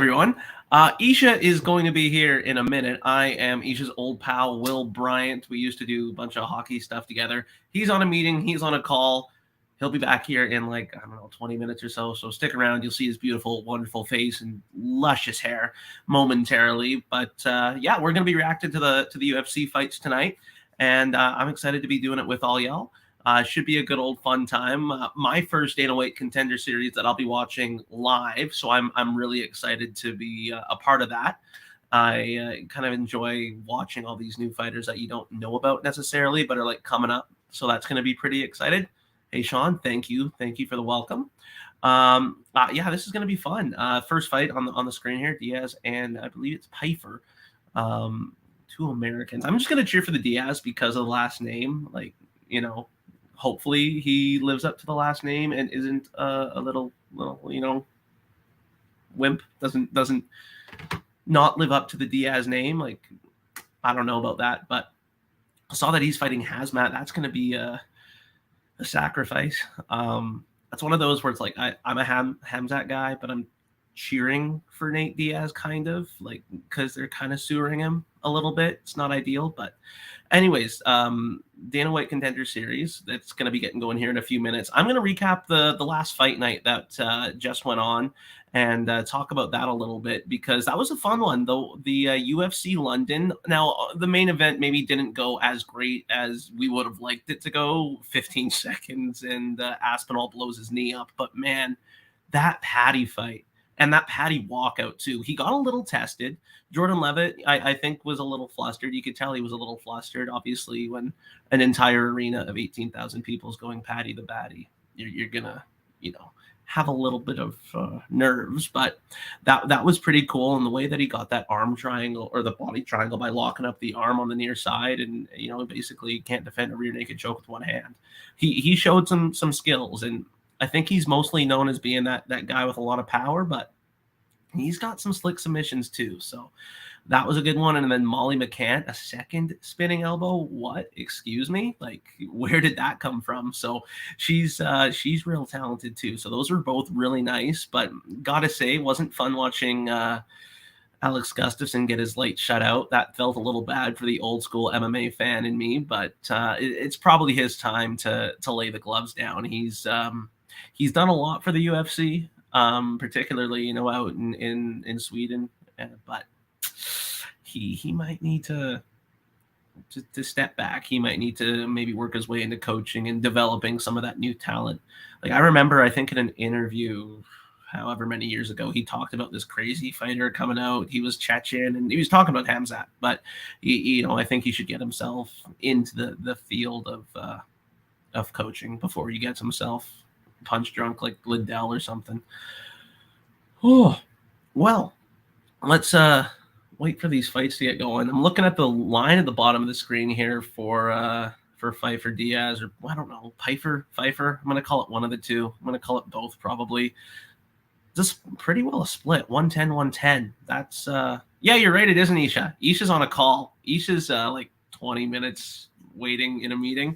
everyone. Isha is going to be here in a minute. I am Isha's old pal, Will Bryant. We used to do a bunch of hockey stuff together. He's on a meeting. He's on a call. He'll be back here in 20 minutes or so. So stick around. You'll see his beautiful, wonderful face and luscious hair momentarily. But yeah, we're going to be reacting to the UFC fights tonight. And I'm excited to be doing it with all y'all. Should be a good old fun time. My first Dana White Contender series that I'll be watching live, so I'm really excited to be a part of that. I kind of enjoy watching all these new fighters that you don't know about necessarily, but are coming up. So that's going to be pretty excited. Hey Sean, thank you for the welcome. Yeah, this is going to be fun. First fight on the screen here, Diaz and I believe it's Pyfer. Two Americans. I'm just going to cheer for the Diaz because of the last name. Hopefully he lives up to the last name and isn't a little wimp. Doesn't not live up to the Diaz name. I don't know about that, but I saw that he's fighting Hazmat. That's going to be a sacrifice. That's one of those where it's I'm a Hamzat guy, but I'm cheering for Nate Diaz because they're kind of sewering him a little bit. It's not ideal, but anyways, Dana White Contender series that's going to be getting going here in a few minutes. I'm going to recap the last fight night that just went on and talk about that a little bit because that was a fun one. Though the UFC London, now the main event maybe didn't go as great as we would have liked it to go. 15 seconds and Aspinall blows his knee up, but man, that Paddy fight. And that Paddy walkout, too. He got a little tested. Jordan Levitt, I think, was a little flustered. You could tell he was a little flustered. Obviously, when an entire arena of 18,000 people is going Paddy the Baddy, you're going to, have a little bit of nerves. But that was pretty cool. And the way that he got that arm triangle or the body triangle by locking up the arm on the near side and, basically can't defend a rear naked choke with one hand. He showed some skills. And I think he's mostly known as being that guy with a lot of power, but he's got some slick submissions too. So that was a good one. And then Molly McCann, a second spinning elbow. What? Excuse me? Where did that come from? So she's real talented too. So those were both really nice, but gotta say, it wasn't fun watching Alex Gustafsson get his light shut out. That felt a little bad for the old school MMA fan in me, but it's probably his time to lay the gloves down. He's done a lot for the UFC, particularly, out in Sweden, but he might need to step back. He might need to maybe work his way into coaching and developing some of that new talent. I remember, I think in an interview, however many years ago, he talked about this crazy fighter coming out. He was Chechen, and he was talking about Hamzat, but I think he should get himself into the field of coaching before he gets himself punch drunk like Liddell or something. Oh, well, let's wait for these fights to get going. I'm looking at the line at the bottom of the screen here for Pyfer Diaz, or I don't know, Pyfer. I'm going to call it one of the two. I'm going to call it both probably. Just pretty well a split, 110-110. That's yeah, you're right. It isn't Isha. Isha's on a call. Isha's 20 minutes waiting in a meeting.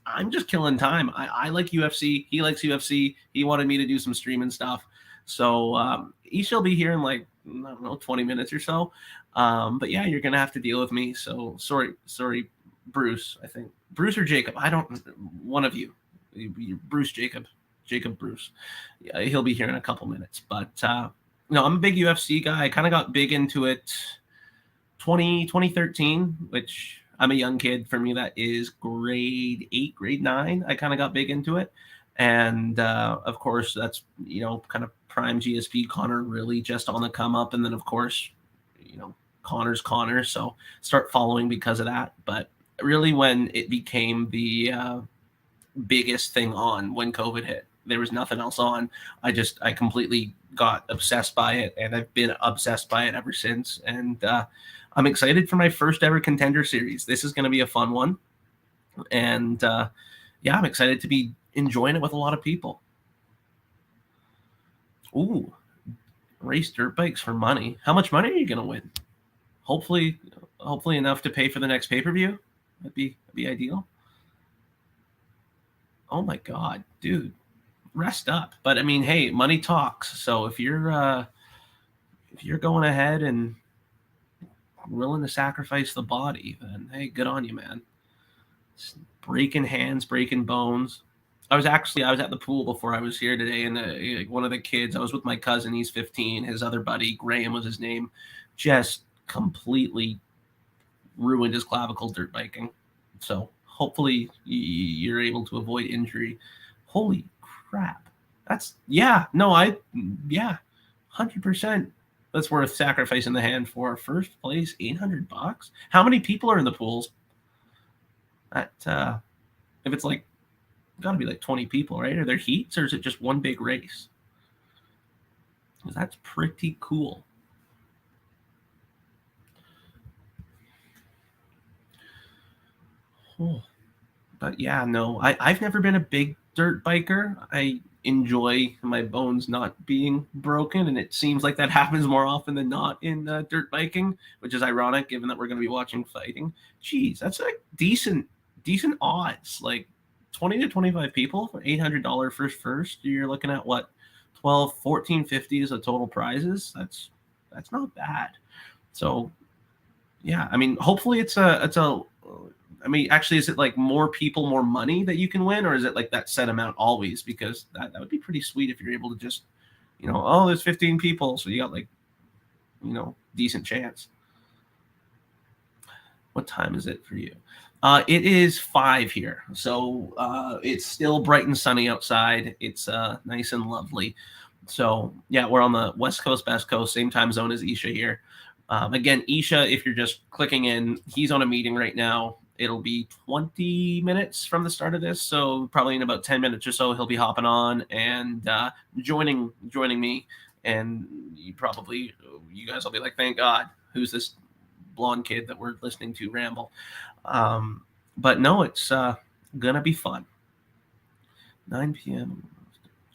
I'm just killing time. I like UFC. He likes UFC. He wanted me to do some streaming stuff. So Isha will be here in I don't know, 20 minutes or so. But yeah, you're going to have to deal with me. So sorry, Bruce, I think. Bruce or Jacob. I don't, one of you. Bruce, Jacob Bruce. Yeah, he'll be here in a couple minutes. But I'm a big UFC guy. I kind of got big into it 2013, which I'm a young kid. For me, that is grade 8, grade 9. I kind of got big into it. And of course, that's, kind of prime GSP Connor really just on the come up. And then, of course, Connor's Connor. So start following because of that. But really, when it became the biggest thing on when COVID hit, there was nothing else on. I completely got obsessed by it, and I've been obsessed by it ever since. And I'm excited for my first ever Contender series. This is going to be a fun one. And yeah, I'm excited to be enjoying it with a lot of people. Ooh, race dirt bikes for money. How much money are you going to win? Hopefully enough to pay for the next pay-per-view. That'd be ideal. Oh my God, dude, rest up. But I mean, hey, money talks. So if you're if you're going ahead and willing to sacrifice the body, then hey, good on you, man. Breaking hands, breaking bones. I was at the pool before I was here today, and one of the kids, I was with my cousin, he's 15, his other buddy, Graham was his name, just completely ruined his clavicle dirt biking. So hopefully you're able to avoid injury. Holy crap. That's, 100%. That's worth sacrificing the hand for. First place, $800. How many people are in the pools? That, if it's like, got to be like 20 people, right? Are there heats, or is it just one big race? Because that's pretty cool. Oh. But yeah, no, I've never been a big dirt biker. I enjoy my bones not being broken, and it seems like that happens more often than not in dirt biking, which is ironic given that we're going to be watching fighting. Jeez, that's like decent odds, like 20 to 25 people for $800 first. You're looking at what, 1450 is the total prizes. That's not bad. So yeah, I mean, hopefully it's a I mean, actually, is it like more people, more money that you can win, or is it like that set amount always? Because that would be pretty sweet if you're able to just, there's 15 people, so you got like, decent chance. What time is it for you? It is 5 here, so it's still bright and sunny outside. It's nice and lovely. So yeah, we're on the West Coast, Best Coast, same time zone as Isha here. Again, Isha, if you're just clicking in, he's on a meeting right now. It'll be 20 minutes from the start of this, so probably in about 10 minutes or so, he'll be hopping on and joining me. And you guys will be like, thank God, who's this blonde kid that we're listening to ramble? But no, it's gonna be fun. 9 p.m.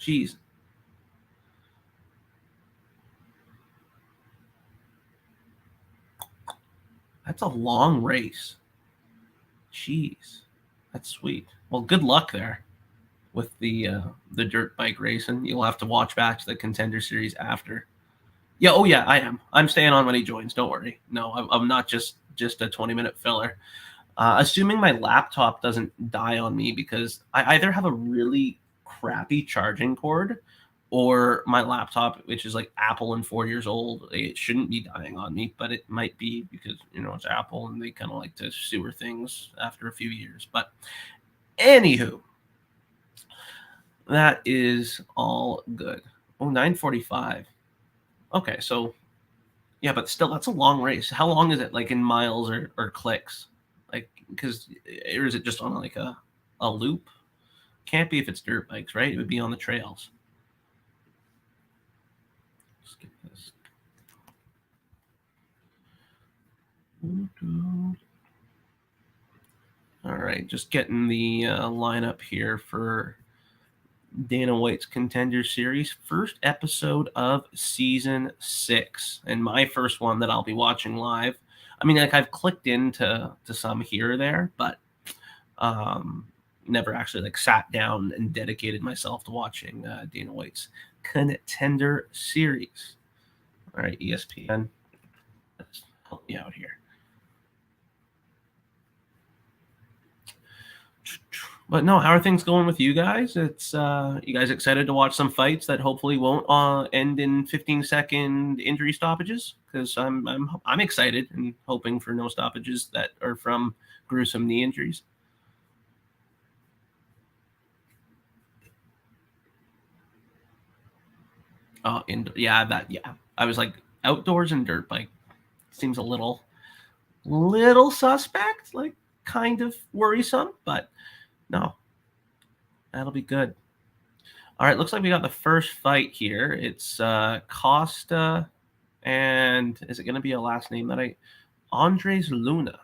Jeez. That's a long race. Jeez, that's sweet. Well, good luck there with the dirt bike racing. You'll have to watch back to the Contender series after. Yeah, oh yeah, I am. I'm staying on when he joins. Don't worry. No, I'm not just a 20-minute filler. Assuming my laptop doesn't die on me, because I either have a really crappy charging cord, or my laptop, which is like Apple and 4 years old, it shouldn't be dying on me, but it might be because, it's Apple and they kind of like to sewer things after a few years. But anywho, that is all good. Oh, 9:45. Okay, so yeah, but still, that's a long race. How long is it, like in miles or clicks? Like, because, or is it just on like a loop? Can't be if it's dirt bikes, right? It would be on the trails. Skip this. All right, just getting the lineup here for Dana White's Contender Series, first episode of season 6, and my first one that I'll be watching live. I mean, like, I've clicked into some here or there, but never actually like sat down and dedicated myself to watching Dana White's Contender Series. All right, ESPN, let's help me out here. But no, how are things going with you guys? It's you guys excited to watch some fights that hopefully won't end in 15-second injury stoppages? Because I'm excited and hoping for no stoppages that are from gruesome knee injuries. Oh, I was like, outdoors and dirt bike seems a little suspect, like kind of worrisome, but no, that'll be good. All right, looks like we got the first fight here. It's Costa, and is it going to be a last name that Andres Luna.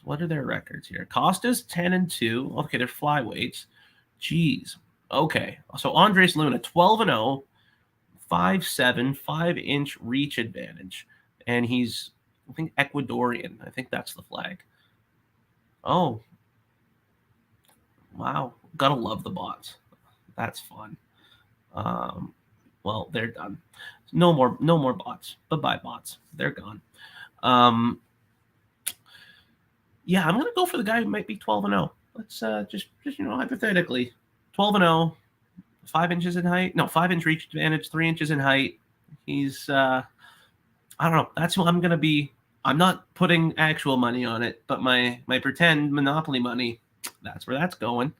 What are their records here? Costa's 10-2. Okay, they're flyweights. Jeez. Okay, so Andres Luna, 12-0, 5'7", 5-inch reach advantage, and he's, I think, Ecuadorian. I think that's the flag. Oh, wow. Gotta love the bots. That's fun. well, they're done. No more bots. Bye-bye bots. They're gone. Yeah, I'm gonna go for the guy who might be 12-0. Let's just hypothetically, 12-0, 5 inches in height. No, 5-inch reach advantage, 3 inches in height. He's I don't know. That's who I'm gonna be. I'm not putting actual money on it, but my pretend Monopoly money, that's where that's going.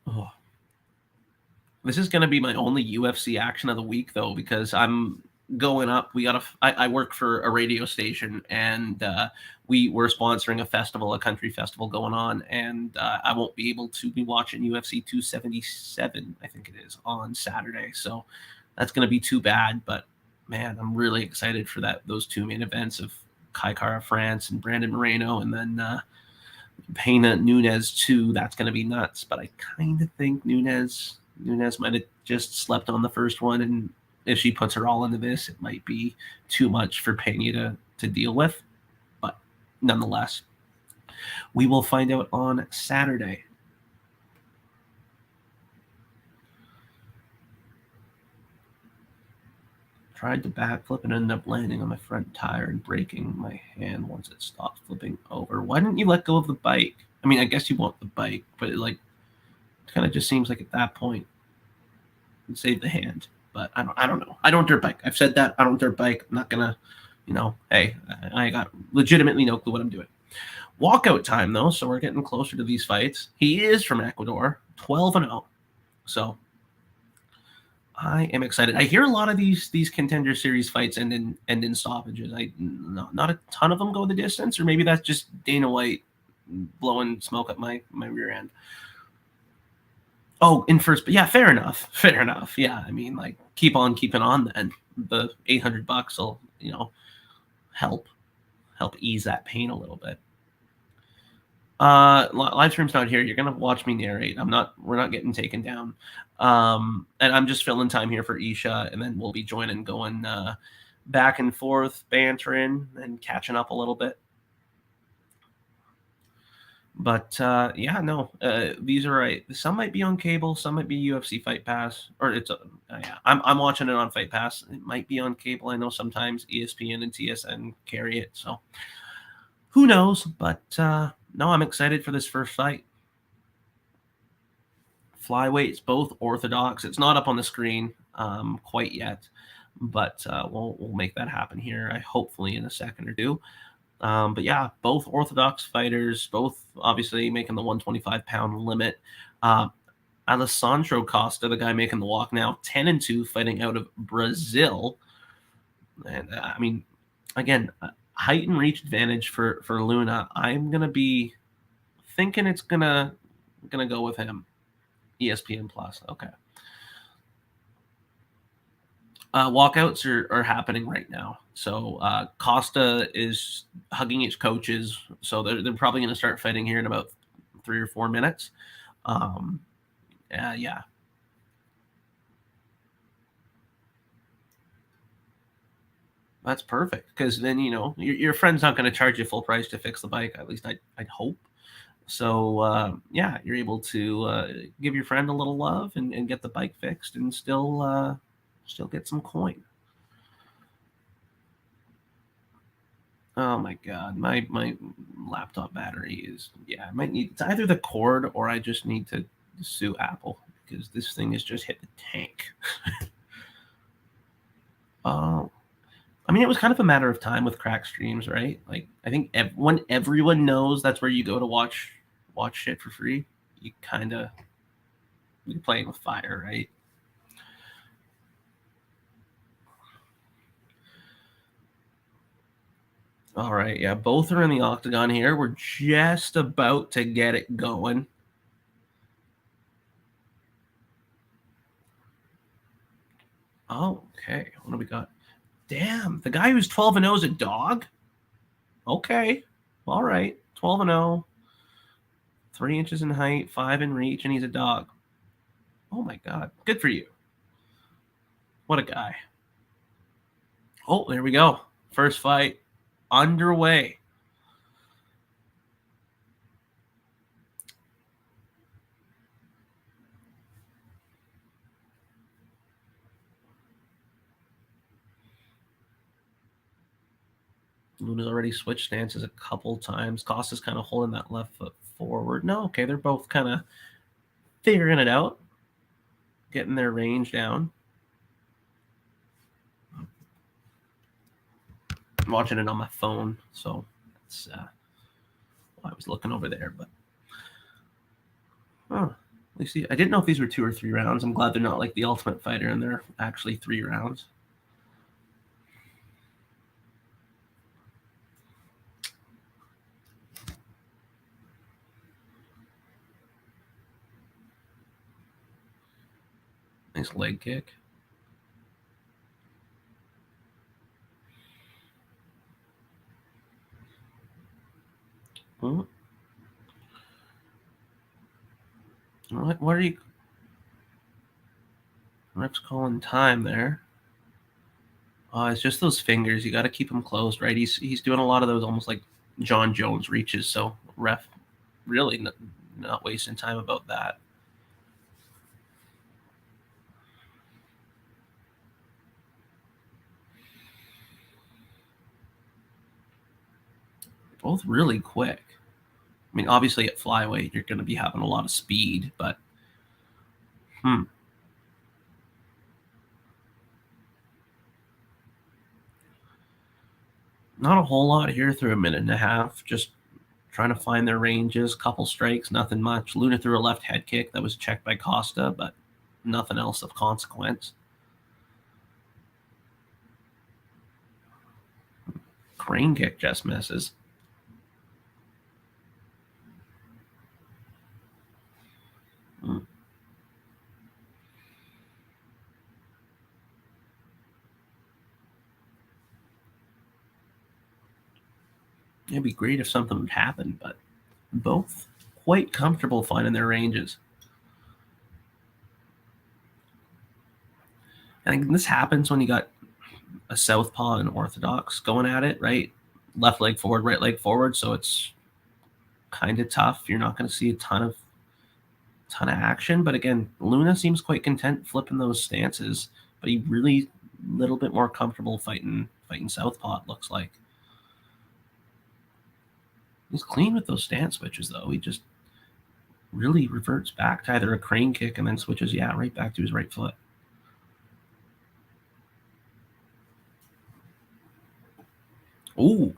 Oh. This is gonna be my only UFC action of the week though, because I'm going up. I work for a radio station, and we're sponsoring a country festival going on, and I won't be able to be watching UFC 277, I think it is, on Saturday. So that's going to be too bad. But man, I'm really excited for those two main events of Kai Kara France and Brandon Moreno, and then Pena Nunes too. That's going to be nuts. But I kind of think Nunes might have just slept on the first one, and if she puts her all into this, it might be too much for Pena to deal with. But nonetheless, we will find out on Saturday. Tried to backflip and ended up landing on my front tire and breaking my hand once it stopped flipping over. Why didn't you let go of the bike? I mean, I guess you want the bike, but it kind of just seems like at that point, save the hand. But I don't know. I don't dirt bike. I've said that. I don't dirt bike. I'm not gonna, hey, I got legitimately no clue what I'm doing. Walkout time though, so we're getting closer to these fights. He is from Ecuador, 12-0. So I am excited. I hear a lot of these Contender Series fights end in stoppages. Not a ton of them go the distance, or maybe that's just Dana White blowing smoke up my rear end. Oh, in first, but yeah, fair enough. Yeah, I mean, keep on keeping on. Then the $800 will, help ease that pain a little bit. Live stream's not here. You're gonna watch me narrate. We're not getting taken down. And I'm just filling time here for Isha, and then we'll be joining, going back and forth, bantering and catching up a little bit. But yeah, no, these are right. Some might be on cable, some might be UFC Fight Pass, or it's yeah. I'm watching it on Fight Pass. It might be on cable. I know sometimes ESPN and TSN carry it, so who knows? But no, I'm excited for this first fight. Flyweights, both orthodox. It's not up on the screen quite yet, but we'll make that happen here. Hopefully in a second or two. But yeah, both orthodox fighters, both obviously making the 125-pound limit. Alessandro Costa, the guy making the walk now, 10-2, fighting out of Brazil. And I mean, again, height and reach advantage for Luna. I'm gonna be thinking it's gonna go with him. ESPN Plus, okay. Walkouts are happening right now. So Costa is hugging his coaches. So they're probably going to start fighting here in about 3 or 4 minutes. Yeah. That's perfect, because then, your friend's not going to charge you full price to fix the bike. At least I'd hope. So, yeah, you're able to give your friend a little love and get the bike fixed and still get some coin. Oh my God, my laptop battery is, I might need, it's either the cord or I just need to sue Apple, because this thing has just hit the tank. I mean, it was kind of a matter of time with crack streams, right? I think when everyone knows that's where you go to watch shit for free, you're playing with fire, right? All right, yeah, both are in the octagon here. We're just about to get it going. Oh, okay. What do we got? Damn, the guy who's 12-0 is a dog? Okay. All right. 12-0. 3 inches in height, 5 in reach, and he's a dog. Oh my God. Good for you. What a guy. Oh, there we go. First fight underway. Luna's already switched stances a couple times. Costa's kind of holding that left foot forward. No, okay, they're both kind of figuring it out, getting their range down. I'm watching it on my phone, so it's I was looking over there, but at least I didn't know if these were 2 or 3 rounds. I'm glad they're not like the Ultimate Fighter and they're actually 3 rounds. Nice leg kick. What are you? Ref's calling time there. It's just those fingers. You got to keep them closed, right? He's doing a lot of those almost like John Jones reaches. So ref really not wasting time about that. Both really quick. I mean, obviously at flyweight, you're going to be having a lot of speed, but not a whole lot here through a minute and a half. Just trying to find their ranges, couple strikes, nothing much. Luna threw a left head kick that was checked by Costa, but nothing else of consequence. Crane kick just misses. It'd be great if something would happen, but both quite comfortable finding their ranges. I think this happens when you got a southpaw and orthodox going at it, right? Left leg forward, right leg forward. So it's kind of tough. You're not going to see a ton of action. But again, Luna seems quite content flipping those stances, but he really a little bit more comfortable fighting southpaw, it looks like. He's clean with those stance switches, though. He just really reverts back to either a crane kick and then switches, right back to his right foot. Ooh,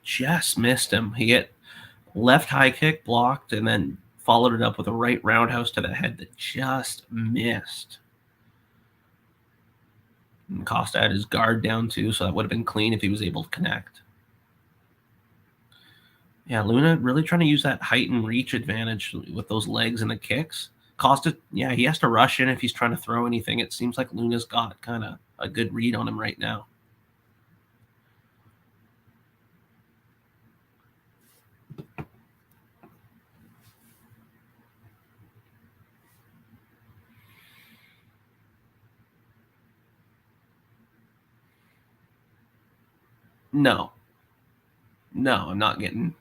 just missed him. He hit left high kick, blocked, and then followed it up with a right roundhouse to the head that just missed. And Costa had his guard down too, so that would have been clean if he was able to connect. Yeah, Luna really trying to use that height and reach advantage with those legs and the kicks. Costa, he has to rush in if he's trying to throw anything. It seems like Luna's got kind of a good read on him right now. No, I'm not getting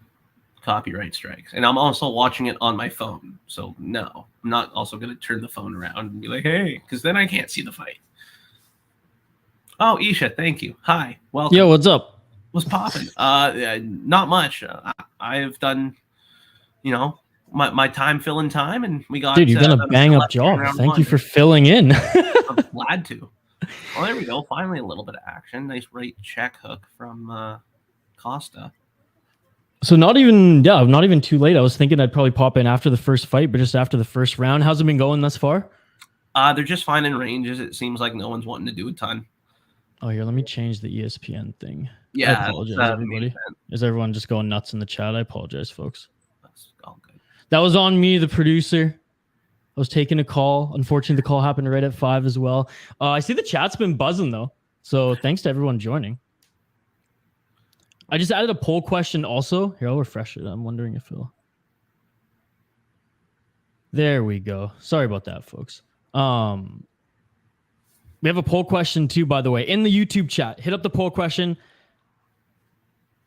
copyright strikes. And I'm also watching it on my phone. So no, I'm not also going to turn the phone around and be like, hey, because then I can't see the fight. Oh, Isha, thank you. Hi, welcome. Yo, what's up? What's popping? Not much. I've done, my time filling time, and we got. Dude, you've done a bang up job. Thank you for filling in. I'm glad to. Well, there we go. Finally, a little bit of action. Nice right check hook from Costa. So not even too late. I was thinking I'd probably pop in after the first fight, but just after the first round. How's it been going thus far? They're just finding ranges. It seems like no one's wanting to do a ton. Oh, here, let me change the ESPN thing. Yeah, I apologize, everybody. Is everyone just going nuts in the chat? I apologize, folks. That's all good. That was on me, the producer. I was taking a call. Unfortunately, the call happened right at 5 as well. I see the chat's been buzzing, though. So thanks to everyone joining. I just added a poll question also. Here, I'll refresh it. I'm wondering if it'll... There we go. Sorry about that, folks. We have a poll question too, by the way, in the YouTube chat. Hit up the poll question.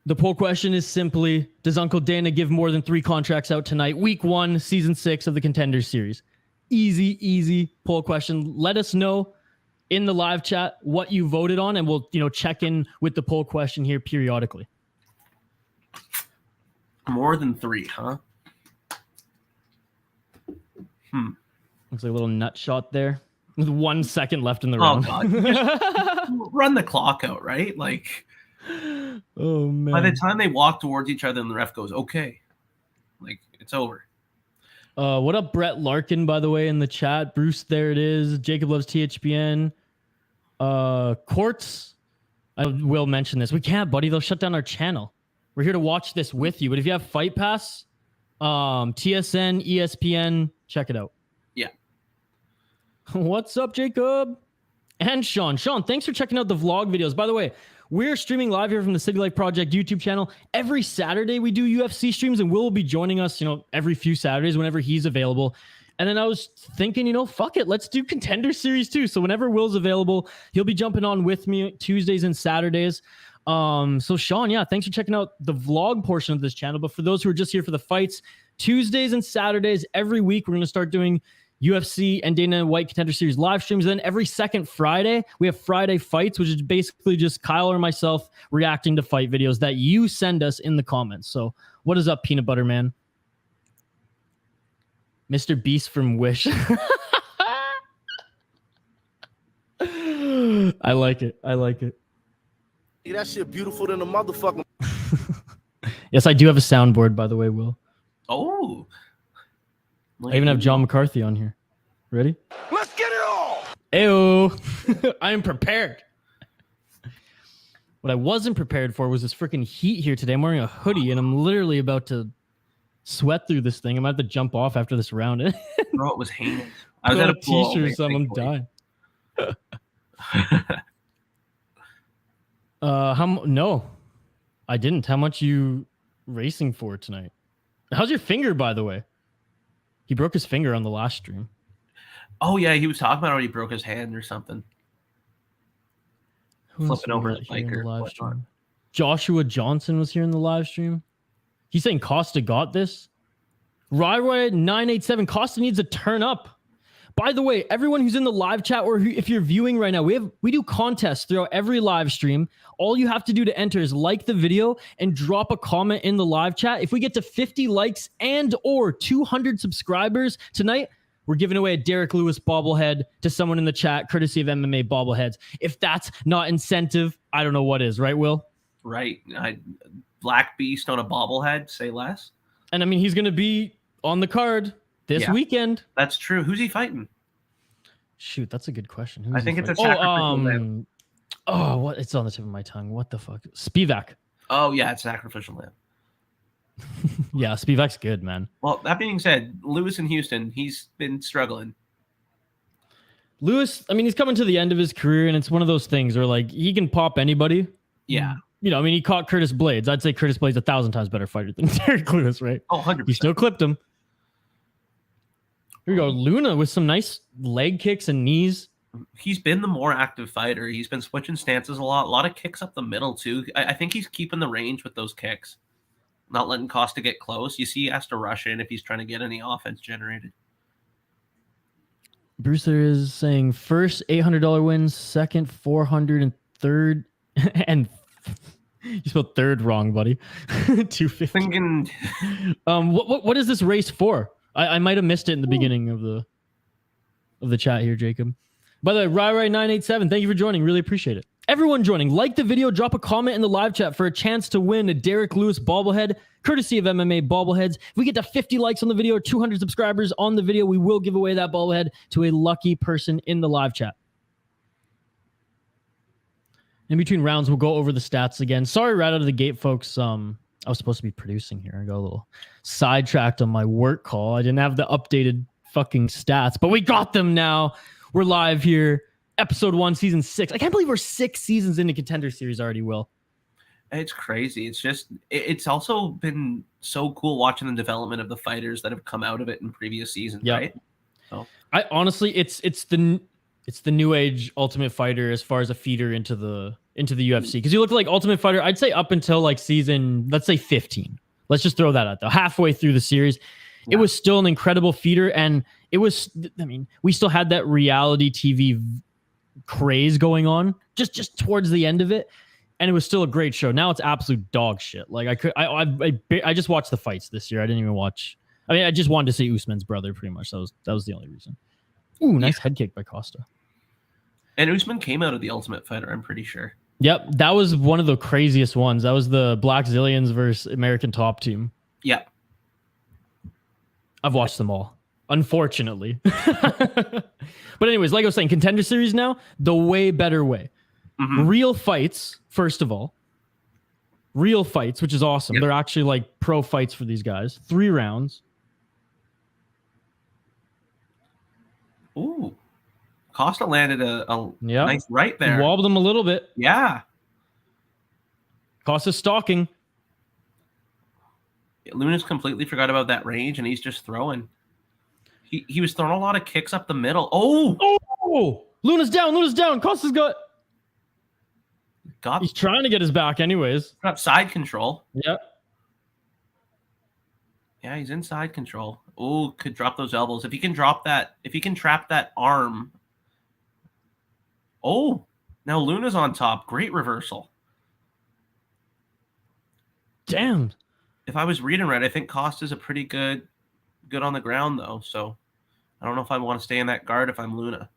The poll question is simply, does Uncle Dana give more than 3 contracts out tonight? Week 1, Season 6 of the Contender Series. Easy poll question. Let us know in the live chat what you voted on, and we'll check in with the poll question here periodically. More than 3, huh? Looks like a little nut shot there with 1 second left in the Oh, round. God. Just run the clock out, right? Like, oh, man. by the time they walk towards each other and the ref goes, okay, like, it's over. What up, Brett Larkin, by the way, in the chat. Bruce, there it is. Jacob loves THPN. Quartz, I will mention this. We can't, buddy. They'll shut down our channel. We're here to watch this with you. But if you have Fight Pass, TSN, ESPN, check it out. Yeah. What's up, Jacob? And Sean. Sean, thanks for checking out the vlog videos. By the way, we're streaming live here from the City Life Project YouTube channel. Every Saturday we do UFC streams, and Will will be joining us, every few Saturdays whenever he's available. And then I was thinking, fuck it, let's do Contender Series too. So whenever Will's available, he'll be jumping on with me Tuesdays and Saturdays. So Sean, yeah, thanks for checking out the vlog portion of this channel. But for those who are just here for the fights, Tuesdays and Saturdays every week, we're going to start doing UFC and Dana White Contender Series live streams. Then every second Friday, we have Friday Fights, which is basically just Kyle or myself reacting to fight videos that you send us in the comments. So what is up, Peanut Butter Man? Mr. Beast from Wish. I like it. I like it. Yeah, that shit beautiful than a motherfucker. Yes, I do have a soundboard, by the way, Will. Oh. I even have John McCarthy on here. Ready? Let's get it on! Ew. I am prepared. What I wasn't prepared for was this freaking heat here today. I'm wearing a hoodie, and I'm literally about to sweat through this thing. I might have to jump off after this round. Bro, it was heinous. I was Put at on a pool. t-shirt or something. I'm dying. No, I didn't. How much you racing for tonight? How's your finger, by the way? He broke his finger on the last stream. Oh, yeah, he was talking about how he broke his hand or something. Flipping over his bike or live whatnot. stream. Joshua Johnson was here in the live stream. He's saying Costa got this. Ryroy 987. Costa needs to turn up. By the way, everyone who's in the live chat or if you're viewing right now, we do contests throughout every live stream. All you have to do to enter is like the video and drop a comment in the live chat. If we get to 50 likes and or 200 subscribers tonight, we're giving away a Derek Lewis bobblehead to someone in the chat, courtesy of MMA Bobbleheads. If that's not incentive, I don't know what is. Right, Will? Right. Black Beast on a bobblehead, say less. And I mean, he's going to be on the card this weekend. That's true. Who's he fighting? Shoot, that's a good question. I think it's a sacrificial lamb. Oh, what? It's on the tip of my tongue. What the fuck? Spivak. Oh, yeah, it's sacrificial lamb. Yeah, Spivak's good, man. Well, that being said, Lewis in Houston, he's been struggling. Lewis, I mean, he's coming to the end of his career, and it's one of those things where, like, he can pop anybody. Yeah. I mean, he caught Curtis Blades. I'd say Curtis Blades 1,000 times better fighter than Derek Lewis, right? Oh, 100%. He still clipped him. Here we go. Luna with some nice leg kicks and knees. He's been the more active fighter. He's been switching stances a lot of kicks up the middle, too. I think he's keeping the range with those kicks. Not letting Costa get close. You see he has to rush in if he's trying to get any offense generated. Brewster is saying first $800 wins, second 400, and third and you spelled third wrong, buddy. 250. Thinking, what is this race for? I might have missed it in the beginning of the chat here, Jacob. By the way, Rai987, thank you for joining. Really appreciate it. Everyone joining, like the video, drop a comment in the live chat for a chance to win a Derek Lewis bobblehead, courtesy of MMA Bobbleheads. If we get to 50 likes on the video or 200 subscribers on the video, we will give away that bobblehead to a lucky person in the live chat. In between rounds, we'll go over the stats again. Sorry, right out of the gate, folks. I was supposed to be producing here. I got a little sidetracked on my work call. I didn't have the updated fucking stats, but we got them now. We're live here. Episode 1, Season 6. I can't believe we're 6 seasons into Contender Series already, Will. it's crazy. It's just, it's also been so cool watching the development of the fighters that have come out of it in previous seasons, right? So I honestly, it's the new age Ultimate Fighter as far as a feeder into the UFC. Because you look like Ultimate Fighter, I'd say up until like season, let's say 15. Let's just throw that out there. Halfway through the series, it was still an incredible feeder, and it was. I mean, we still had that reality TV craze going on just towards the end of it. and it was still a great show. Now it's absolute dog shit. Like I just watched the fights this year. I didn't even watch. I mean, I just wanted to see Usman's brother pretty much. That was the only reason. Ooh, nice head kick by Costa. And Usman came out of the Ultimate Fighter, I'm pretty sure. Yep, that was one of the craziest ones. That was the Black Zillions versus American Top Team. Yeah. I've watched them all, unfortunately. But anyways, like I was saying, Contender Series now, the way better way. Mm-hmm. Real fights, first of all. Real fights, which is awesome. Yep. They're actually like pro fights for these guys. 3 rounds. Ooh. Costa landed a nice right there. He wobbled him a little bit. Yeah. Costa's stalking. Luna's completely forgot about that range, and he's just throwing. He was throwing a lot of kicks up the middle. Oh! Luna's down. Costa's he's trying to get his back anyways. Got side control. Yep. Yeah, he's in side control. Oh, could drop those elbows. If he can trap that arm. Oh, now Luna's on top. Great reversal. Damn. If I was reading right, I think Costa's a pretty good on the ground though. So I don't know if I want to stay in that guard if I'm Luna.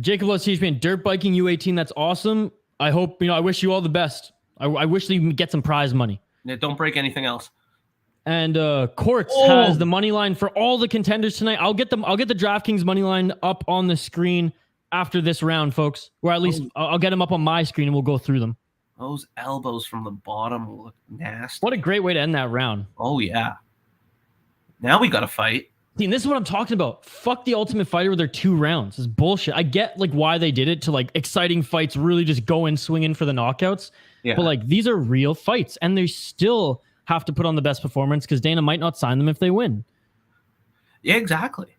Jacob loves THP dirt biking U18. That's awesome. I hope, I wish you all the best. I wish that you can get some prize money. Yeah, don't break anything else. And Courts has the money line for all the contenders tonight. I'll get the DraftKings money line up on the screen after this round, folks. Or at least I'll get them up on my screen and we'll go through them. Those elbows from the bottom look nasty. What a great way to end that round. Oh, yeah. Now we got to fight. See, and this is what I'm talking about. Fuck the Ultimate Fighter with their 2 rounds. It's bullshit. I get like why they did it to like exciting fights, really just go in swinging for the knockouts. Yeah. But like these are real fights and they still have to put on the best performance because Dana might not sign them if they win. Yeah, exactly.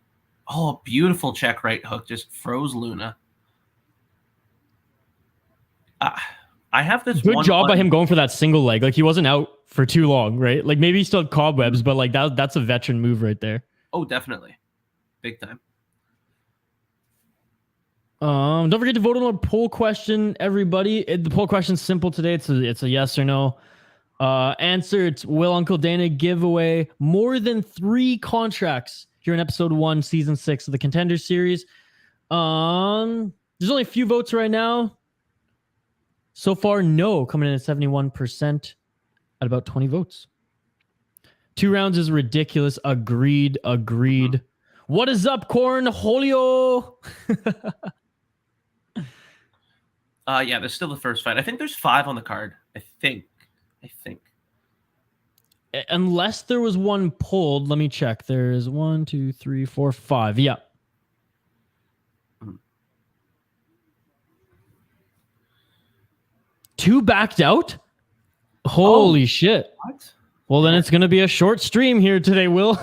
Oh, beautiful check right hook. Just froze Luna. I have this good job by him going for that single leg. Like he wasn't out for too long, right? Like maybe he still had cobwebs, but like that's a veteran move right there. Oh, definitely. Big time. Don't forget to vote on a poll question, everybody. The poll question's simple today. It's a yes or no. Answer, it's will Uncle Dana give away more than 3 contracts here in episode 1, season 6 of the Contender series? There's only a few votes right now. So far, no, coming in at 71% at about 20 votes. 2 rounds is ridiculous. Agreed. What is up, Cornholio? Yeah, there's still the first fight. I think there's 5 on the card. I think. Unless there was one pulled, let me check. There's 1, 2, 3, 4, 5. Yeah. Two backed out? Holy shit. What? Well, then it's going to be a short stream here today, Will.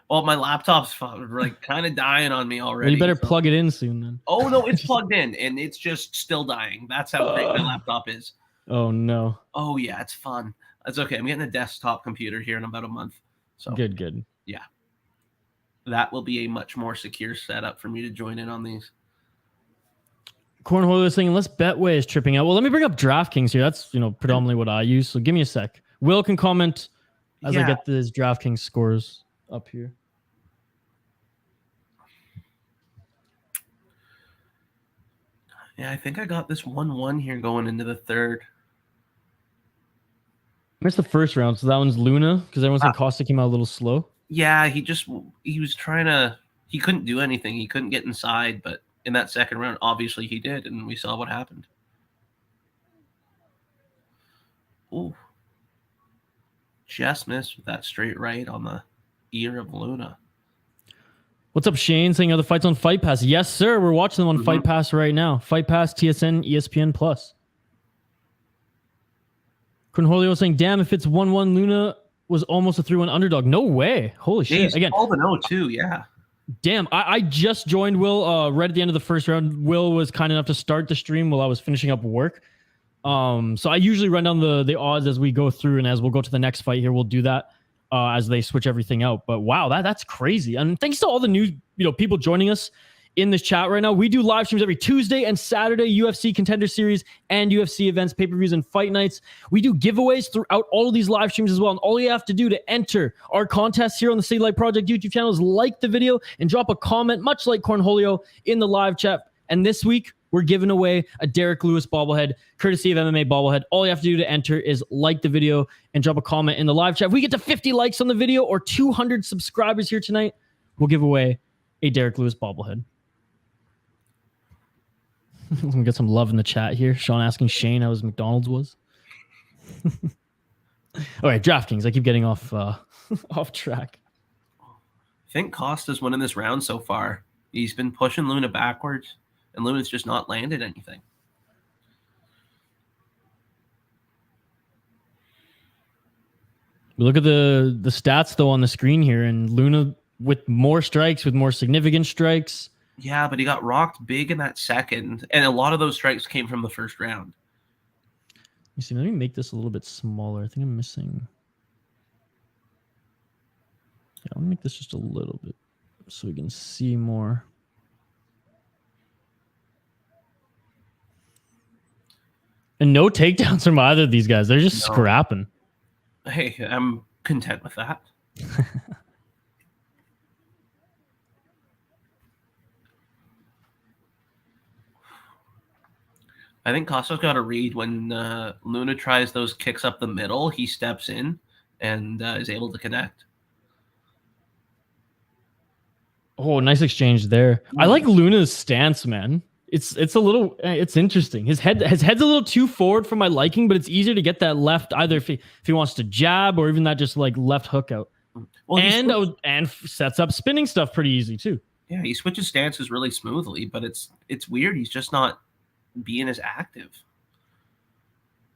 Well, my laptop's like kind of dying on me already. Well, you better plug it in soon then. Oh, no, it's plugged in and it's just still dying. That's how great my laptop is. Oh, no. Oh, yeah, it's fun. That's okay. I'm getting a desktop computer here in about a month. So Good. Yeah. That will be a much more secure setup for me to join in on these. Cornhole is saying, unless Betway is tripping out. Well, let me bring up DraftKings here. That's, predominantly what I use. So give me a sec. Will can comment as I get this DraftKings scores up here. Yeah, I think I got this 1-1 here going into the third. Missed the first round, so that one's Luna, because everyone said Costa came out a little slow. Yeah, he was trying to, he couldn't do anything. He couldn't get inside, but in that second round, obviously he did, and we saw what happened. Ooh. Just missed with that straight right on the ear of Luna. What's up, Shane? Saying, are the fights on Fight Pass? Yes, sir. We're watching them on Fight Pass right now. Fight Pass, TSN, ESPN+. Cornholio saying, damn, if it's 1-1, Luna was almost a 3-1 underdog. No way. Holy shit. He's Again, 12-0 too, yeah. Damn, I just joined Will right at the end of the first round. Will was kind enough to start the stream while I was finishing up work. So I usually run down the odds as we go through, and as we'll go to the next fight here, we'll do that as they switch everything out. But wow, that's crazy. And thanks to all the new people joining us in this chat right now. We do live streams every Tuesday and Saturday, UFC Contender Series and UFC events, pay-per-views, and fight nights. We do giveaways throughout all of these live streams as well. And all you have to do to enter our contest here on the City Light Project YouTube channel is like the video and drop a comment, much like Cornholio, in the live chat. And this week, we're giving away a Derek Lewis bobblehead, courtesy of MMA bobblehead. All you have to do to enter is like the video and drop a comment in the live chat. If we get to 50 likes on the video or 200 subscribers here tonight, we'll give away a Derek Lewis bobblehead. Let me get some love in the chat here. Sean asking Shane how his McDonald's was. All right, DraftKings. I keep getting off off track. I think Costa's winning this round so far. He's been pushing Luna backwards, and Luna's just not landed anything. We look at the stats, though, on the screen here, and Luna with more strikes, with more significant strikes. Yeah, but he got rocked big in that second, and a lot of those strikes came from the first round. You see, let me make this a little bit smaller. I think I'm missing. Yeah, I'll make this just a little bit so we can see more. And no takedowns from either of these guys. They're just scrapping. Hey, I'm content with that. I think Costa's got to read when Luna tries those kicks up the middle. He steps in and is able to connect. Oh, nice exchange there. I like Luna's stance, man. It's a little, it's interesting. His head's a little too forward for my liking, but it's easier to get that left either if he wants to jab or even that just like left hook out. Well, and sets up spinning stuff pretty easy too. Yeah, he switches stances really smoothly, but it's weird. He's just not being as active.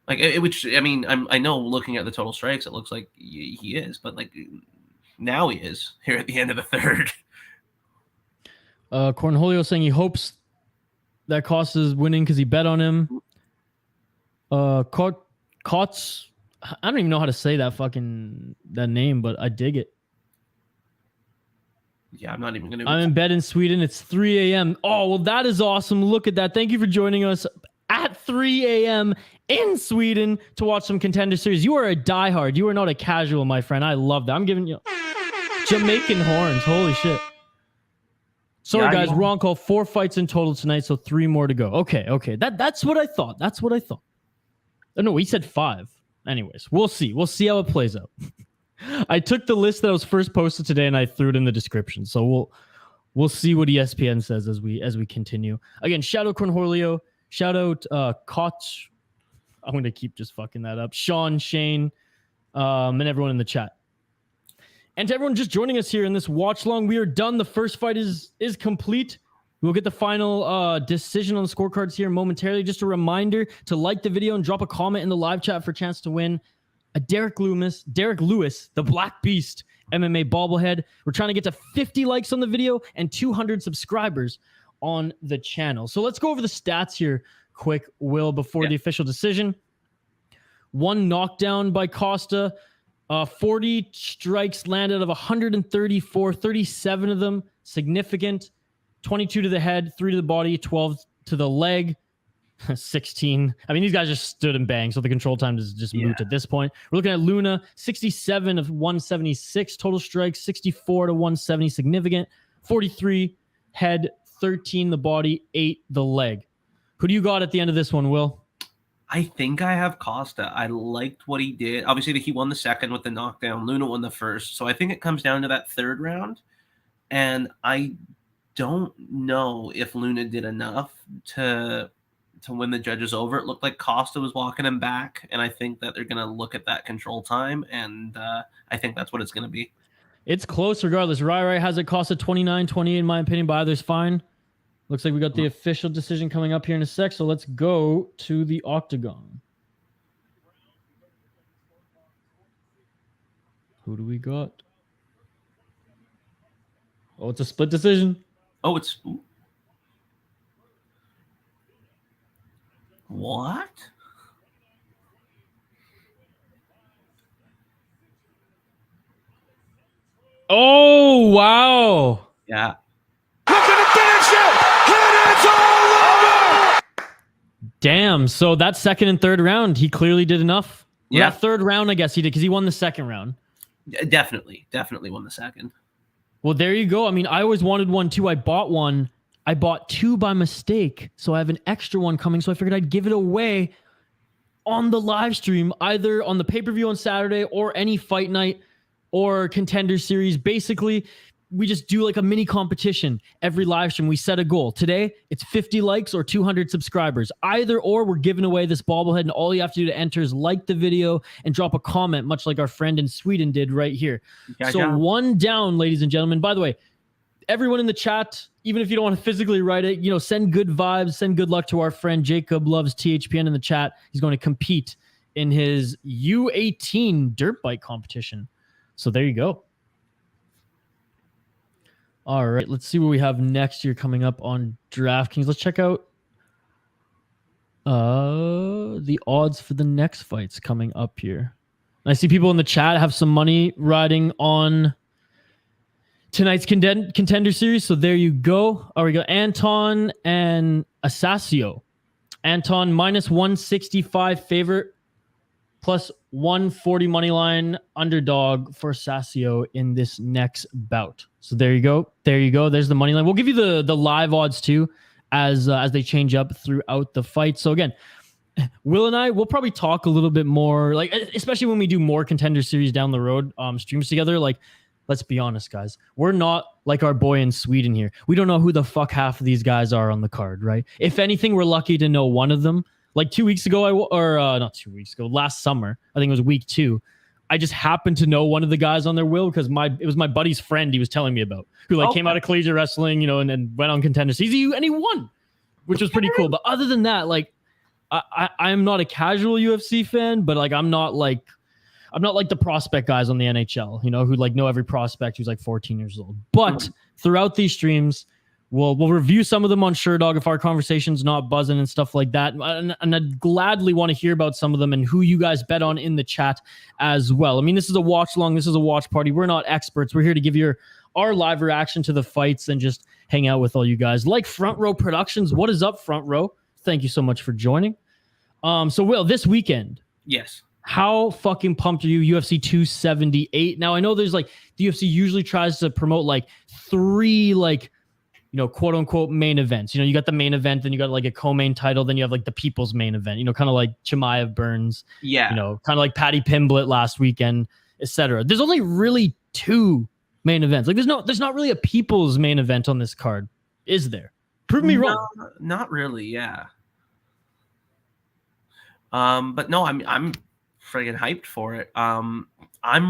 Like which I mean, I know looking at the total strikes, it looks like he is, but like now he is here at the end of the third. Cornholio saying he hopes that Costa's winning because he bet on him. Cots, I don't even know how to say that name, but I dig it. Yeah, I'm not even going to. I'm in bed in Sweden. It's 3 a.m. Oh, well, that is awesome. Look at that. Thank you for joining us at 3 a.m. in Sweden to watch some Contender Series. You are a diehard. You are not a casual, my friend. I love that. I'm giving you Jamaican horns. Holy shit. Sorry, guys. Wrong call. 4 fights in total tonight, so 3 more to go. Okay. That's what I thought. Oh, no, he said 5. Anyways, we'll see. We'll see how it plays out. I took the list that was first posted today and I threw it in the description. So we'll see what ESPN says as we continue. Again, shout out Cornholio, shout out Koch. I'm gonna keep just fucking that up. Sean, Shane, and everyone in the chat. And to everyone just joining us here in this watch long, we are done. The first fight is complete. We'll get the final decision on the scorecards here momentarily. Just a reminder to like the video and drop a comment in the live chat for a chance to win a Derek Lewis, the Black Beast MMA bobblehead. We're trying to get to 50 likes on the video and 200 subscribers on the channel. So let's go over the stats here quick, Will, before the official decision. 1 knockdown by Costa, 40 strikes landed out of 134, 37 of them significant, 22 to the head, 3 to the body, 12 to the leg. 16. I mean, these guys just stood and banged, so the control time is just moot at this point. We're looking at Luna, 67 of 176 total strikes, 64 to 170 significant, 43 head, 13 the body, 8 the leg. Who do you got at the end of this one, Will? I think I have Costa. I liked what he did. Obviously, he won the second with the knockdown. Luna won the first. So I think it comes down to that third round. And I don't know if Luna did enough to win the judges over. It looked like Costa was walking him back, and I think that they're going to look at that control time, and I think that's what it's going to be. It's close regardless. Rai has it Costa 29-28 in my opinion, but others fine. Looks like we got the official decision coming up here in a sec, so let's go to the octagon. Who do we got? Oh, it's a split decision. Oh, it's... What? Oh, wow. Yeah. Looking to finish it! Damn. So that second and third round, he clearly did enough. Well, Yeah. that third round, I guess he did because he won the second round. Definitely won the second. Well, there you go. I mean, I always wanted one too. I bought one. I bought two by mistake. So I have an extra one coming. So I figured I'd give it away on the live stream, either on the pay-per-view on Saturday or any fight night or Contender series. Basically, we just do like a mini competition every live stream. We set a goal. Today, it's 50 likes or 200 subscribers. Either or, we're giving away this bobblehead, and all you have to do to enter is like the video and drop a comment, much like our friend in Sweden did right here. So one down, ladies and gentlemen. By the way, everyone in the chat, even if you don't want to physically write it, send good vibes, send good luck to our friend Jacob Loves THPN in the chat. He's going to compete in his U18 dirt bike competition. So there you go. All right, let's see what we have next year coming up on DraftKings. Let's check out the odds for the next fights coming up here. I see people in the chat have some money riding on tonight's contender series. So there you go. We got Anton and Acacio. Anton minus 165 favorite, plus 140 money line underdog for Acacio in this next bout. So there you go. There's the money line. We'll give you the live odds too as they change up throughout the fight. So again, Will and I will probably talk a little bit more, like especially when we do more contender series down the road, streams together. Like, let's be honest, guys. We're not like our boy in Sweden here. We don't know who the fuck half of these guys are on the card, right? If anything, we're lucky to know one of them. Like 2 weeks ago, not 2 weeks ago, last summer, I think it was week 2. I just happened to know one of the guys on their will because it was my buddy's friend he was telling me about, who came out of collegiate wrestling, and went on Contender season and he won, which was pretty cool. But other than that, like I'm not a casual UFC fan, but like I'm not like the prospect guys on the NHL, who like know every prospect who's like 14 years old. But throughout these streams, we'll review some of them on SureDog if our conversation's not buzzing and stuff like that. And I'd gladly want to hear about some of them and who you guys bet on in the chat as well. I mean, this is a watch long. This is a watch party. We're not experts. We're here to give you our live reaction to the fights and just hang out with all you guys. Like Front Row Productions. What is up, Front Row? Thank you so much for joining. So Will, this weekend. Yes. How fucking pumped are you? UFC 278. Now I know there's like the UFC usually tries to promote like 3 like quote unquote main events. You got the main event, then you got like a co-main title, then you have like the people's main event, kind of like Chimaev Burns. Yeah. Kind of like Patty Pimblett last weekend, etc. There's only really 2 main events. Like there's not really a people's main event on this card, is there? Prove me wrong. Not really, yeah. But no, I'm friggin' hyped for it. I'm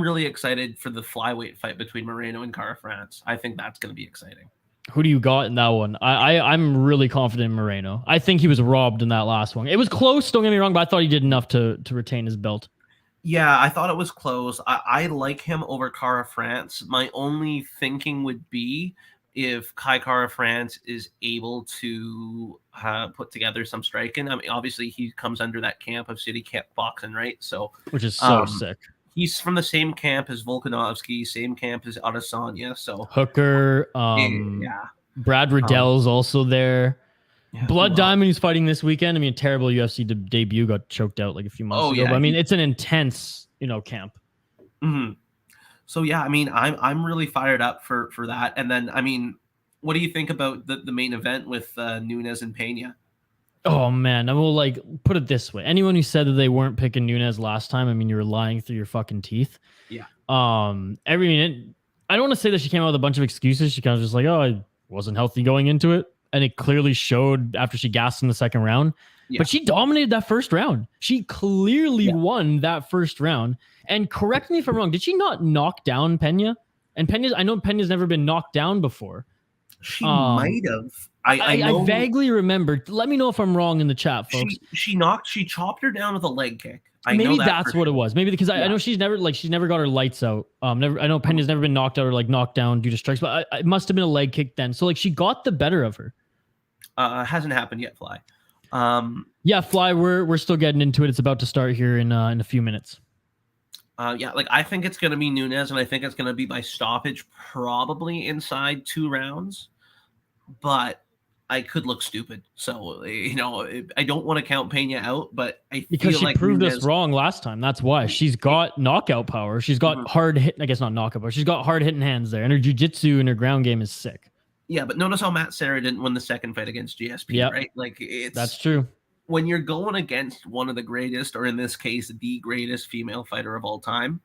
really excited for the flyweight fight between Moreno and Cara France. I think that's going to be exciting. Who do you got in that one? I'm really confident in Moreno. I think he was robbed in that last one. It was close, don't get me wrong, but I thought he did enough to retain his belt. Yeah, I thought it was close. I like him over Cara France. My only thinking would be if Cara France is able to put together some striking. I mean, obviously he comes under that camp of City Camp Boxing, right? So, which is so sick. He's from the same camp as Volkanovski, same camp as Adesanya. So Hooker, Brad Riddell's also there. Yeah, Blood Diamond, who's fighting this weekend. I mean, terrible UFC debut, got choked out like a few months ago. Yeah, but I mean, it's an intense, camp. Mm-hmm. So yeah, I mean, I'm really fired up for that. And then, I mean, what do you think about the main event with Nunes and Pena? Oh man, I will like put it this way. Anyone who said that they weren't picking Nunes last time, I mean, you were lying through your fucking teeth. Yeah. Every minute, I don't want to say that she came out with a bunch of excuses. She kind of just like, oh, I wasn't healthy going into it. And it clearly showed after she gassed in the second round. Yeah. But she dominated that first round. She clearly won that first round. And correct me if I'm wrong, did she not knock down Pena? And I know Pena's never been knocked down before. She might have. I vaguely remember. Let me know if I'm wrong in the chat, folks. She chopped her down with a leg kick. Maybe that's what it was. Maybe because I know she's never got her lights out. I know Pena's never been knocked out or like knocked down due to strikes, but it must have been a leg kick then. So like she got the better of her. Hasn't happened yet, Fly. Yeah, Fly. We're still getting into it. It's about to start here in a few minutes. Like I think it's gonna be Nunes, and I think it's gonna be by stoppage, probably inside 2 rounds. But I could look stupid. So, I don't want to count Pena out, but I Because feel she like proved Nunes, us wrong last time. That's why. She's got knockout power. She's got hard hit. I guess not knockout power. She's got hard hitting hands there. And her jiu-jitsu and her ground game is sick. Yeah, but notice how Matt Serra didn't win the second fight against GSP, right? Like, that's true. When you're going against one of the greatest, or in this case, the greatest female fighter of all time,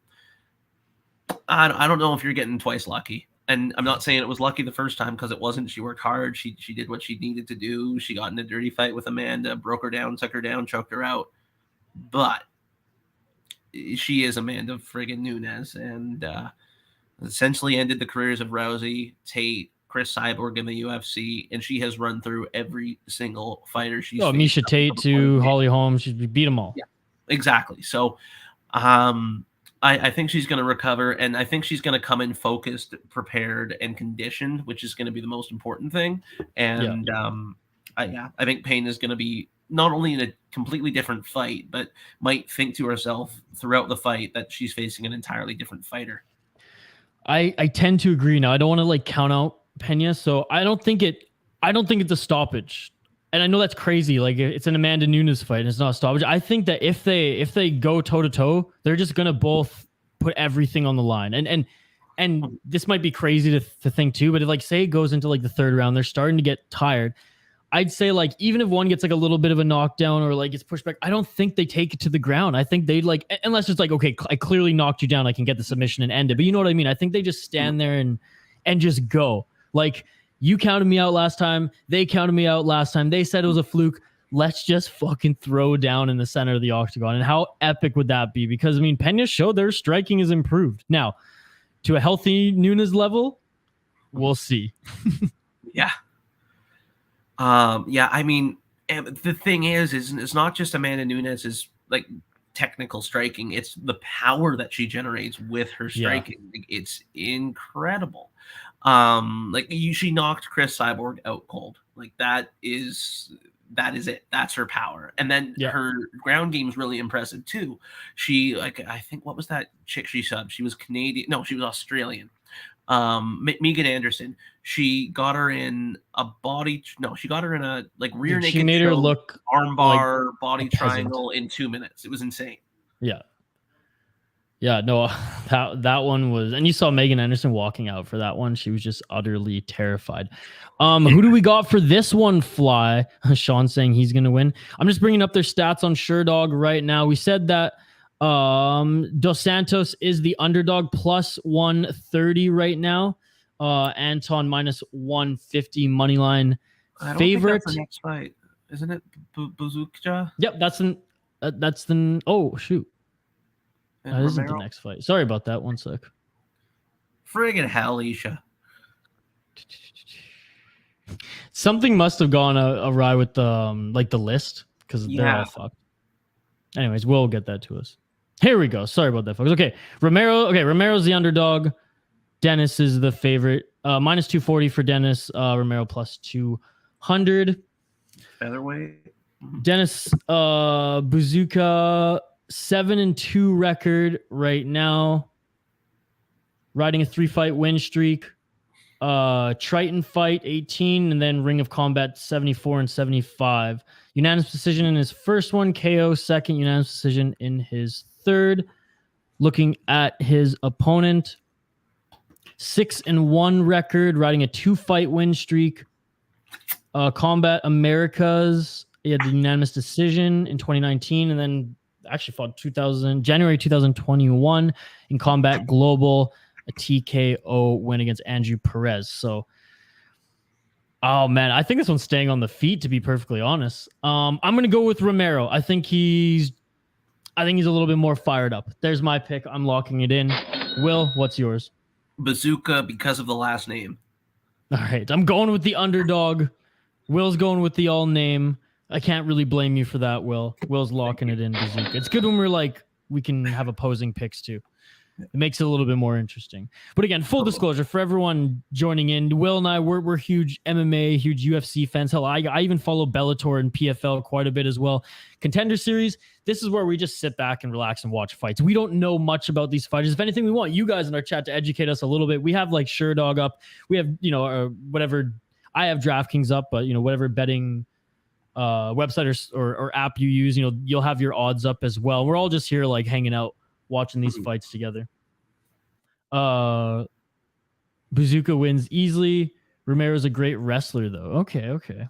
I don't know if you're getting twice lucky. And I'm not saying it was lucky the first time, because it wasn't. She worked hard. She did what she needed to do. She got in a dirty fight with Amanda, broke her down, took her down, choked her out. But she is Amanda friggin' Nunes, and essentially ended the careers of Rousey, Tate, Chris Cyborg in the UFC, and she has run through every single fighter she's faced. Misha Tate to Holly Holm. She beat them all. Yeah, exactly. So I think she's going to recover, and I think she's going to come in focused, prepared, and conditioned, which is going to be the most important thing. And I think Payne is going to be not only in a completely different fight, but might think to herself throughout the fight that she's facing an entirely different fighter. I tend to agree. Now, I don't want to like count out Pena, so I don't think it's a stoppage. And I know that's crazy. Like, it's an Amanda Nunes fight, and it's not a stoppage. I think that if they go toe to toe, they're just gonna both put everything on the line. And this might be crazy to think too, but if, like, say it goes into like the third round, they're starting to get tired. I'd say, like, even if one gets like a little bit of a knockdown or like gets pushed back, I don't think they take it to the ground. I think they'd like, unless it's like, okay, I clearly knocked you down, I can get the submission and end it. But you know what I mean? I think they just stand there and just go. Like, you counted me out last time. They counted me out last time. They said it was a fluke. Let's just fucking throw down in the center of the octagon. And how epic would that be? Because, I mean, Pena showed their striking is improved. Now, to a healthy Nunes level, we'll see. Yeah. I mean, the thing is it's not just Amanda Nunes' like technical striking. It's the power that she generates with her striking. Yeah. Like, it's incredible. She knocked Chris Cyborg out cold. Like, that is it. That's her power. And then her ground game is really impressive too. She, like, I think, what was that chick she subbed? She was Canadian. No, she was Australian. Megan Anderson. She got her in a she got her in a like rear naked. She made her look armbar like body triangle in 2 minutes. It was insane. Yeah. Yeah, no, that one was, and you saw Megan Anderson walking out for that one. She was just utterly terrified. Who do we got for this one, Fly? Sean saying he's going to win. I'm just bringing up their stats on SureDog right now. We said that Dos Santos is the underdog, plus 130 right now. Anton minus 150 money line favorite. That's the next fight, isn't it? Buzukja? Yep, that's the oh shoot. That isn't the next fight. Sorry about that. One sec. Friggin' hell, Isha. Something must have gone awry with the list, because they're all fucked. Anyways, we'll get that to us. Here we go. Sorry about that, folks. Okay, Romero. Okay, Romero's the underdog. Dennis is the favorite. Minus 240 for Dennis. Romero plus 200. Featherweight. Dennis Buzukja 7-2 record right now. Riding a 3-fight win streak. Triton fight 18, and then Ring of Combat 74 and 75. Unanimous decision in his first one. KO second. Unanimous decision in his third. Looking at his opponent, 6-1 record, riding a 2-fight win streak. Combat Americas, he had the unanimous decision in 2019, and then actually fought January 2021 in Combat Global, a TKO win against Andrew Perez. So, oh man, I think this one's staying on the feet, to be perfectly honest. I'm gonna go with Romero. I think he's a little bit more fired up. There's my pick. I'm locking it in. Will, what's yours? Buzukja, because of the last name. All right, I'm going with the underdog. Will's going with the all name. I can't really blame you for that, Will. Will's locking it in, Buzukja. It's good when we can have opposing picks too. It makes it a little bit more interesting. But again, full disclosure for everyone joining in, Will and I, we're huge MMA, huge UFC fans. Hell, I even follow Bellator and PFL quite a bit as well. Contender Series, this is where we just sit back and relax and watch fights. We don't know much about these fighters. If anything, we want you guys in our chat to educate us a little bit. We have like SureDog up. We have, whatever I have DraftKings up, but whatever betting website or app you use, you'll have your odds up as well. We're all just here like hanging out, watching these fights together. Buzukja wins easily. Romero's a great wrestler, though. Okay.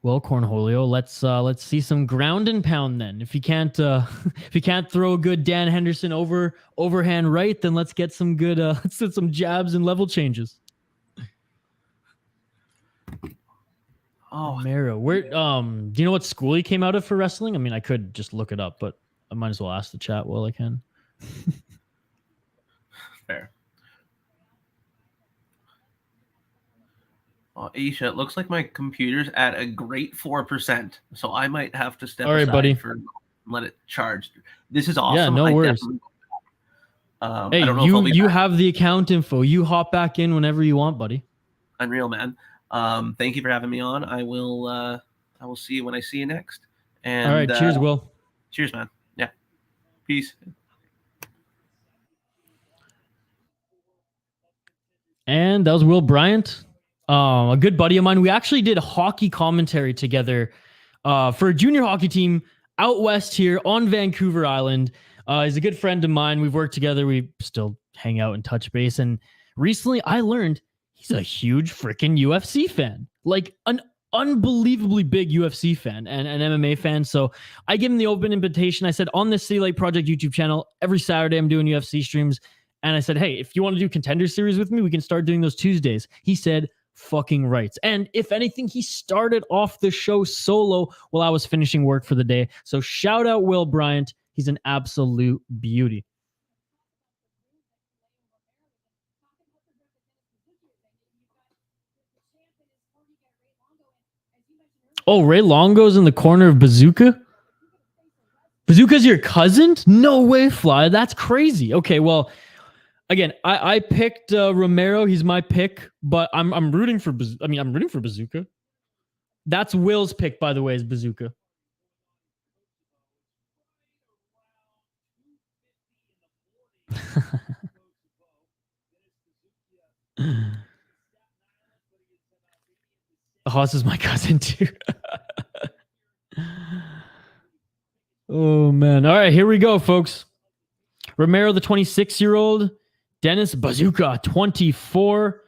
Well, Cornholio, let's see some ground and pound then. If you can't throw a good Dan Henderson overhand right, then let's get some good let's get some jabs and level changes. Oh, Romero, where do you know what school he came out of for wrestling? I mean, I could just look it up, but I might as well ask the chat while I can. fair. Isha, it looks like my computer's at a great 4%, so I might have to step aside buddy. for let it charge. This is awesome. Yeah, no worries. Hey, you have the account info. You hop back in whenever you want, buddy. Unreal, man. Thank you for having me on. I will see you when I see you next. And all right, cheers, Will. Cheers, man. Yeah. Peace. And that was Will Bryant. A good buddy of mine. We actually did hockey commentary together for a junior hockey team out west here on Vancouver Island. He's a good friend of mine. We've worked together. We still hang out and touch base. And recently I learned he's a huge freaking UFC fan, like an unbelievably big UFC fan and an MMA fan. So I give him the open invitation. I said, on the City Light Project YouTube channel, every Saturday I'm doing UFC streams. And I said, hey, if you want to do Contender series with me, we can start doing those Tuesdays. He said, fucking rights. And if anything, he started off the show solo while I was finishing work for the day. So shout out Will Bryant. He's an absolute beauty. Oh, Ray Longo's in the corner of Buzukja? Buzukja's your cousin? No way, Fly. That's crazy. Okay, well, again, I picked Romero. He's my pick, but I'm rooting for Buzukja. That's Will's pick, by the way, is Buzukja. Haas is my cousin too. Oh man! All right, here we go, folks. Romero, the 26-year-old. Dennis Buzukja, 24.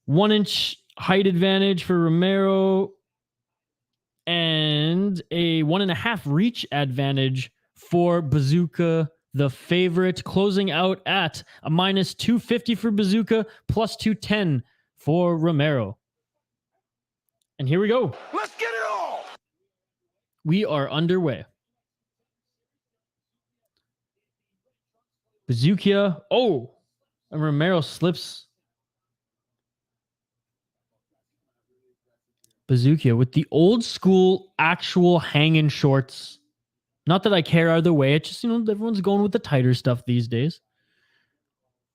1 inch height advantage for Romero. And a 1.5 reach advantage for Buzukja, the favorite. Closing out at a minus 250 for Buzukja, plus 210 for Romero. And here we go. Let's get it all. We are underway. Buzukja. Oh, and Romero slips. Buzukja with the old school actual hanging shorts. Not that I care either way. It's just, everyone's going with the tighter stuff these days.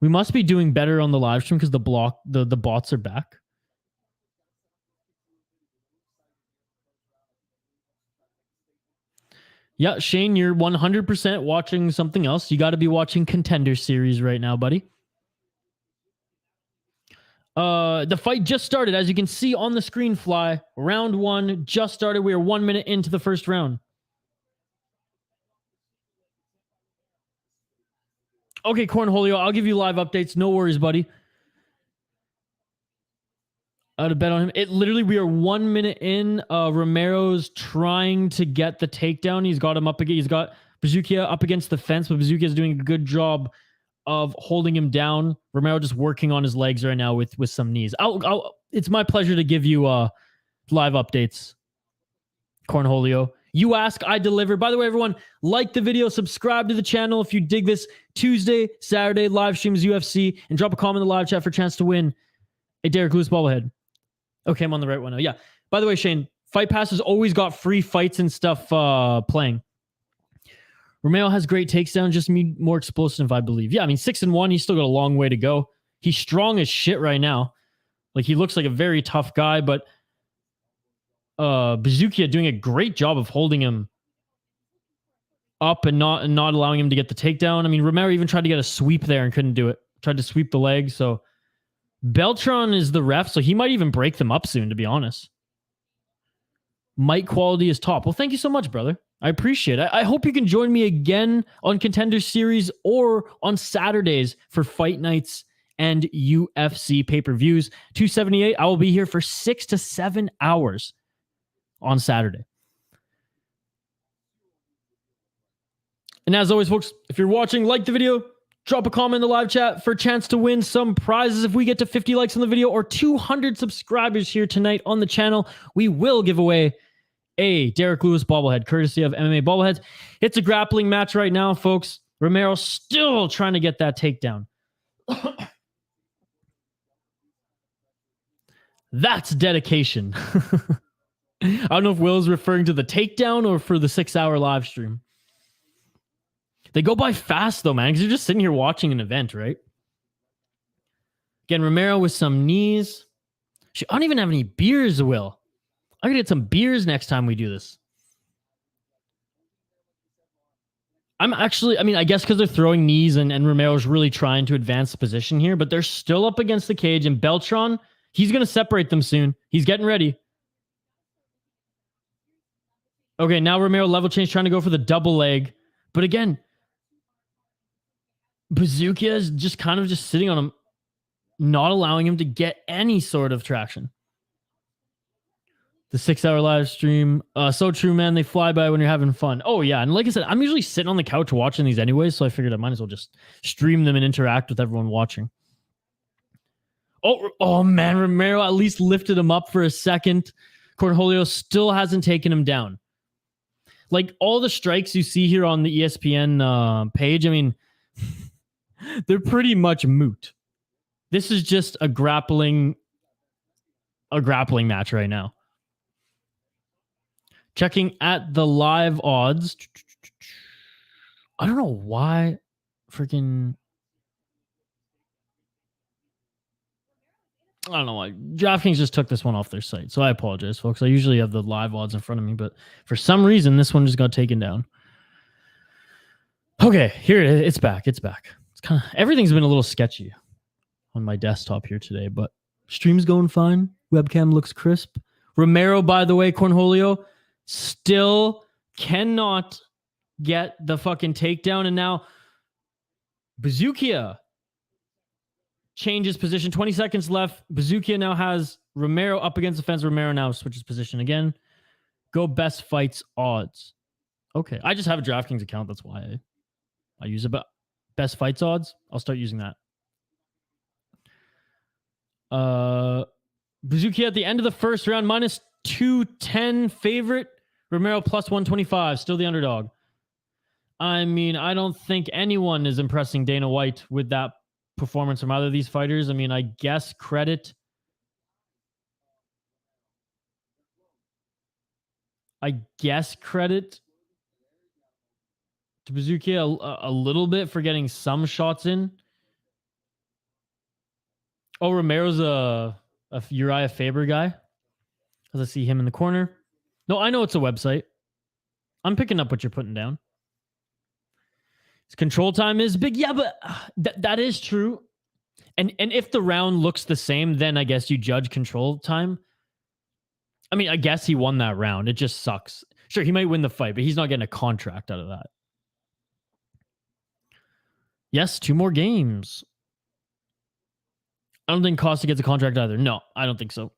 We must be doing better on the live stream because the bots are back. Yeah, Shane, you're 100% watching something else. You got to be watching Contender series right now, buddy. The fight just started. As you can see on the screen, Fly. Round 1 just started. We are 1 minute into the first round. Okay, Cornholio, I'll give you live updates. No worries, buddy. I would bet on him. It literally, we are 1 minute in. Romero's trying to get the takedown. He's got him up again. He's got Buzukja up against the fence, but Buzukja is doing a good job of holding him down. Romero just working on his legs right now with some knees. It's my pleasure to give you live updates. Cornholio. You ask, I deliver. By the way, everyone, like the video, subscribe to the channel if you dig this. Tuesday, Saturday, live streams UFC, and drop a comment in the live chat for a chance to win a Derek Lewis bobblehead. Okay, I'm on the right one now. Yeah. By the way, Shane, Fight Pass has always got free fights and stuff playing. Romero has great takedowns, just more explosive, I believe. Yeah, I mean, 6-1, he's still got a long way to go. He's strong as shit right now. Like, he looks like a very tough guy, but Buzukja doing a great job of holding him up and not allowing him to get the takedown. I mean, Romero even tried to get a sweep there and couldn't do it. Tried to sweep the leg, so Beltran is the ref, so he might even break them up soon, to be honest. Mic quality is top. Well, thank you so much, brother. I appreciate it. I hope you can join me again on Contender Series or on Saturdays for fight nights and UFC pay-per-views. 278, I will be here for 6 to 7 hours on Saturday. And as always, folks, if you're watching, like the video, drop a comment in the live chat for a chance to win some prizes. If we get to 50 likes on the video or 200 subscribers here tonight on the channel, we will give away a Derek Lewis bobblehead, courtesy of MMA Bobbleheads. It's a grappling match right now, folks. Romero still trying to get that takedown. That's dedication. I don't know if Will's referring to the takedown or for the 6-hour live stream. They go by fast, though, man, because you're just sitting here watching an event, right? Again, Romero with some knees. I don't even have any beers, Will. I gotta get some beers next time we do this. I guess because they're throwing knees and Romero's really trying to advance the position here, but they're still up against the cage, and Beltran, he's going to separate them soon. He's getting ready. Okay, now Romero level change, trying to go for the double leg. But again, Buzukja is just kind of just sitting on him, not allowing him to get any sort of traction. The 6-hour live stream. So true, man. They fly by when you're having fun. Oh, yeah. And like I said, I'm usually sitting on the couch watching these anyways, so I figured I might as well just stream them and interact with everyone watching. Oh man. Romero at least lifted him up for a second. Cornholio still hasn't taken him down. Like, all the strikes you see here on the ESPN page, I mean, they're pretty much moot. This is just a grappling match right now. Checking at the live odds. I don't know why freaking... I don't know why. DraftKings just took this one off their site, so I apologize, folks. I usually have the live odds in front of me, but for some reason, this one just got taken down. Okay, here it is. It's back. It's back. It's kind of... everything's been a little sketchy on my desktop here today, but stream's going fine. Webcam looks crisp. Romero, by the way, Cornholio, still cannot get the fucking takedown. And now Buzukja changes position. 20 seconds left. Buzukja now has Romero up against the fence. Romero now switches position again. Go best fights odds. Okay. I just have a DraftKings account. That's why I use it. But best fights odds, I'll start using that. Buzukja at the end of the first round, minus 210 favorite. Romero plus 125, still the underdog. I mean, I don't think anyone is impressing Dana White with that performance from either of these fighters. I mean, I guess credit to Buzukja a little bit for getting some shots in. Oh, Romero's a Uriah Faber guy. As I see him in the corner. No, I know it's a website. I'm picking up what you're putting down. His control time is big. Yeah, but that is true. And if the round looks the same, then I guess you judge control time. I mean, I guess he won that round. It just sucks. Sure, he might win the fight, but he's not getting a contract out of that. Yes, 2 more games. I don't think Costa gets a contract either. No, I don't think so.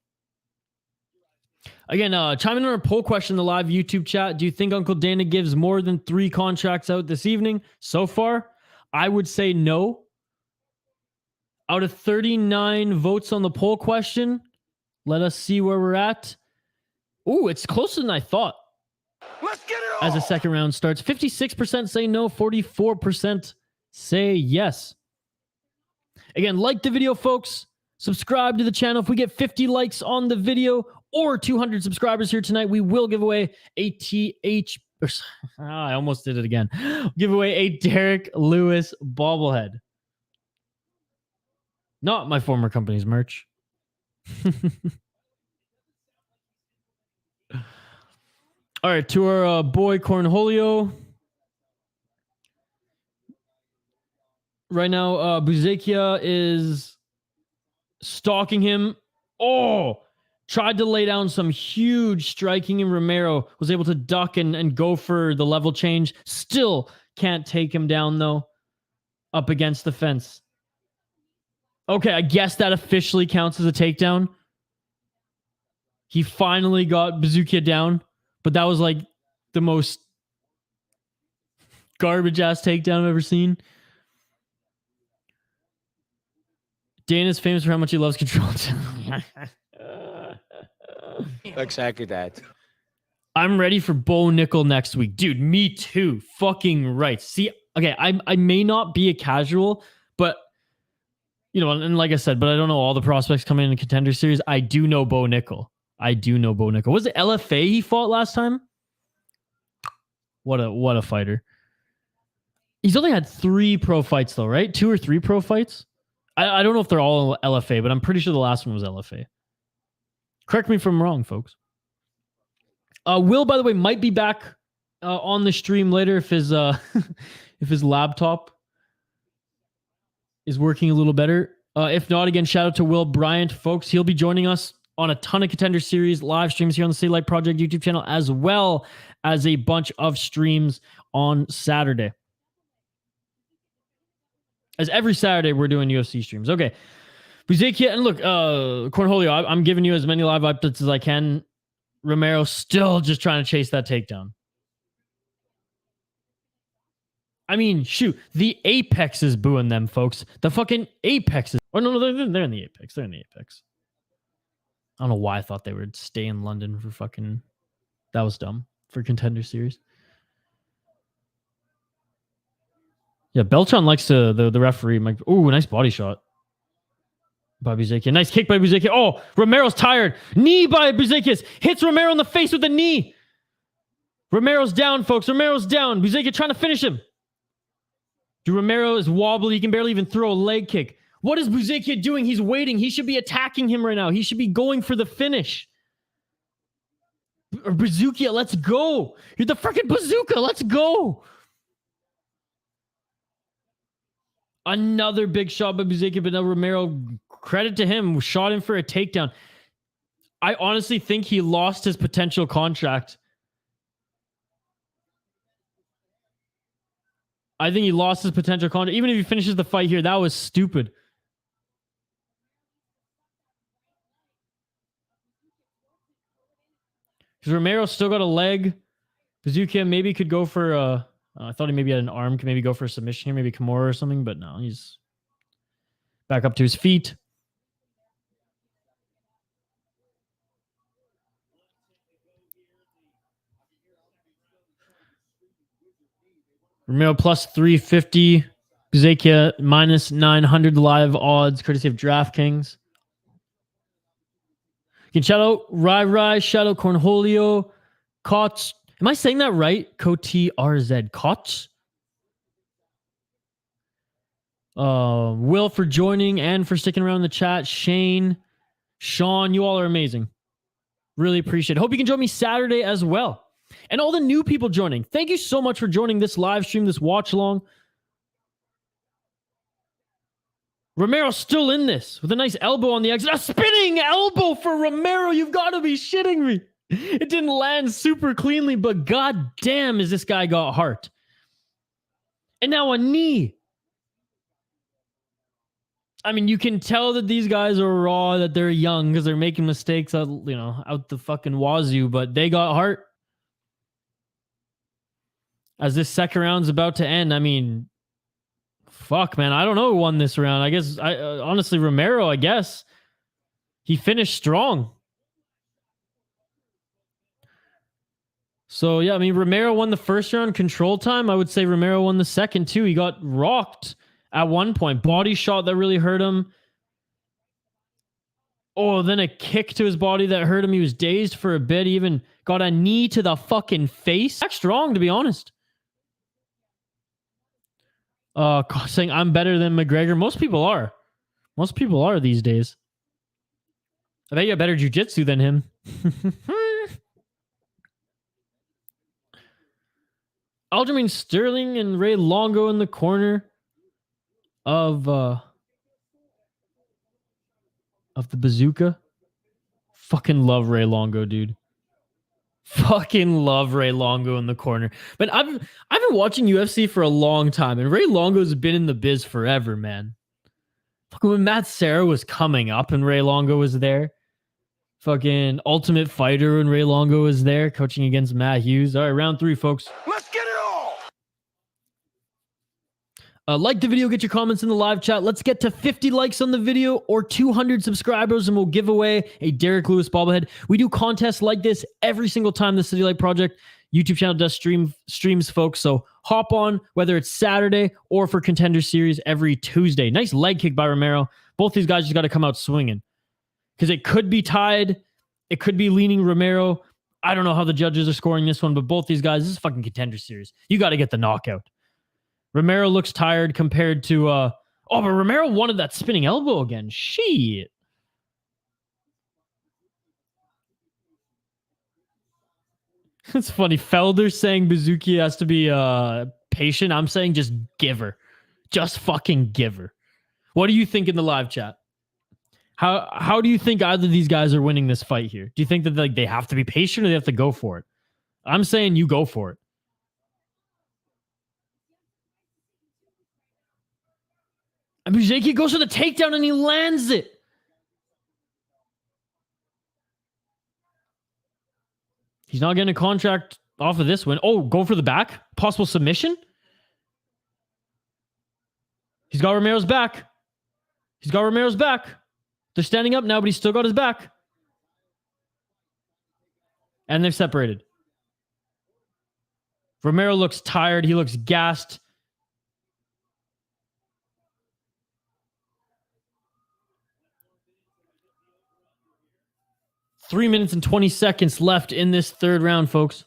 Again, chime in on our poll question in the live YouTube chat. Do you think Uncle Dana gives more than 3 contracts out this evening? So far, I would say no. Out of 39 votes on the poll question, let us see where we're at. Ooh, it's closer than I thought. Let's get it on. As the second round starts, 56% say no, 44% say yes. Again, like the video, folks. Subscribe to the channel. If we get 50 likes on the video or 200 subscribers here tonight, we will give away a I almost did it again. Give away a Derek Lewis bobblehead. Not my former company's merch. All right, to our boy Cornholio. Right now, Buzukja is stalking him. Oh, tried to lay down some huge striking, and Romero was able to duck and go for the level change. Still can't take him down, though, up against the fence. Okay, I guess that officially counts as a takedown. He finally got Buzukja down, but that was like the most garbage-ass takedown I've ever seen. Dana's famous for how much he loves control. Exactly that. I'm ready for Bo Nickel next week. Dude, me too. Fucking right. See, okay, I may not be a casual, but, you know, and like I said, but I don't know all the prospects coming in the Contender Series. I do know Bo Nickel. Was it LFA he fought last time? What a fighter. He's only had 3 pro fights, though, right? 2 or 3 pro fights? I don't know if they're all LFA, but I'm pretty sure the last one was LFA. Correct me if I'm wrong, folks. Will, by the way, might be back on the stream later if his if his laptop is working a little better. If not, again, shout out to Will Bryant, folks. He'll be joining us on a ton of Contender Series live streams here on the City Light Project YouTube channel, as well as a bunch of streams on Saturday. As every Saturday, we're doing UFC streams. Okay. Buzukja, and look, Cornholio, I'm giving you as many live updates as I can. Romero still just trying to chase that takedown. I mean, shoot, the Apex is booing them, folks. The fucking Apex is... Oh, no, they're in the Apex. They're in the Apex. I don't know why I thought they would stay in London for fucking... That was dumb. For Contender Series. Yeah, Beltran likes the referee. Ooh, nice body shot by Buzukja. Nice kick by Buzukja. Oh, Romero's tired. Knee by Buzukja. Hits Romero in the face with the knee. Romero's down, folks. Romero's down. Buzukja trying to finish him. Dude, Romero is wobbly. He can barely even throw a leg kick. What is Buzukja doing? He's waiting. He should be attacking him right now. He should be going for the finish. Buzukja, let's go. You're the freaking bazooka. Let's go. Another big shot by Buzukja, but now Romero, credit to him, shot him for a takedown. I honestly think he lost his potential contract. I think he lost his potential contract. Even if he finishes the fight here, that was stupid. Because Romero still got a leg. Buzukja maybe could go for... I thought he maybe had an arm, could maybe go for a submission here, maybe Kimura or something, but no, he's back up to his feet. Romero plus 350. Buzukja minus 900 live odds, courtesy of DraftKings. You can shout out Rai, shout out Cornholio, Koch. Am I saying that right? KOTRZ. Koch? Will for joining and for sticking around in the chat. Shane, Sean, you all are amazing. Really appreciate it. Hope you can join me Saturday as well. And all the new people joining. Thank you so much for joining this live stream, this watch along. Romero's still in this with a nice elbow on the exit. A spinning elbow for Romero. You've got to be shitting me. It didn't land super cleanly, but god damn is this guy got heart. And now a knee. I mean, you can tell that these guys are raw, that they're young because they're making mistakes out, out the fucking wazoo, but they got heart. As this second round's about to end, I mean, fuck, man. I don't know who won this round. I guess, honestly, Romero, I guess. He finished strong. So, yeah, I mean, Romero won the first round control time. I would say Romero won the second, too. He got rocked at one point. Body shot that really hurt him. Oh, then a kick to his body that hurt him. He was dazed for a bit. He even got a knee to the fucking face. That's strong, to be honest. Saying I'm better than McGregor. Most people are. Most people are these days. I bet you have better jiu-jitsu than him. Aljamain Sterling and Ray Longo in the corner of of the Buzukja. Fucking love Ray Longo, dude. Fucking love Ray Longo in the corner. But I've been watching UFC for a long time, and Ray Longo's been in the biz forever, man. Fucking when Matt Serra was coming up and Ray Longo was there. Fucking Ultimate Fighter when Ray Longo was there, coaching against Matt Hughes. All right, round 3, folks. Let's get it all. Like the video, get your comments in the live chat. Let's get to 50 likes on the video or 200 subscribers, and we'll give away a Derek Lewis bobblehead. We do contests like this every single time the City Light Project YouTube channel does streams, folks. So hop on, whether it's Saturday or for Contender Series every Tuesday. Nice leg kick by Romero. Both these guys just got to come out swinging because it could be tied. It could be leaning Romero. I don't know how the judges are scoring this one, but both these guys, this is fucking Contender Series. You got to get the knockout. Romero looks tired compared to but Romero wanted that spinning elbow again. Shit. It's funny. Felder saying Buzukja has to be patient. I'm saying just give her. Just fucking give her. What do you think in the live chat? How do you think either of these guys are winning this fight here? Do you think that they have to be patient or they have to go for it? I'm saying you go for it. And Buzukja goes for the takedown and he lands it. He's not getting a contract off of this win. Oh, go for the back? Possible submission? He's got Romero's back. He's got Romero's back. They're standing up now, but he's still got his back. And they've separated. Romero looks tired. He looks gassed. Three minutes and 20 seconds left in this third round, folks.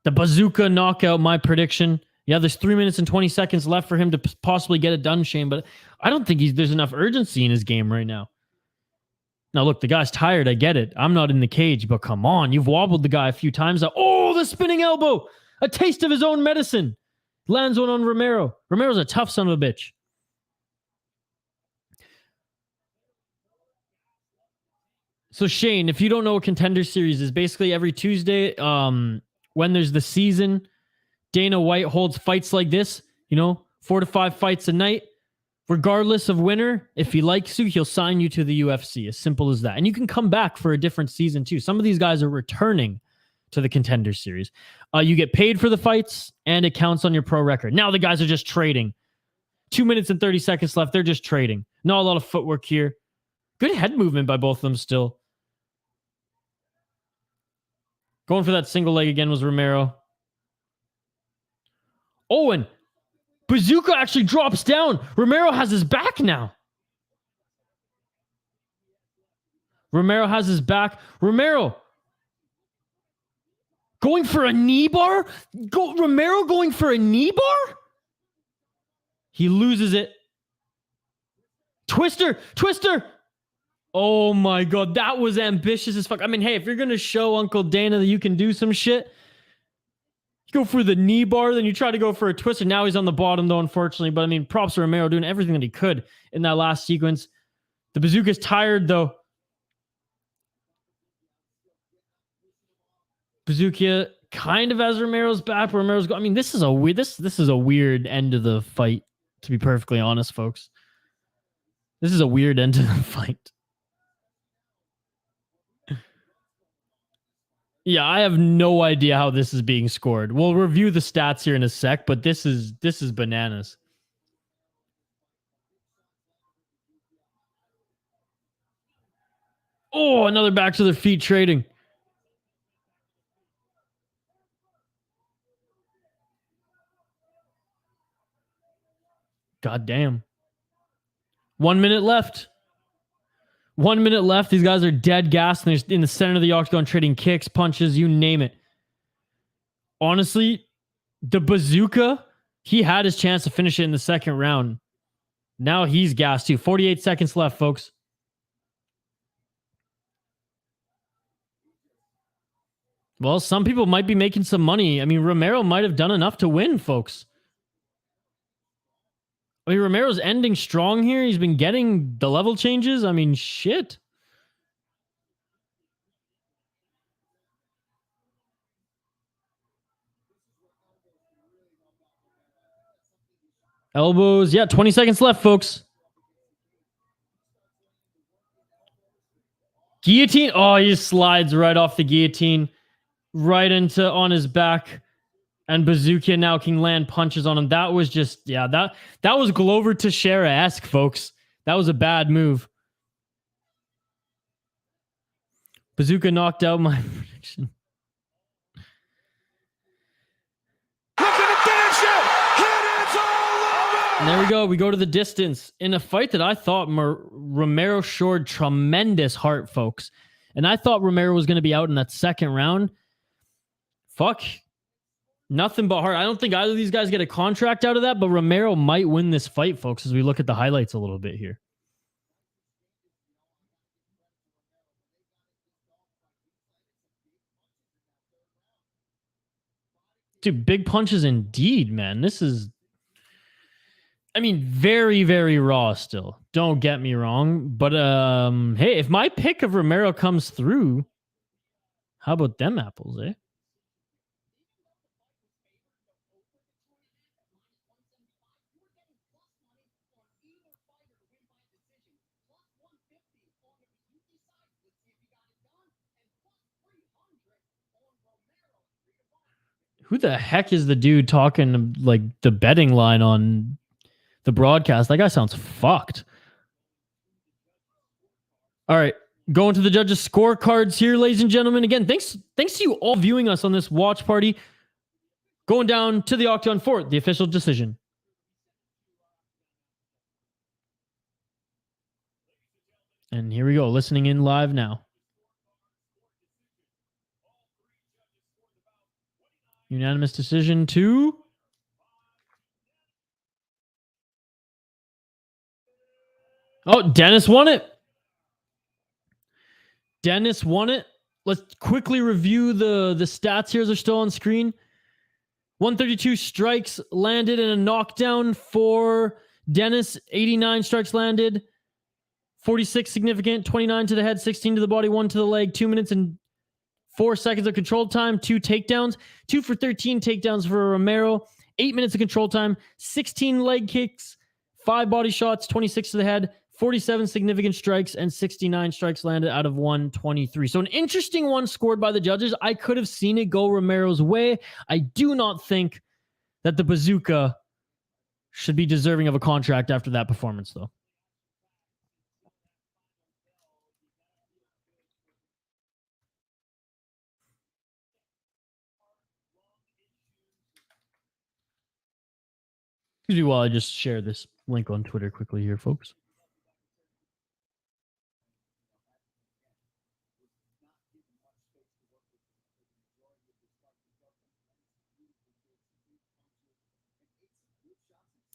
The Buzukja knockout, my prediction. Yeah, there's 3 minutes and 20 seconds left for him to possibly get it done, Shane, but I don't think there's enough urgency in his game right now. Now, look, the guy's tired. I get it. I'm not in the cage, but come on. You've wobbled the guy a few times. Oh, the spinning elbow. A taste of his own medicine. Lands one on Romero. Romero's a tough son of a bitch. So, Shane, if you don't know what Contender Series is, basically every Tuesday, when there's the season, Dana White holds fights like this, 4 to 5 fights a night. Regardless of winner, if he likes you, he'll sign you to the UFC. As simple as that. And you can come back for a different season too. Some of these guys are returning to the Contender Series. You get paid for the fights, and it counts on your pro record. Now the guys are just trading. 2 minutes and 30 seconds left. They're just trading. Not a lot of footwork here. Good head movement by both of them still. Going for that single leg again was Romero. Oh, and Buzukja actually drops down. Romero has his back now. Romero has his back. Romero going for a knee bar? Romero going for a knee bar? He loses it. Twister. Oh my God, that was ambitious as fuck. I mean, hey, if you're going to show Uncle Dana that you can do some shit, you go for the knee bar, then you try to go for a twister. Now he's on the bottom, though, unfortunately. But I mean, props to Romero doing everything that he could in that last sequence. The Buzukja's tired, though. Buzukja kind of has Romero's back. Romero's I mean, this is a weird end of the fight, to be perfectly honest, folks. This is a weird end to the fight. Yeah, I have no idea how this is being scored. We'll review the stats here in a sec, but this is bananas. Oh, another back to their feet trading. God damn. 1 minute left. 1 minute left. These guys are dead gas, and they're in the center of the octagon trading kicks, punches, you name it. Honestly, the Buzukja, he had his chance to finish it in the second round. Now he's gassed too. 48 seconds left, folks. Well, some people might be making some money. I mean, Romero might have done enough to win, folks. I mean, Romero's ending strong here. He's been getting the level changes. I mean, shit. Elbows. Yeah, 20 seconds left, folks. Guillotine. Oh, he just slides right off the guillotine, right into on his back. And Buzukja now can land punches on him. That was just, yeah, that was Glover Teixeira-esque, folks. That was a bad move. Buzukja knocked out my prediction. And there we go. We go to the distance in a fight that I thought Romero showed tremendous heart, folks. And I thought Romero was going to be out in that second round. Fuck. Nothing but heart. I don't think either of these guys get a contract out of that, but Romero might win this fight, folks, as we look at the highlights a little bit here. Dude, big punches indeed, man. This is, I mean, very, very raw still. Don't get me wrong. But hey, if my pick of Romero comes through, how about them apples, eh? Who the heck is the dude talking like the betting line on the broadcast? That guy sounds fucked. All right. Going to the judges' scorecards here, ladies and gentlemen. Again, thanks to you all viewing us on this watch party. Going down to the Octagon for the official decision. And here we go, listening in live now. Unanimous decision to... Oh, Dennis won it. Dennis won it. Let's quickly review the stats here as they're still on screen. 132 strikes landed and a knockdown for Dennis. 89 strikes landed. 46 significant. 29 to the head, 16 to the body, 1 to the leg. 2 minutes and 4 seconds of control time. 2 takedowns. 2 for 13 takedowns for Romero. 8 minutes of control time. 16 leg kicks. 5 body shots. 26 to the head. 47 significant strikes and 69 strikes landed out of 123. So an interesting one scored by the judges. I could have seen it go Romero's way. I do not think that the Buzukja should be deserving of a contract after that performance, though. Excuse me while I just share this link on Twitter quickly here, folks.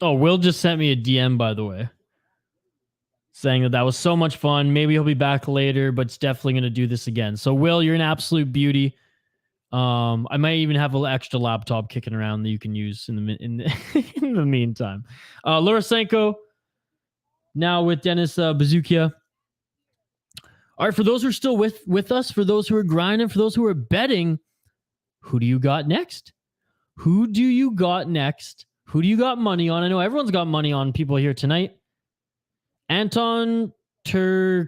Oh, Will just sent me a DM, by the way, saying that was so much fun. Maybe he'll be back later, but it's definitely going to do this again. So, Will, you're an absolute beauty. I might even have an extra laptop kicking around that you can use in the meantime. Lurasenko now with Dennis Buzukja. All right, for those who are still with us, for those who are grinding, for those who are betting, who do you got next? Who do you got next? Who do you got money on? I know everyone's got money on people here tonight. Anton Turkalj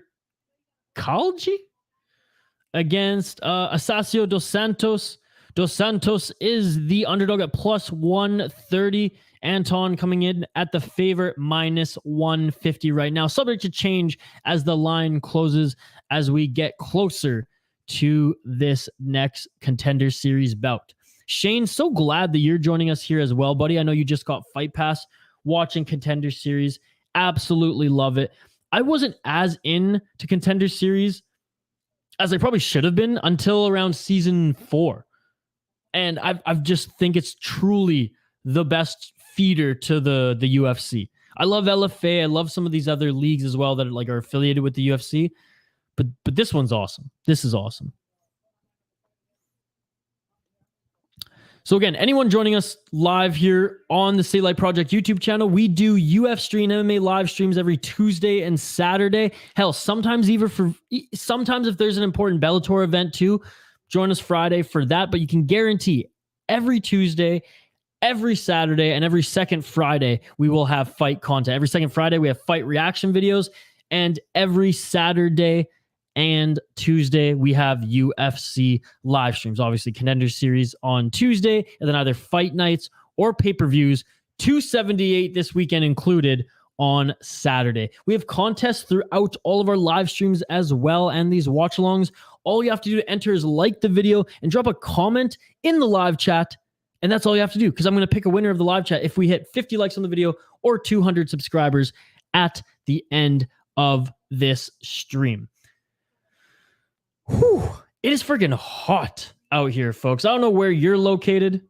against Acacio dos Santos. Dos Santos is the underdog at plus 130. Anton coming in at the favorite minus 150 right now. Subject to change as the line closes as we get closer to this next Contender Series bout. Shane, so glad that you're joining us here as well, buddy. I know you just got Fight Pass watching Contender Series. Absolutely love it. I wasn't as into Contender Series as I probably should have been until around season 4. And I've just think it's truly the best feeder to the UFC. I love LFA. I love some of these other leagues as well that are affiliated with the UFC. But this one's awesome. This is awesome. So again, anyone joining us live here on the Stay Light Project YouTube channel, we do UFC and MMA live streams every Tuesday and Saturday. Hell, sometimes if there's an important Bellator event too, join us Friday for that. But you can guarantee every Tuesday, every Saturday, and every second Friday, we will have fight content. Every second Friday, we have fight reaction videos. And every Saturday and Tuesday, we have UFC live streams. Obviously, Contender Series on Tuesday, and then either fight nights or pay-per-views, 278 this weekend included on Saturday. We have contests throughout all of our live streams as well, and these watch-alongs. All you have to do to enter is like the video and drop a comment in the live chat, and that's all you have to do, because I'm going to pick a winner of the live chat if we hit 50 likes on the video or 200 subscribers at the end of this stream. Whew, it is freaking hot out here, folks. I don't know where you're located.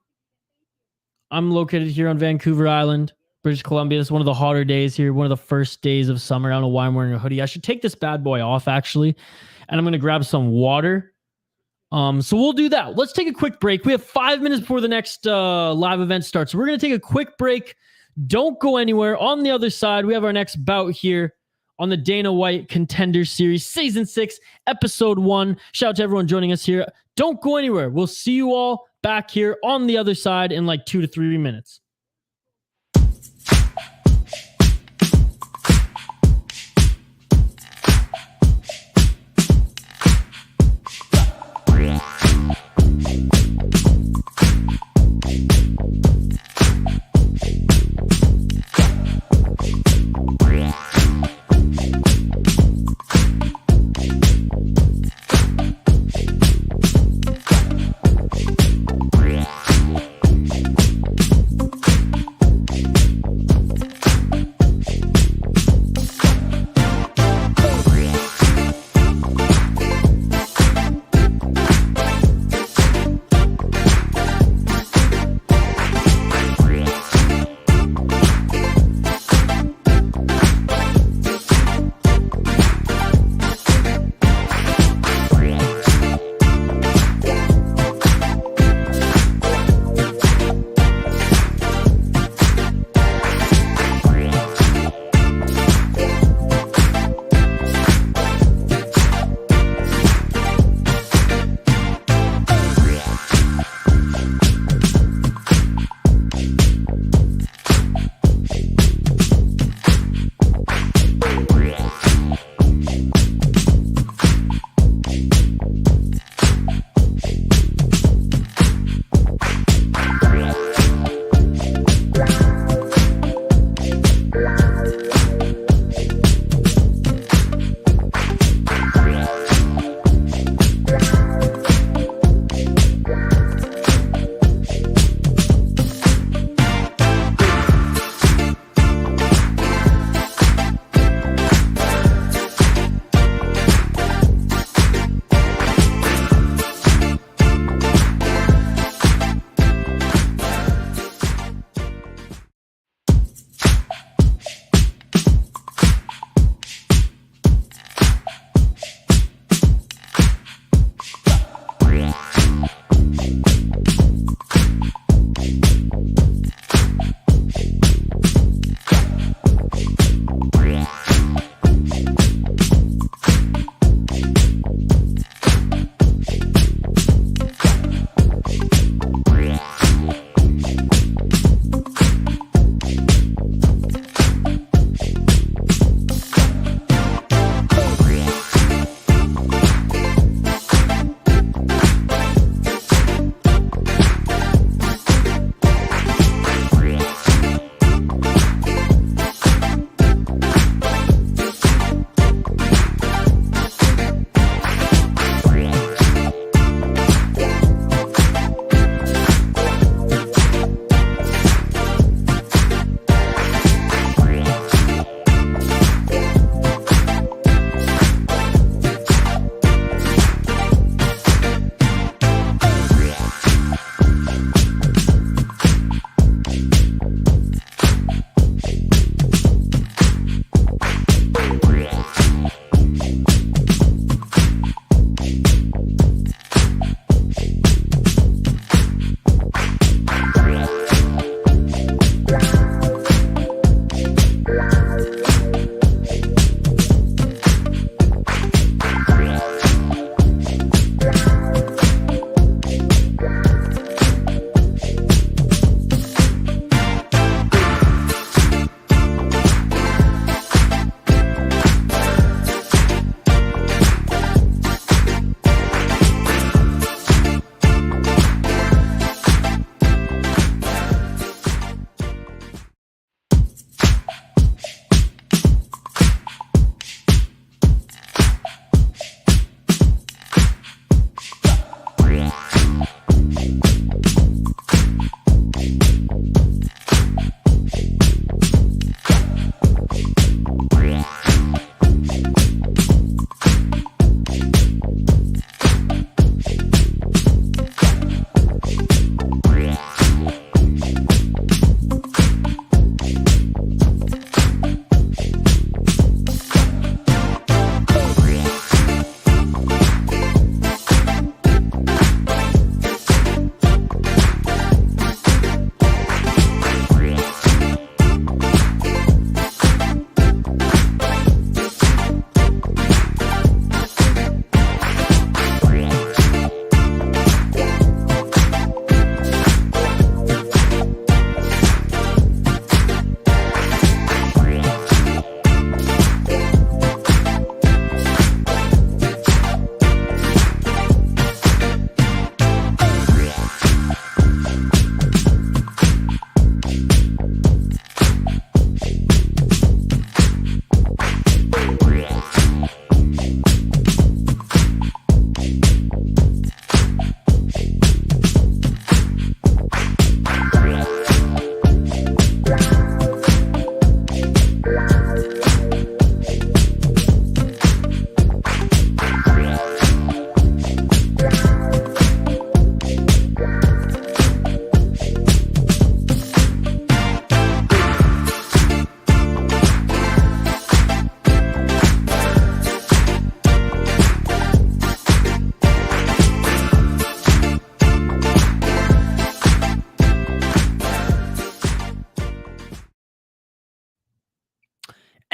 I'm located here on Vancouver Island, British Columbia. It's one of the hotter days here, one of the first days of summer. I don't know why I'm wearing a hoodie. I should take this bad boy off, actually, and I'm going to grab some water. So we'll do that. Let's take a quick break. We have 5 minutes before the next live event starts. So we're going to take a quick break. Don't go anywhere. On the other side, we have our next bout here on the Dana White Contender Series, Season 6, Episode 1. Shout out to everyone joining us here. Don't go anywhere. We'll see you all back here on the other side in like 2 to 3 minutes.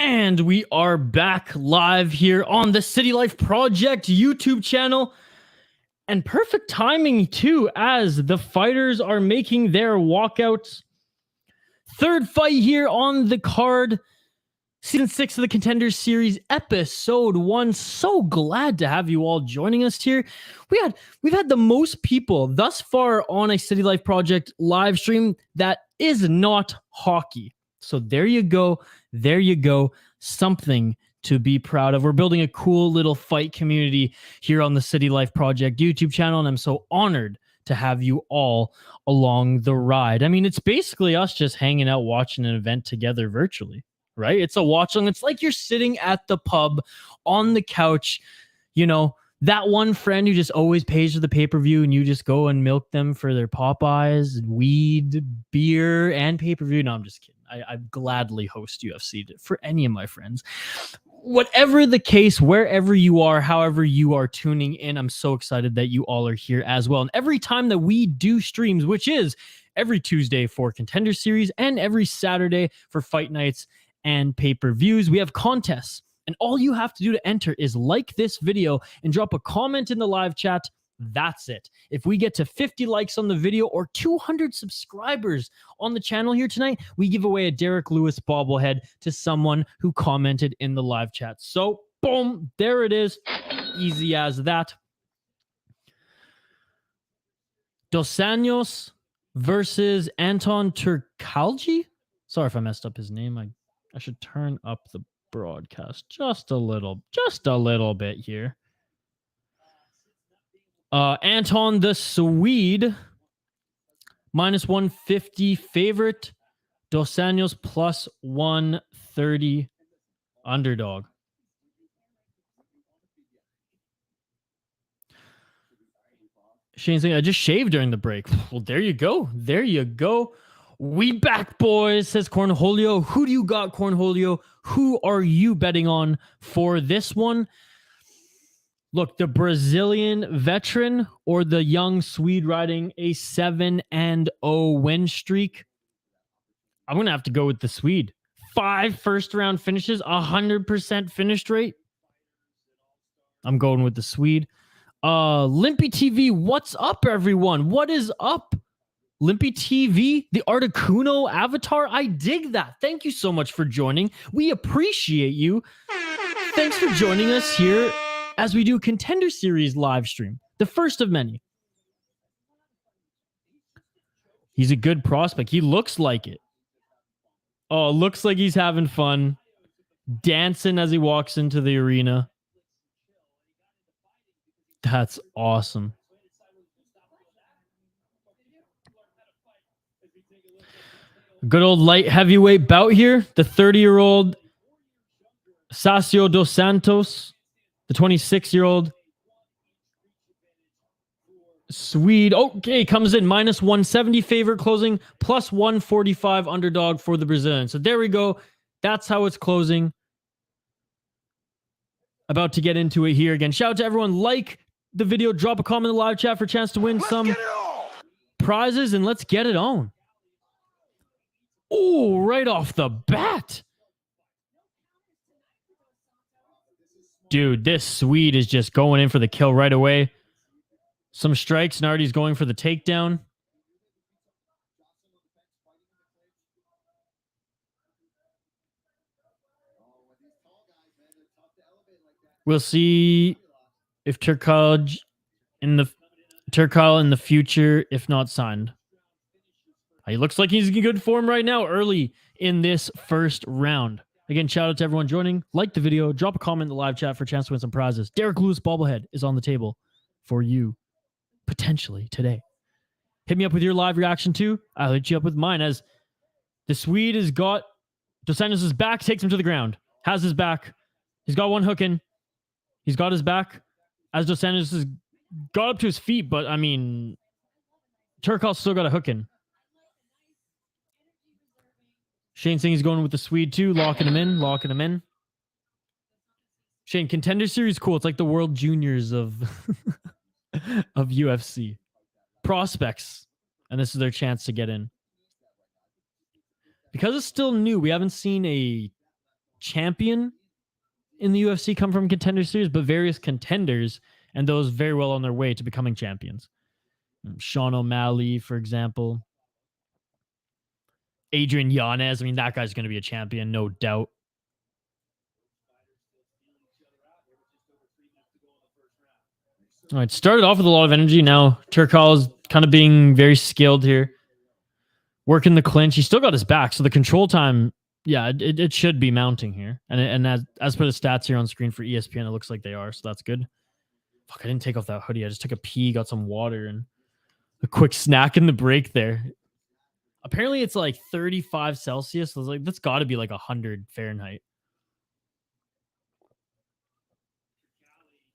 And we are back live here on the City Life Project YouTube channel. And perfect timing too, as the fighters are making their walkouts. Third fight here on the card. Season 6 of the Contender Series, Episode 1. So glad to have you all joining us here. We've had the most people thus far on a City Life Project live stream that is not hockey. So there you go. There you go. Something to be proud of. We're building a cool little fight community here on the City Life Project YouTube channel, and I'm so honored to have you all along the ride. I mean, it's basically us just hanging out, watching an event together virtually, right? It's a watch along. It's like you're sitting at the pub on the couch, you know, that one friend who just always pays for the pay-per-view and you just go and milk them for their Popeyes, weed, beer, and pay-per-view. No, I'm just kidding. I gladly host UFC for any of my friends. Whatever the case, wherever you are, however you are tuning in, I'm so excited that you all are here as well. And every time that we do streams, which is every Tuesday for Contender Series and every Saturday for Fight Nights and pay-per-views, we have contests. And all you have to do to enter is like this video and drop a comment in the live chat. That's it. If we get to 50 likes on the video or 200 subscribers on the channel here tonight, we give away a Derek Lewis bobblehead to someone who commented in the live chat. So, boom, there it is. Easy as that. Dos Anjos versus Anton Turkalj. Sorry if I messed up his name. I should turn up the broadcast just a little bit here. Anton the Swede, minus 150 favorite. Dos Anjos plus 130 underdog. Shane's saying, I just shaved during the break. Well, there you go. There you go. We back, boys, says Cornholio. Who do you got, Cornholio? Who are you betting on for this one? Look, the Brazilian veteran or the young Swede riding a 7-0 win streak? I'm going to have to go with the Swede. 5 first-round finishes, 100% finish rate. I'm going with the Swede. Limpy TV, what's up, everyone? What is up? Limpy TV, the Articuno avatar. I dig that. Thank you so much for joining. We appreciate you. Thanks for joining us here as we do Contender Series live stream, the first of many. He's a good prospect. He looks like it. Oh, looks like he's having fun, dancing as he walks into the arena. That's awesome. Good old light heavyweight bout here. The 30-year-old Sacio dos Santos. The 26-year-old Swede. Okay, comes in minus 170 favorite, closing plus 145 underdog for the Brazilian. So there we go. That's how it's closing. About to get into it here again. Shout out to everyone. Like the video. Drop a comment in the live chat for a chance to win some prizes. And let's get it on. Oh, right off the bat. Dude, this Swede is just going in for the kill right away. Some strikes. Nardi's going for the takedown. We'll see if Turkalj in the future, if not signed. He looks like he's in good form right now, early in this first round. Again, shout out to everyone joining. Like the video, drop a comment in the live chat for a chance to win some prizes. Derek Lewis bobblehead is on the table for you, potentially today. Hit me up with your live reaction too. I'll hit you up with mine, as the Swede has got Dos Anjos' back, takes him to the ground, has his back. He's got one hook in. He's got his back as Dos Anjos has got up to his feet, but I mean, Turkalj still got a hook in. Shane saying he's going with the Swede too, locking him in. Shane, Contender Series, cool. It's like the World Juniors of of UFC. Prospects, and this is their chance to get in. Because it's still new, we haven't seen a champion in the UFC come from Contender Series, but various contenders, and those very well on their way to becoming champions. Sean O'Malley, for example. Adrian Yanez. I mean, that guy's going to be a champion, no doubt. All right, started off with a lot of energy. Now Turkalj is kind of being very skilled here. Working the clinch. He still got his back, so the control time, yeah, it should be mounting here. And as per the stats here on screen for ESPN, it looks like they are, so that's good. Fuck, I didn't take off that hoodie. I just took a pee, got some water, and a quick snack in the break there. Apparently, it's like 35 Celsius. So I was like, that's got to be like 100 Fahrenheit.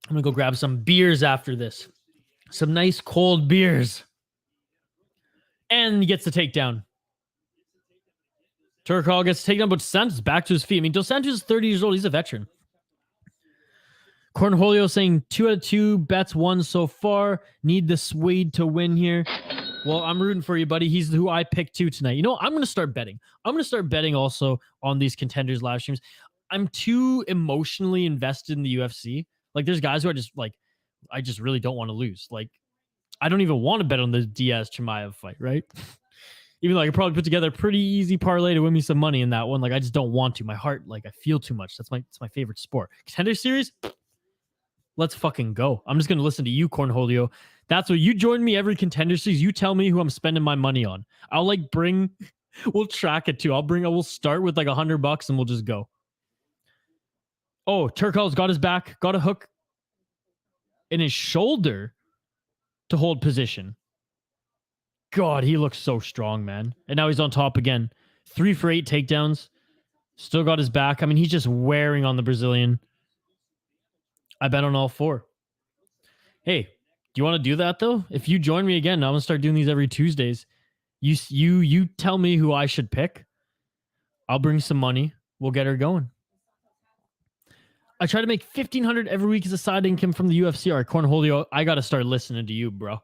I'm going to go grab some beers after this. Some nice cold beers. And he gets the takedown. Turkalj gets taken down, but Santos back to his feet. I mean, Dos Santos is 30 years old. He's a veteran. Cornholio saying 2 out of 2 bets won so far. Need the Swede to win here. Well, I'm rooting for you, buddy. He's who I picked too tonight. You know, I'm going to start betting. I'm going to start betting also on these Contenders live streams. I'm too emotionally invested in the UFC. Like, there's guys who are just like, I just really don't want to lose. Like, I don't even want to bet on the Diaz Chimaev fight, right? Even though I could probably put together a pretty easy parlay to win me some money in that one. Like, I just don't want to. My heart, like, I feel too much. It's my favorite sport. Contender Series, let's fucking go. I'm just going to listen to you, Cornholio. That's what you join me every Contender Series. You tell me who I'm spending my money on. I'll like we'll track it too. We'll start with like $100 and we'll just go. Oh, Turkalj's got his back, got a hook in his shoulder to hold position. God, he looks so strong, man. And now he's on top again. 3 for 8 takedowns. Still got his back. I mean, he's just wearing on the Brazilian. I bet on all 4. Hey, do you want to do that though? If you join me again, I'm gonna start doing these every Tuesdays. You tell me who I should pick. I'll bring some money. We'll get her going. I try to make $1,500 every week as a side income from the UFC. All right, Cornholio, I got to start listening to you, bro.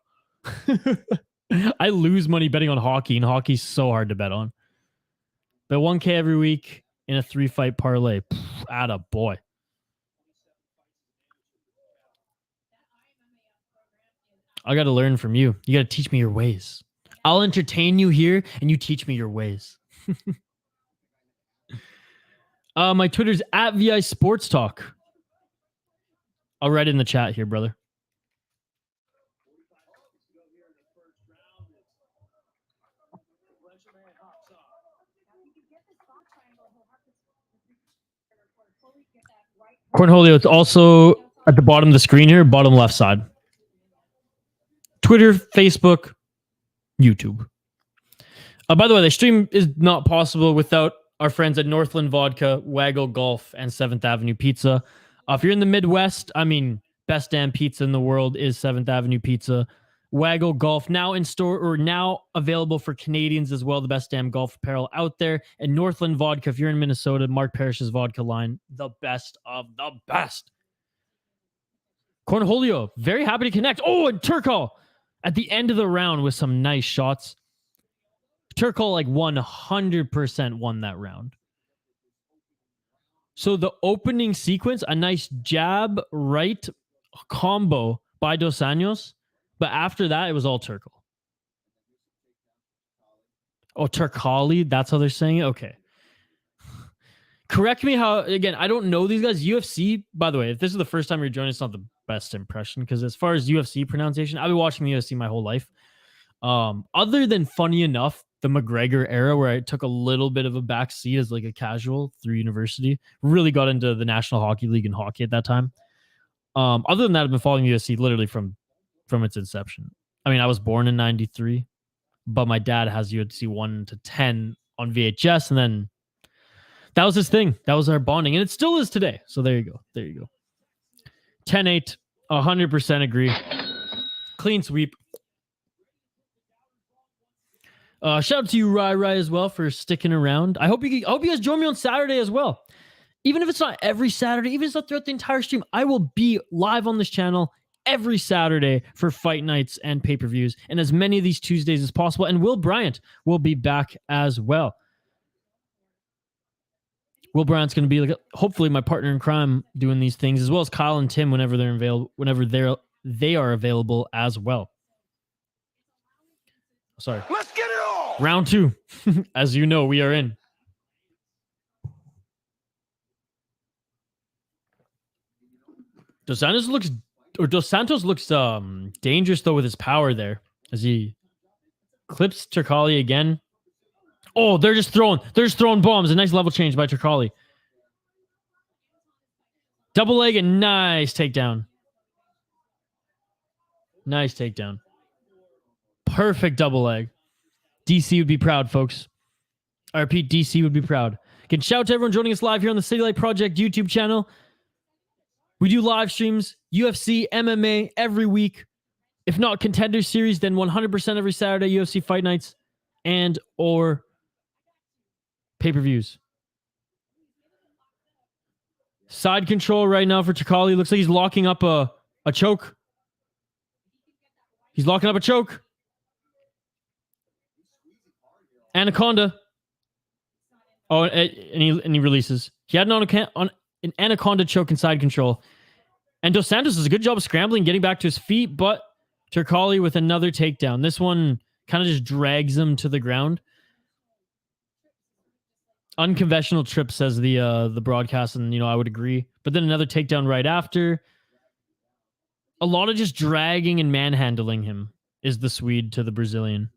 I lose money betting on hockey, and hockey's so hard to bet on. But 1K every week in a 3-fight parlay. Atta boy. I got to learn from you. You got to teach me your ways. I'll entertain you here, and you teach me your ways. My Twitter's at VI Sports Talk. I'll write it in the chat here, brother. Cornholio, it's also at the bottom of the screen here, bottom left side. Twitter, Facebook, YouTube. By the way, the stream is not possible without our friends at Northland Vodka, Waggle Golf, and 7th Avenue Pizza. If you're in the Midwest, I mean, best damn pizza in the world is 7th Avenue Pizza. Waggle Golf, now in store or now available for Canadians as well. The best damn golf apparel out there. And Northland Vodka, if you're in Minnesota, Mark Parrish's vodka line, the best of the best. Cornholio, very happy to connect. Oh, and Turkalj at the end of the round with some nice shots. Turkalj like 100% won that round. So the opening sequence, a nice jab right combo by Dos Anjos. But after that, it was all Turkalj. Oh, Turkalj, that's how they're saying it? Okay. Correct me how, again, I don't know these guys. UFC, by the way, if this is the first time you're joining, it's not the best impression, because as far as UFC pronunciation, I've been watching the UFC my whole life. Other than, funny enough, the McGregor era, where I took a little bit of a back seat as like a casual through university, really got into the National Hockey League and hockey at that time. Other than that, I've been following UFC literally from its inception. I mean, I was born in 93, but my dad has UFC 1 to 10 on VHS, and then that was his thing. That was our bonding, and it still is today. So there you go. There you go. 10-8, 100% agree. Clean sweep. Shout out to you, Rai, as well, for sticking around. I hope you guys join me on Saturday as well. Even if it's not every Saturday, even if it's not throughout the entire stream, I will be live on this channel every Saturday for fight nights and pay-per-views, and as many of these Tuesdays as possible. And Will Bryant will be back as well. Will Brown's going to be like hopefully my partner in crime doing these things, as well as Kyle and Tim whenever they are available as well. Sorry. Let's get it on. Round 2. As you know, we are in. Dos Santos looks dangerous though with his power there as he clips Turkalj again. Oh, they're just throwing bombs. A nice level change by Turkalj. Double leg and nice takedown. Nice takedown. Perfect double leg. DC would be proud, folks. I repeat, DC would be proud. Again, shout out to everyone joining us live here on the City Light Project YouTube channel. We do live streams, UFC, MMA every week. If not Contender Series, then 100% every Saturday, UFC Fight Nights and or pay-per-views. Side control right now for Turkalj. Looks like he's locking up a choke. He's locking up a choke. Anaconda. Oh, and he releases. He had an anaconda choke and side control. And Dos Santos does a good job of scrambling, getting back to his feet, but Turkalj with another takedown. This one kind of just drags him to the ground. Unconventional trip, says the broadcast, and I would agree. But then another takedown right after. A lot of just dragging and manhandling him is the Swede to the Brazilian.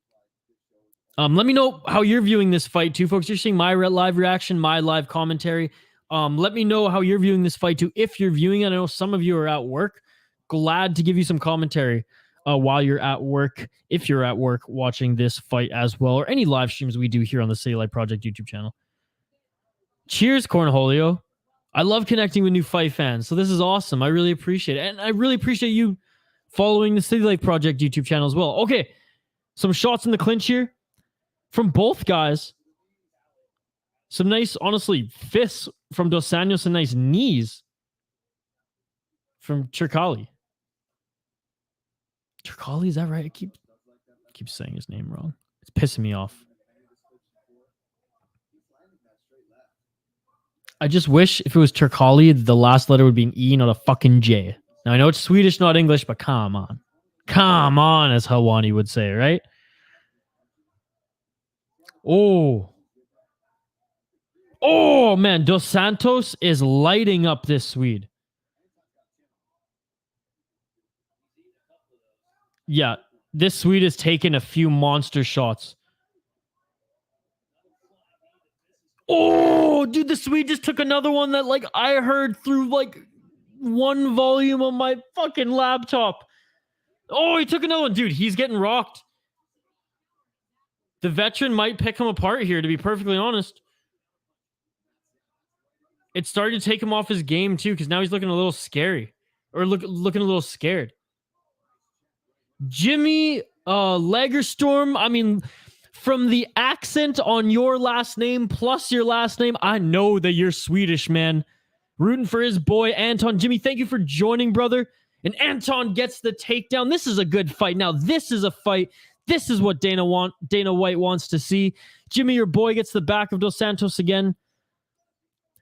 Let me know how you're viewing this fight too, folks. You're seeing my live reaction, my live commentary. Let me know how you're viewing this fight too. If you're viewing it, I know some of you are at work. Glad to give you some commentary while you're at work. If you're at work watching this fight as well, or any live streams we do here on the City Light Project YouTube channel. Cheers, Cornholio. I love connecting with new fight fans, so this is awesome. I really appreciate it. And I really appreciate you following the City Light Project YouTube channel as well. Okay, some shots in the clinch here from both guys. Some nice, honestly, fists from Dos Santos and nice knees from Turkalj. Turkalj, is that right? I keep saying his name wrong. It's pissing me off. I just wish if it was Turkalj, the last letter would be an E, not a fucking J. Now, I know it's Swedish, not English, but come on. Come on, as Hawani would say, right? Oh, man. Dos Santos is lighting up this Swede. Yeah, this Swede has taken a few monster shots. Oh, dude, the Swede just took another one that, I heard through, one volume on my fucking laptop. Oh, he took another one. Dude, he's getting rocked. The veteran might pick him apart here, to be perfectly honest. It started to take him off his game, too, because now he's looking a little scary. Or looking a little scared. Jimmy Lagerstorm, I mean, from the accent on your last name plus your last name, I know that you're Swedish, man. Rooting for his boy, Anton. Jimmy, thank you for joining, brother. And Anton gets the takedown. This is a good fight. Now, this is a fight. This is what Dana White wants to see. Jimmy, your boy, gets the back of Dos Santos again.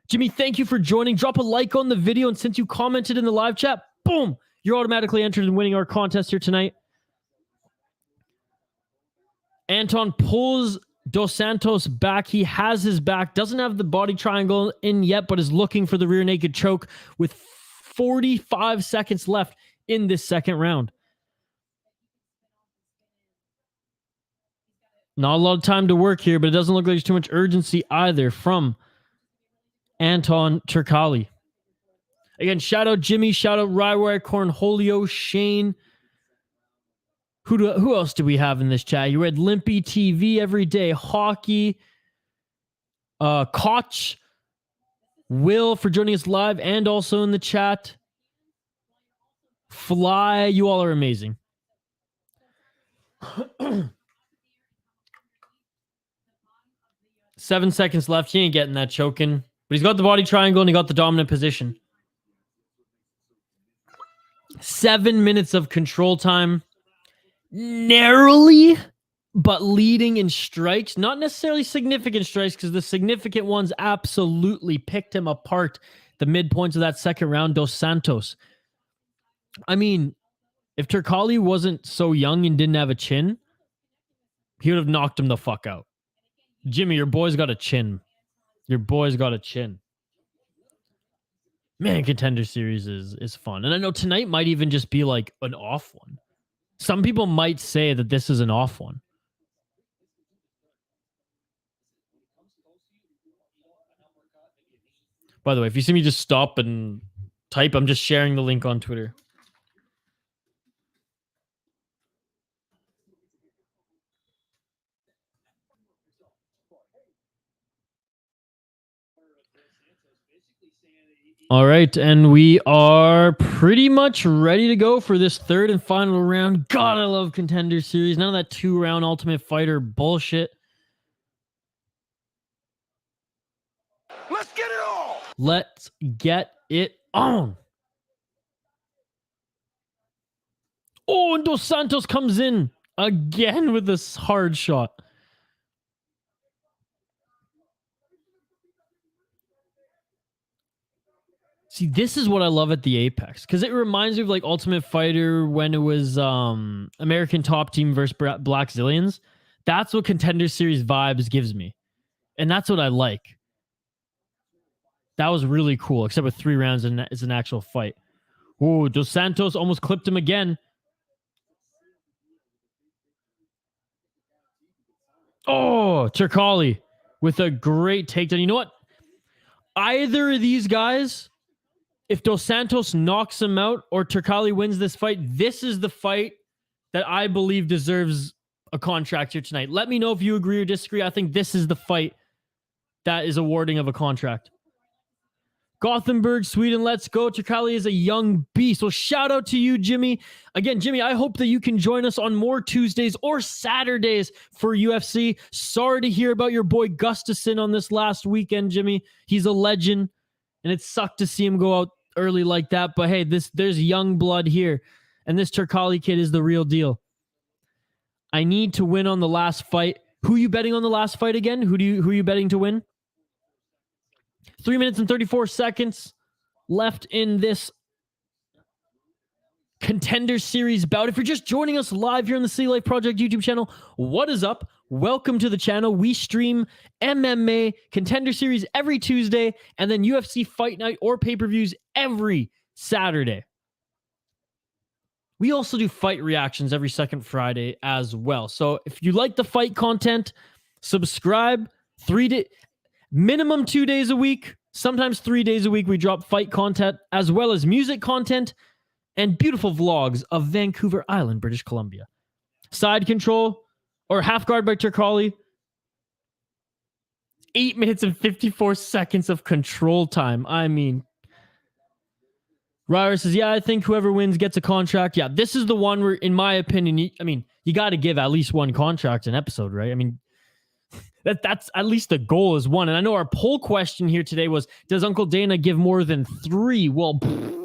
Jimmy, thank you for joining. Drop a like on the video, and since you commented in the live chat, boom, you're automatically entered in winning our contest here tonight. Anton pulls Dos Santos back. He has his back. Doesn't have the body triangle in yet, but is looking for the rear naked choke with 45 seconds left in this second round. Not a lot of time to work here, but it doesn't look like there's too much urgency either from Anton Turkalj. Again, shout out Jimmy, shout out Rywire, Cornholio, Shane. Who else do we have in this chat? You read Limpy TV every day, Hockey, Koch, Will for joining us live and also in the chat. Fly, you all are amazing. 7 seconds left. He ain't getting that choking. But he's got the body triangle and he got the dominant position. 7 minutes of control time. Narrowly but leading in strikes, not necessarily significant strikes, because the significant ones absolutely picked him apart. The midpoints of that second round, Dos Santos. I mean, if Turkalj wasn't so young and didn't have a chin, he would have knocked him the fuck out. Jimmy, your boy's got a chin. Your boy's got a chin. Man, Contender Series is fun. And I know tonight might even just be like an off one. Some people might say that this is an off one. By the way, if you see me just stop and type, I'm just sharing the link on Twitter. All right, and we are pretty much ready to go for this third and final round. God, I love Contender Series. None of that 2-round Ultimate Fighter bullshit. Let's get it on. Let's get it on. Oh, and Dos Santos comes in again with this hard shot. See, this is what I love at the Apex, because it reminds me of like Ultimate Fighter when it was American Top Team versus Black Zillions. That's what Contender Series vibes gives me. And that's what I like. That was really cool, except with 3 rounds and it's an actual fight. Oh, Dos Santos almost clipped him again. Oh, Turkalj with a great takedown. You know what? Either of these guys, if Dos Santos knocks him out or Turkalj wins this fight, this is the fight that I believe deserves a contract here tonight. Let me know if you agree or disagree. I think this is the fight that is awarding of a contract. Gothenburg, Sweden, let's go. Turkalj is a young beast. So shout out to you, Jimmy. Again, Jimmy, I hope that you can join us on more Tuesdays or Saturdays for UFC. Sorry to hear about your boy Gustafsson on this last weekend, Jimmy. He's a legend, and it sucked to see him go out early like that. But hey, there's young blood here, and this Turkalj kid is the real deal. I need to win on the last fight. Who are you betting on the last fight again? Who are you betting to win? 3 minutes and 34 seconds left in this Contender Series bout. If you're just joining us live here on the City Life Project YouTube channel, what is up? Welcome to the channel. We stream MMA Contender Series every Tuesday and then UFC Fight Night or pay-per-views every Saturday. We also do fight reactions every second Friday as well. So if you like the fight content, subscribe. Minimum 2 days a week, sometimes 3 days a week. We drop fight content as well as music content and beautiful vlogs of Vancouver Island, British Columbia. Side control or half guard by Turkalj. 8 minutes and 54 seconds of control time. I mean, Ryder says, yeah, I think whoever wins gets a contract. Yeah, this is the one where, in my opinion, you got to give at least one contract an episode, right? I mean, that's at least the goal is one. And I know our poll question here today was, does Uncle Dana give more than 3? Well,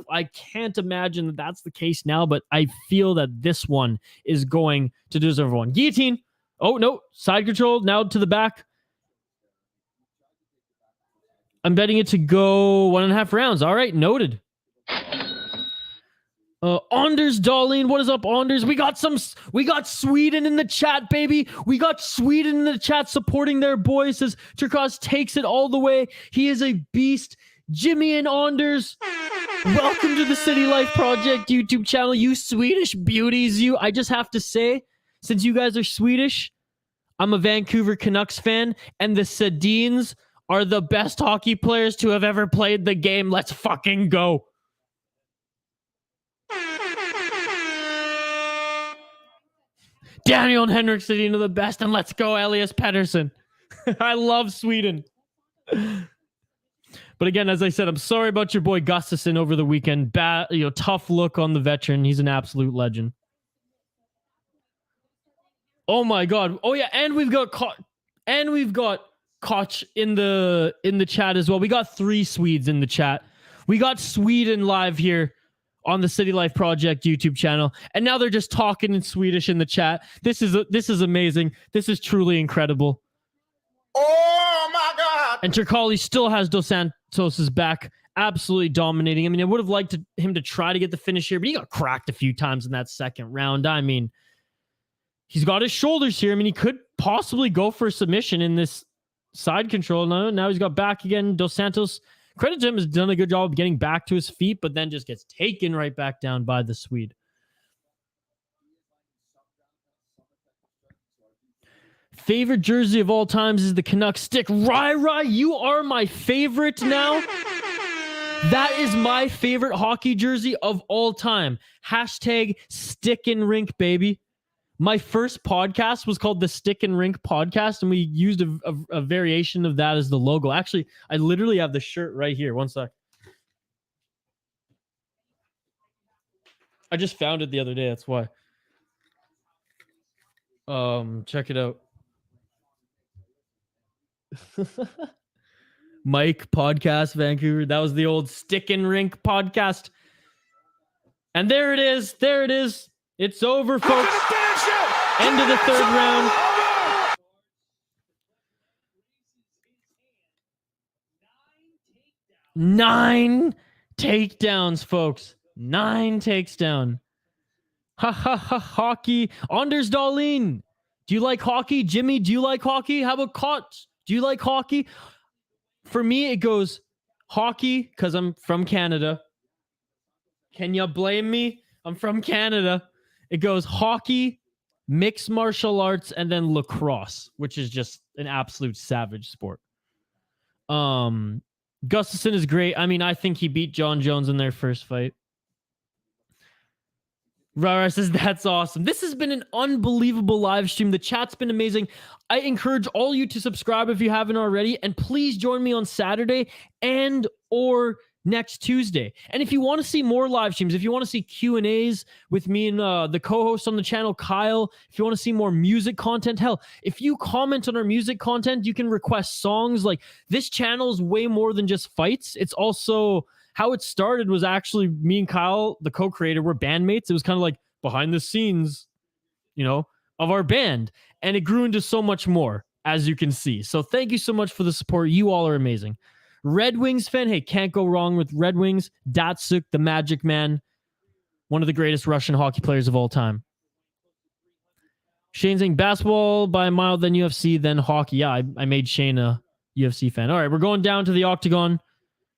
I can't imagine that that's the case now, but I feel that this one is going to deserve one. Guillotine. Oh, no. Side control. Now to the back. I'm betting it to go 1.5 rounds. All right. Noted. Anders Darlene, what is up, Anders? We got Sweden in the chat, baby. We got Sweden in the chat supporting their boy. Says Turkalj takes it all the way. He is a beast. Jimmy and Anders, welcome to the City Life Project YouTube channel. You Swedish beauties, you. I just have to say, since you guys are Swedish, I'm a Vancouver Canucks fan, and the Sedins are the best hockey players to have ever played the game. Let's fucking go. Daniel and Henrik Sedin are the best, and let's go, Elias Pettersson. I love Sweden. But again, as I said, I'm sorry about your boy Gustafsson over the weekend. Tough look on the veteran. He's an absolute legend. Oh my God. Oh yeah, and we've got Koch in the chat as well. We got 3 Swedes in the chat. We got Sweden live here on the City Life Project YouTube channel, and now they're just talking in Swedish in the chat. This is amazing. This is truly incredible. Oh my God! And Turkalj still has Dos Santos' back, absolutely dominating. I mean, I would have liked him to try to get the finish here, but he got cracked a few times in that second round. I mean, he's got his shoulders here. I mean, he could possibly go for a submission in this side control. Now he's got back again. Dos Santos, credit to him, has done a good job of getting back to his feet, but then just gets taken right back down by the Swede. Favorite jersey of all times is the Canucks stick. Rai, you are my favorite now. That is my favorite hockey jersey of all time. Hashtag stick and rink, baby. My first podcast was called the Stick and Rink Podcast, and we used a variation of that as the logo. Actually, I literally have the shirt right here. One sec. I just found it the other day. That's why. Check it out. Mike Podcast Vancouver. That was the old Stick and Rink Podcast. And there it is. There it is. It's over, folks. End of the third round. Nine takedowns, folks. 9 takes down. Ha ha ha. Hockey. Anders Dahlin. Do you like hockey? Jimmy, do you like hockey? How about Kots? Do you like hockey? For me, it goes hockey because I'm from Canada. Can you blame me? I'm from Canada. It goes hockey, mixed martial arts, and then lacrosse, which is just an absolute savage sport. Gustafsson is great. I mean, I think he beat John Jones in their first fight. Rara says, that's awesome. This has been an unbelievable live stream. The chat's been amazing. I encourage all you to subscribe if you haven't already, and please join me on Saturday and or next Tuesday. And if you want to see more live streams, if you want to see Q&As with me and the co-host on the channel, Kyle, if you want to see more music content, hell, if you comment on our music content, you can request songs. Like, this channel is way more than just fights. It's also... How it started was actually me and Kyle, the co-creator, were bandmates. It was kind of like behind the scenes, of our band. And it grew into so much more, as you can see. So thank you so much for the support. You all are amazing. Red Wings fan. Hey, can't go wrong with Red Wings. Datsuk, the Magic Man. One of the greatest Russian hockey players of all time. Shane saying basketball by a mile, then UFC, then hockey. Yeah, I made Shane a UFC fan. All right, we're going down to the octagon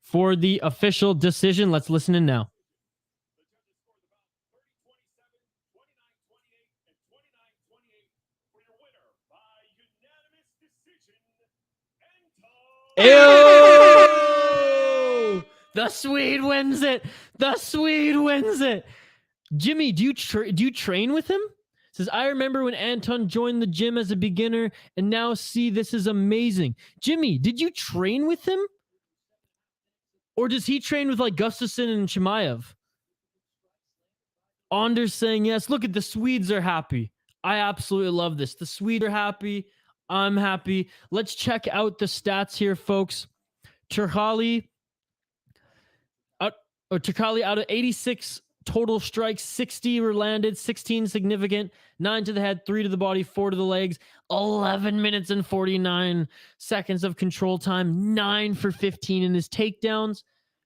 for the official decision. Let's listen in now. Ew! The Swede wins it. The Swede wins it. Jimmy, do you train with him? Says, I remember when Anton joined the gym as a beginner, and now see, this is amazing. Jimmy, did you train with him? Or does he train with like Gustafsson and Chimaev? Anders saying yes. Look at the Swedes are happy. I absolutely love this. The Swedes are happy. I'm happy. Let's check out the stats here, folks. Turkalj out of 86 total strikes, 60 were landed, 16 significant, 9 to the head, 3 to the body, 4 to the legs, 11 minutes and 49 seconds of control time, 9 for 15 in his takedowns.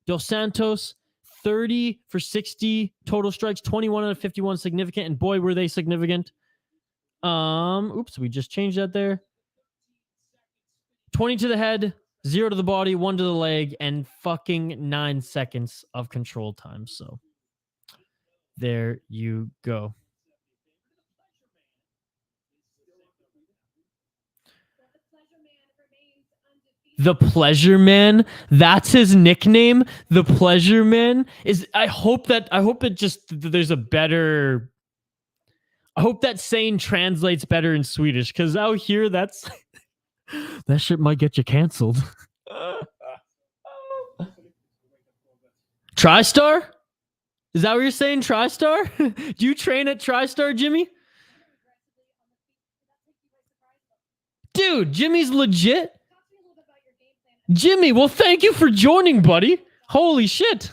Dos Santos, 30 for 60 total strikes, 21 out of 51 significant, and boy, were they significant. Oops, we just changed that there. 20 to the head, 0 to the body, 1 to the leg, and fucking 9 seconds of control time. So there you go. The Pleasure Man, that's his nickname. The Pleasure Man is. I hope that saying translates better in Swedish, because out here that shit might get you canceled. TriStar? Is that what you're saying? TriStar? Do you train at TriStar, Jimmy? Dude, Jimmy's legit. Jimmy, well, thank you for joining, buddy. Holy shit.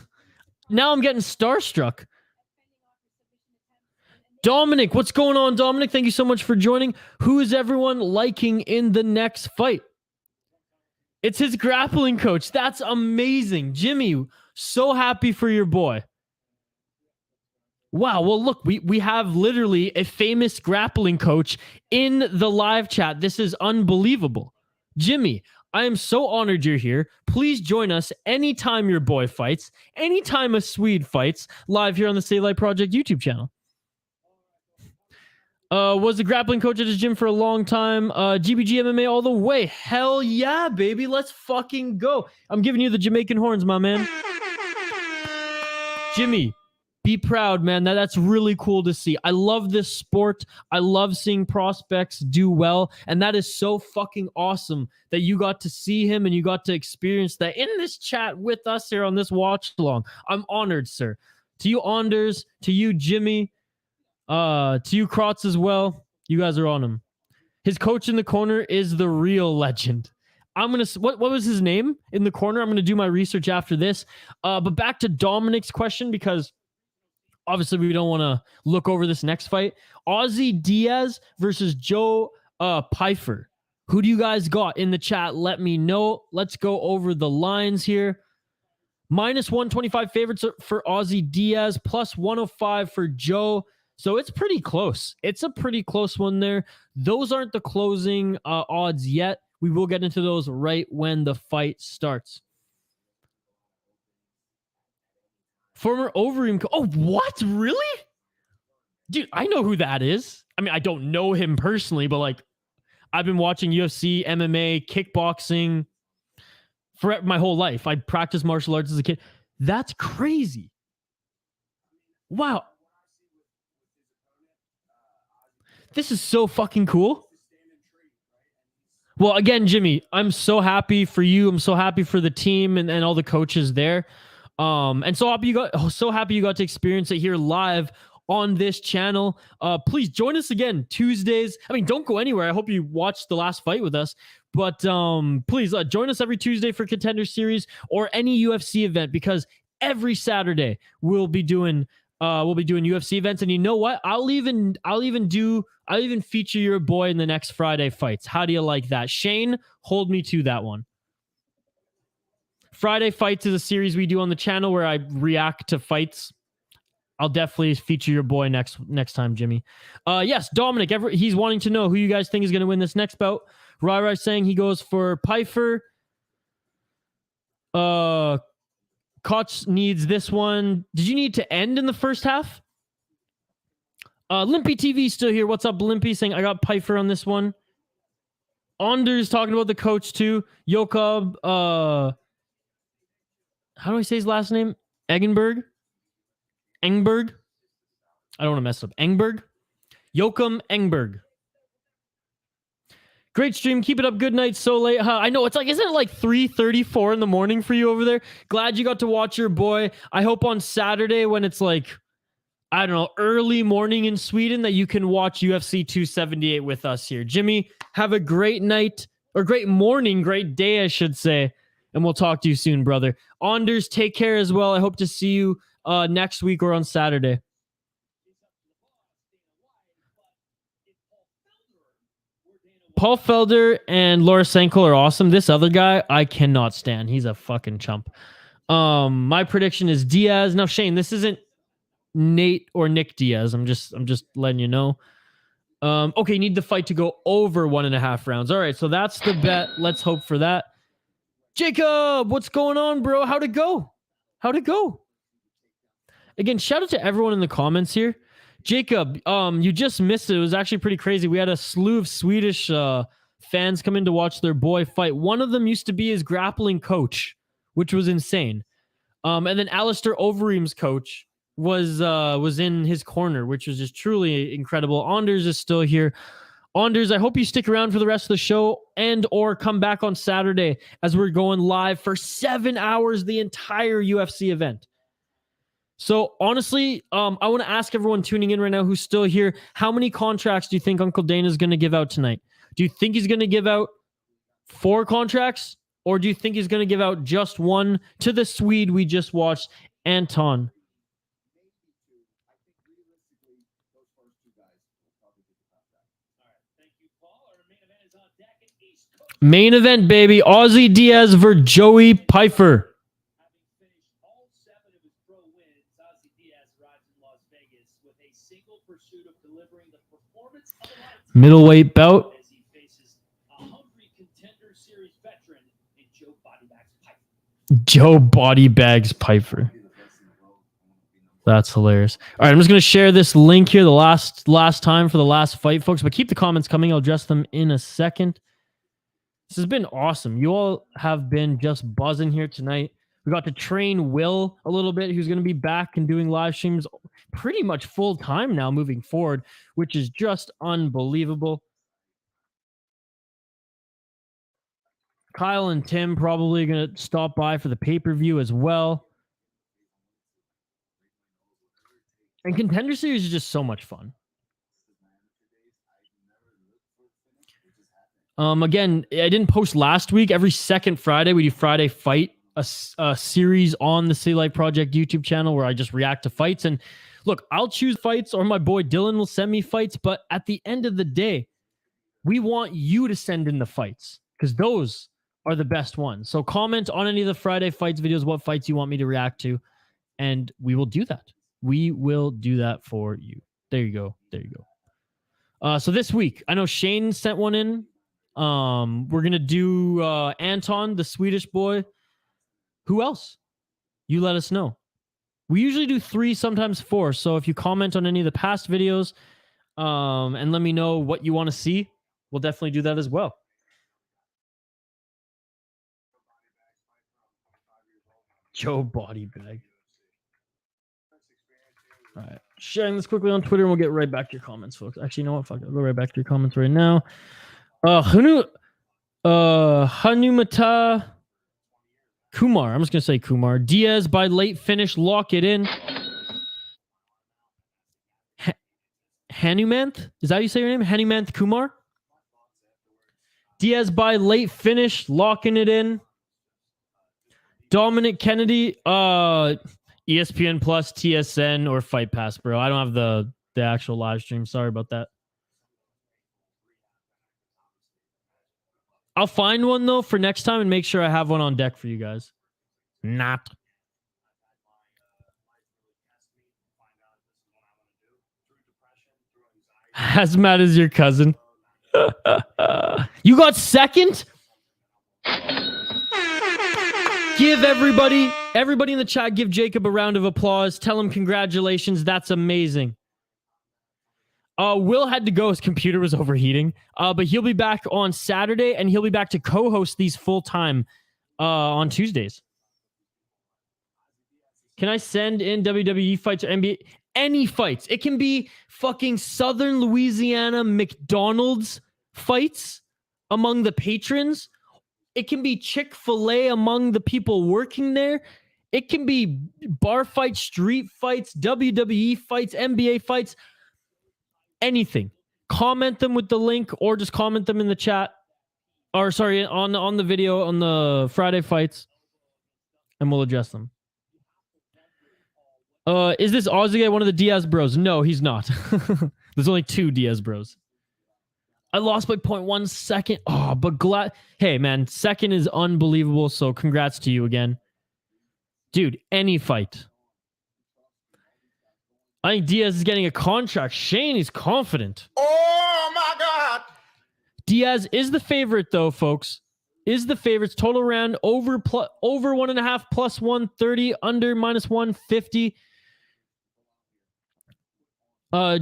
Now I'm getting starstruck. Dominic, what's going on, Dominic? Thank you so much for joining. Who is everyone liking in the next fight? It's his grappling coach. That's amazing. Jimmy, so happy for your boy. Wow, well, look, we have literally a famous grappling coach in the live chat. This is unbelievable. Jimmy, I am so honored you're here. Please join us anytime your boy fights, anytime a Swede fights, live here on the Stay Light Project YouTube channel. Was the grappling coach at his gym for a long time. GBG MMA all the way. Hell yeah, baby. Let's fucking go. I'm giving you the Jamaican horns, my man. Jimmy, be proud, man. That's really cool to see. I love this sport. I love seeing prospects do well. And that is so fucking awesome that you got to see him and you got to experience that in this chat with us here on this watch along. I'm honored, sir. To you, Anders, to you, Jimmy, to you, Krotz, as well. You guys are on him. His coach in the corner is the real legend. I'm going to, what was his name in the corner? I'm going to do my research after this. But back to Dominic's question, because obviously we don't want to look over this next fight. Ozzy Diaz versus Joe Pyfer. Who do you guys got in the chat? Let me know. Let's go over the lines here. Minus 125 favorites for Ozzy Diaz, plus 105 for Joe. So it's pretty close. It's a pretty close one there. Those aren't the closing odds yet. We will get into those right when the fight starts. Former Overeem. Oh, what? Really? Dude, I know who that is. I mean, I don't know him personally, but like, I've been watching UFC, MMA, kickboxing for my whole life. I practiced martial arts as a kid. That's crazy. Wow. This is so fucking cool. Well, again, Jimmy, I'm so happy for you. I'm so happy for the team and all the coaches there. And so happy you got to experience it here live on this channel. Please join us again Tuesdays. I mean, don't go anywhere. I hope you watched the last fight with us. But please join us every Tuesday for Contender Series or any UFC event, because every Saturday we'll be doing UFC events. And you know what? I'll even feature your boy in the next Friday fights. How do you like that? Shane, hold me to that one. Friday Fights is a series we do on the channel where I react to fights. I'll definitely feature your boy next time, Jimmy. Yes, Dominic, he's wanting to know who you guys think is going to win this next bout. Rai saying he goes for Pyfer. Koch needs this one. Did you need to end in the first half? Limpy TV still here. What's up, Limpy? Saying I got Pyfer on this one. Anders talking about the coach too. Jakob, how do I say his last name? Engberg? I don't want to mess up. Joachim Engberg. Great stream. Keep it up. Good night. So late. I know. It's like, isn't it like 3:34 in the morning for you over there? Glad you got to watch your boy. I hope on Saturday when it's like, I don't know, early morning in Sweden that you can watch UFC 278 with us here. Jimmy, have a great night, or great morning, great day, I should say. And we'll talk to you soon, brother. Anders, take care as well. I hope to see you next week or on Saturday. Paul Felder and Laura Sanko are awesome. This other guy, I cannot stand. He's a fucking chump. My prediction is Diaz. Now, Shane, this isn't Nate or Nick Diaz. I'm just letting you know. Okay, you need the fight to go over 1.5 rounds. All right, so that's the bet. Let's hope for that. Jacob, what's going on, bro? How'd it go? Again, shout out to everyone in the comments here. Jacob, you just missed it. It was actually pretty crazy. We had a slew of Swedish fans come in to watch their boy fight. One of them used to be his grappling coach, which was insane. And then Alistair Overeem's coach was in his corner, which was just truly incredible. Anders is still here. Anders, I hope you stick around for the rest of the show and or come back on Saturday as we're going live for 7 hours, the entire UFC event. So honestly, I want to ask everyone tuning in right now who's still here, how many contracts do you think Uncle Dana is going to give out tonight? Do you think he's going to give out 4 contracts? Or do you think he's going to give out just one to the Swede we just watched Anton. Main event, baby. Ozzy Diaz versus Joey Pyfer. Middleweight bout. Joe Body Bags Pyfer. That's hilarious. All right, I'm just going to share this link here the last time for the last fight, folks. But keep the comments coming. I'll address them in a second. This has been awesome. You all have been just buzzing here tonight. We got to train Will a little bit, who's going to be back and doing live streams pretty much full time now moving forward, which is just unbelievable. Kyle and Tim probably going to stop by for the pay-per-view as well. And Contender Series is just so much fun. Again, I didn't post last week. Every second Friday, we do Friday Fight, a series on the City Life Project YouTube channel where I just react to fights. And look, I'll choose fights or my boy Dylan will send me fights. But at the end of the day, we want you to send in the fights because those are the best ones. So comment on any of the Friday Fights videos, what fights you want me to react to, and we will do that. We will do that for you. There you go. There you go. So this week, I know Shane sent one in. We're going to do Anton, the Swedish boy. Who else? You let us know. We usually do 3, sometimes 4. So if you comment on any of the past videos and let me know what you want to see, we'll definitely do that as well. Joe Body Bag. All right. Sharing this quickly on Twitter and we'll get right back to your comments, folks. Actually, you know what? Fuck it. I'll go right back to your comments right now. Hanumata Kumar. I'm just going to say Kumar. Diaz by late finish. Lock it in. Hanumanth? Is that how you say your name? Hanumanth Kumar? Diaz by late finish. Locking it in. Dominic Kennedy. ESPN Plus, TSN, or Fight Pass, bro. I don't have the actual live stream. Sorry about that. I'll find one, though, for next time and make sure I have one on deck for you guys. Not. Hazmat is your cousin. You got second? Give everybody in the chat, give Jacob a round of applause. Tell him congratulations. That's amazing. Will had to go. His computer was overheating. But he'll be back on Saturday, and he'll be back to co-host these full-time on Tuesdays. Can I send in WWE fights or NBA? Any fights. It can be fucking Southern Louisiana McDonald's fights among the patrons. It can be Chick-fil-A among the people working there. It can be bar fights, street fights, WWE fights, NBA fights, anything. Comment them with the link or just comment them in the chat. Or sorry, on the video on the Friday fights. And we'll address them. Is this Ozzy guy one of the Diaz bros? No, he's not. There's only 2 Diaz bros. I lost by 0.1 second. Oh, but glad. Hey, man, second is unbelievable. So congrats to you again. Dude, any fight. I think Diaz is getting a contract. Shane is confident. Oh, my God. Diaz is the favorite, though, folks. Is the favorites. Total round over 1.5 plus 130, under minus 150.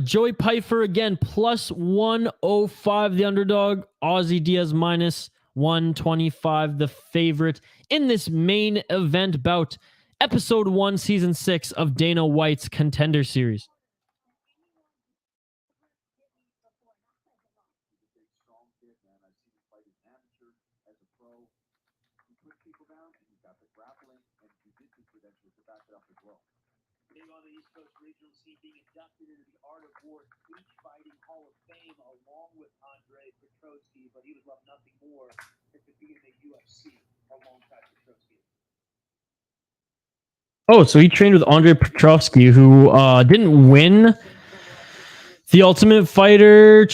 Joey Pyfer again, plus 105, the underdog. Ozzy Diaz minus 125, the favorite in this main event bout. Episode 1, Season 6 of Dana White's Contender Series. On the East Coast regional scene, being inducted into the Art of War Beach Fighting Hall of Fame along with Andre Petroski, but he would love nothing more than to be in the UFC alongside Petroski. Oh, so he trained with Andre Petrovsky, who didn't win the Ultimate Fighter.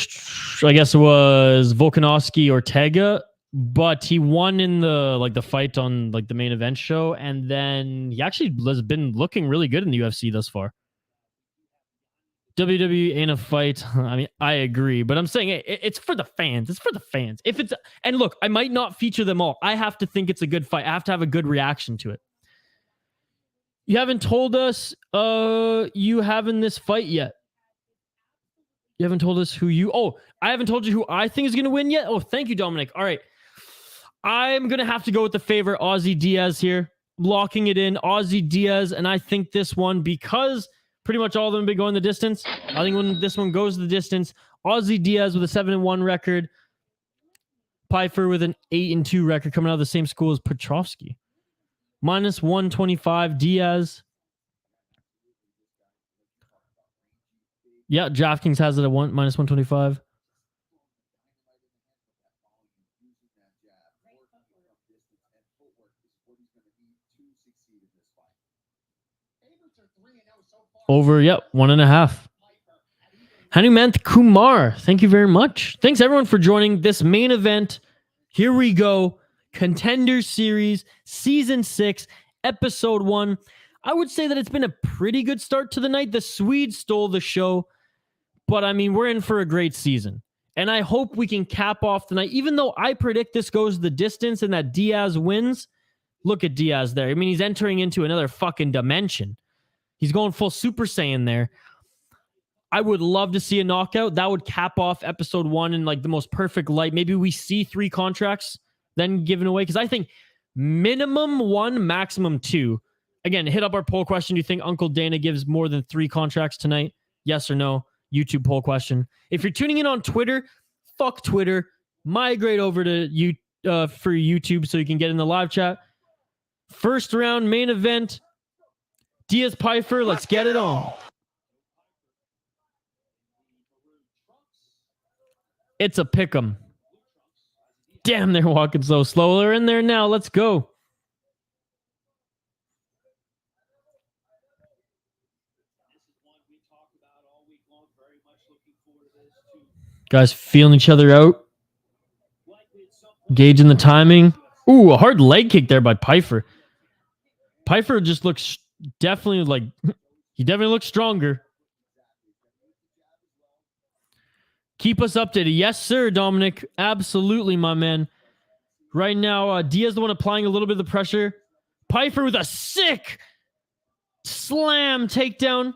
I guess it was Volkanovski Ortega, but he won in the fight on the main event show, and then he actually has been looking really good in the UFC thus far. WWE ain't a fight. I mean, I agree, but I'm saying it's for the fans. It's for the fans. And look, I might not feature them all. I have to think it's a good fight. I have to have a good reaction to it. You haven't told us you having this fight yet. You haven't told us who you... Oh, I haven't told you who I think is going to win yet? Oh, thank you, Dominic. All right. I'm going to have to go with the favorite, Ozzy Diaz here. Locking it in, Ozzy Diaz. And I think this one, because pretty much all of them have been going the distance, I think when this one goes the distance, Ozzy Diaz with a 7-1 record. Pyfer with an 8-2 record coming out of the same school as Petrovsky. Minus 125, Diaz. Yeah, DraftKings has it at minus 125. Over, yep, 1.5. Hanumanth Kumar, thank you very much. Thanks everyone for joining this main event. Here we go. Contender Series, Season 6, Episode 1. I would say that it's been a pretty good start to the night. The Swedes stole the show, but I mean, we're in for a great season. And I hope we can cap off the night, even though I predict this goes the distance and that Diaz wins. Look at Diaz there. I mean, he's entering into another fucking dimension. He's going full Super Saiyan there. I would love to see a knockout. That would cap off episode 1 in the most perfect light. Maybe we see 3 contracts then given away, because I think minimum 1, maximum 2. Again, hit up our poll question. Do you think Uncle Dana gives more than 3 contracts tonight? Yes or no? YouTube poll question. If you're tuning in on Twitter, fuck Twitter. Migrate over to for YouTube so you can get in the live chat. First round main event. Diaz Pyfer, let's get it on. It's a pick'em. Damn, they're walking so slow. They're in there now. Let's go. Guys feeling each other out. Gauging the timing. Ooh, a hard leg kick there by Pyfer. Pyfer just looks definitely he definitely looks stronger. Keep us updated. Yes, sir, Dominic. Absolutely, my man. Right now, Diaz the one applying a little bit of the pressure. Pyfer with a sick slam takedown.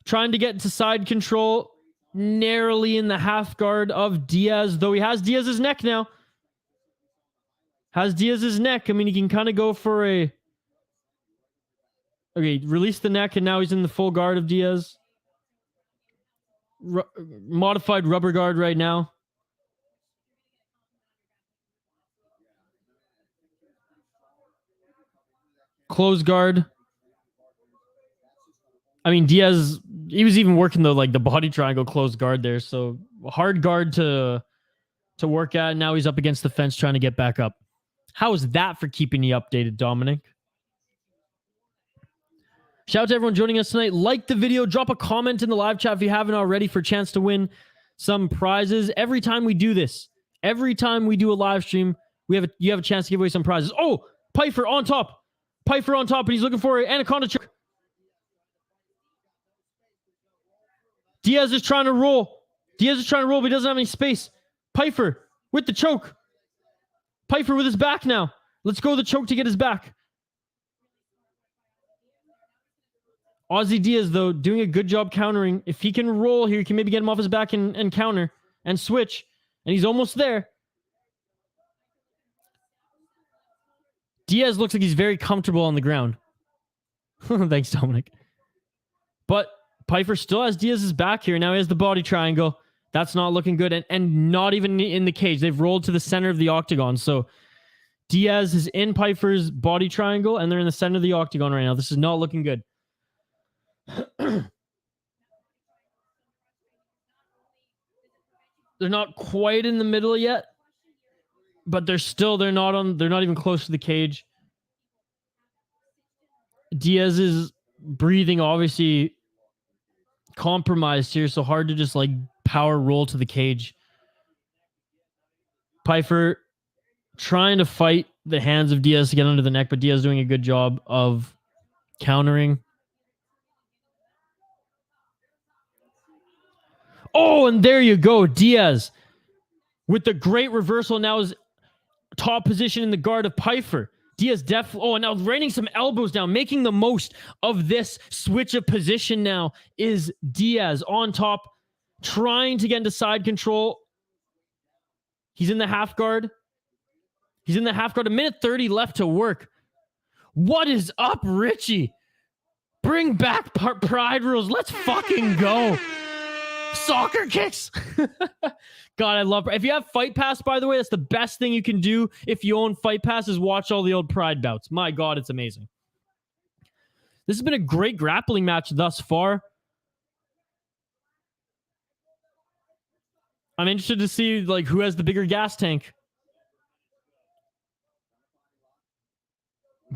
Trying to get to side control. Narrowly in the half guard of Diaz, though he has Diaz's neck now. Has Diaz's neck. I mean, he can kind of go for a... Okay, release the neck, and now he's in the full guard of Diaz. Modified rubber guard right now. Close guard. I mean, Diaz, he was even working the body triangle close guard there. So hard guard to work at. Now he's up against the fence trying to get back up. How is that for keeping you updated, Dominic? Shout out to everyone joining us tonight. Like the video. Drop a comment in the live chat if you haven't already for a chance to win some prizes. Every time we do this, every time we do a live stream, you have a chance to give away some prizes. Oh, Pyfer on top. Pyfer on top, and he's looking for an anaconda choke. Diaz is trying to roll. But he doesn't have any space. Pyfer with the choke. Pyfer with his back now. Let's go the choke to get his back. Ozzy Diaz, though, doing a good job countering. If he can roll here, he can maybe get him off his back and counter and switch. And he's almost there. Diaz looks like he's very comfortable on the ground. Thanks, Dominic. But Pyfer still has Diaz's back here. Now he has the body triangle. That's not looking good. And not even in the cage. They've rolled to the center of the octagon. So Diaz is in Pyfer's body triangle, and they're in the center of the octagon right now. This is not looking good. They're not quite in the middle yet, but they're not even close to the cage. Diaz's breathing obviously compromised here, so hard to just like power roll to the cage. Pyfer trying to fight the hands of Diaz to get under the neck, but Diaz doing a good job of countering. Oh, and there you go. Diaz with the great reversal now is top position in the guard of Pyfer. Diaz and now raining some elbows down, making the most of this switch of position now is Diaz on top, trying to get into side control. He's in the half guard. A minute 30 left to work. What is up, Richie? Bring back pride rules. Let's fucking go. Soccer kicks. God, I love it. If you have Fight Pass, by the way, that's the best thing you can do if you own Fight Pass is watch all the old Pride bouts. My God, it's amazing. This has been a great grappling match thus far. I'm interested to see like who has the bigger gas tank.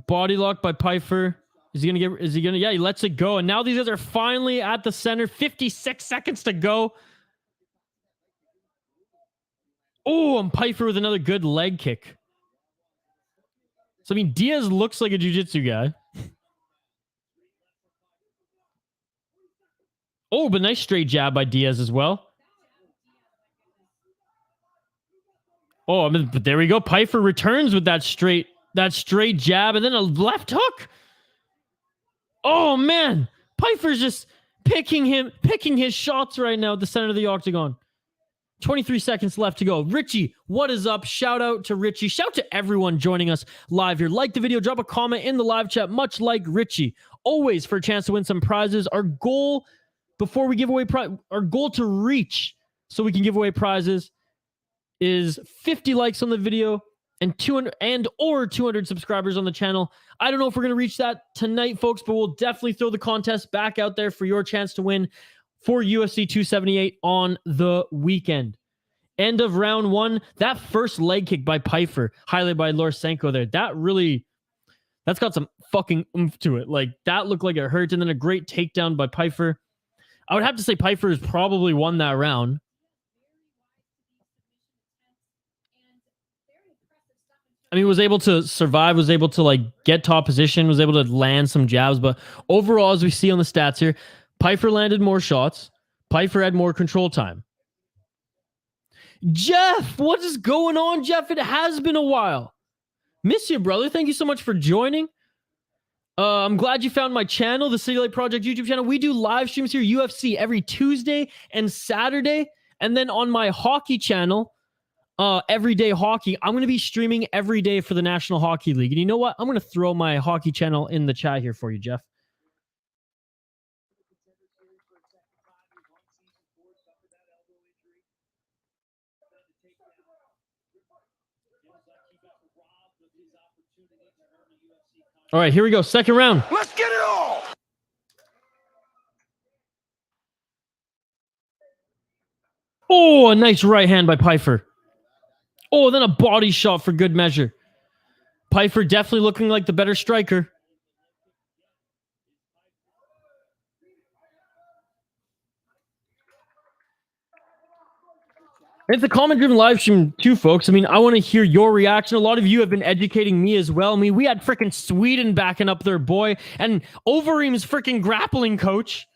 Body lock by Pyfer. Is he gonna yeah, he lets it go. And now these guys are finally at the center. 56 seconds to go. Oh, and Pyfer with another good leg kick. So I mean, Diaz looks like a jiu-jitsu guy. Oh, but nice straight jab by Diaz as well. Oh, I mean, but there we go. Pyfer returns with that straight jab and then a left hook. Oh man, Pyfer's just picking his shots right now at the center of the octagon. 23 seconds left to go. Richie, what is up? Shout out to Richie. Shout out to everyone joining us live here. Like the video, drop a comment in the live chat, much like Richie. Always for a chance to win some prizes. Our goal before we give away our goal to reach so we can give away prizes is 50 likes on the video and 200 subscribers on the channel. I don't know if we're going to reach that tonight, folks, but we'll definitely throw the contest back out there for your chance to win for UFC 278 on the weekend. End of round one. That first leg kick by Pyfer, highlighted by Lorsenko there, that's got some fucking oomph to it. Like, that looked like it hurt, and then a great takedown by Pyfer. I would have to say Pyfer has probably won that round. I mean, was able to survive, was able to like get top position, was able to land some jabs. But overall, as we see on the stats here, Pyfer landed more shots. Pyfer had more control time. Jeff, what is going on, Jeff? It has been a while. Miss you, brother. Thank you so much for joining. I'm glad you found my channel, the City Light Project YouTube channel. We do live streams here, UFC, every Tuesday and Saturday. And then on my hockey channel, Everyday Hockey, I'm going to be streaming every day for the National Hockey League. And you know what? I'm going to throw my hockey channel in the chat here for you, Jeff. All right, here we go. Second round. Let's get it all. Oh, a nice right hand by Pyfer. Oh, then a body shot for good measure. Pyfer definitely looking like the better striker. It's a comment-driven live stream too, folks. I mean, I want to hear your reaction. A lot of you have been educating me as well. I mean, we had freaking Sweden backing up their boy and Overeem's freaking grappling coach.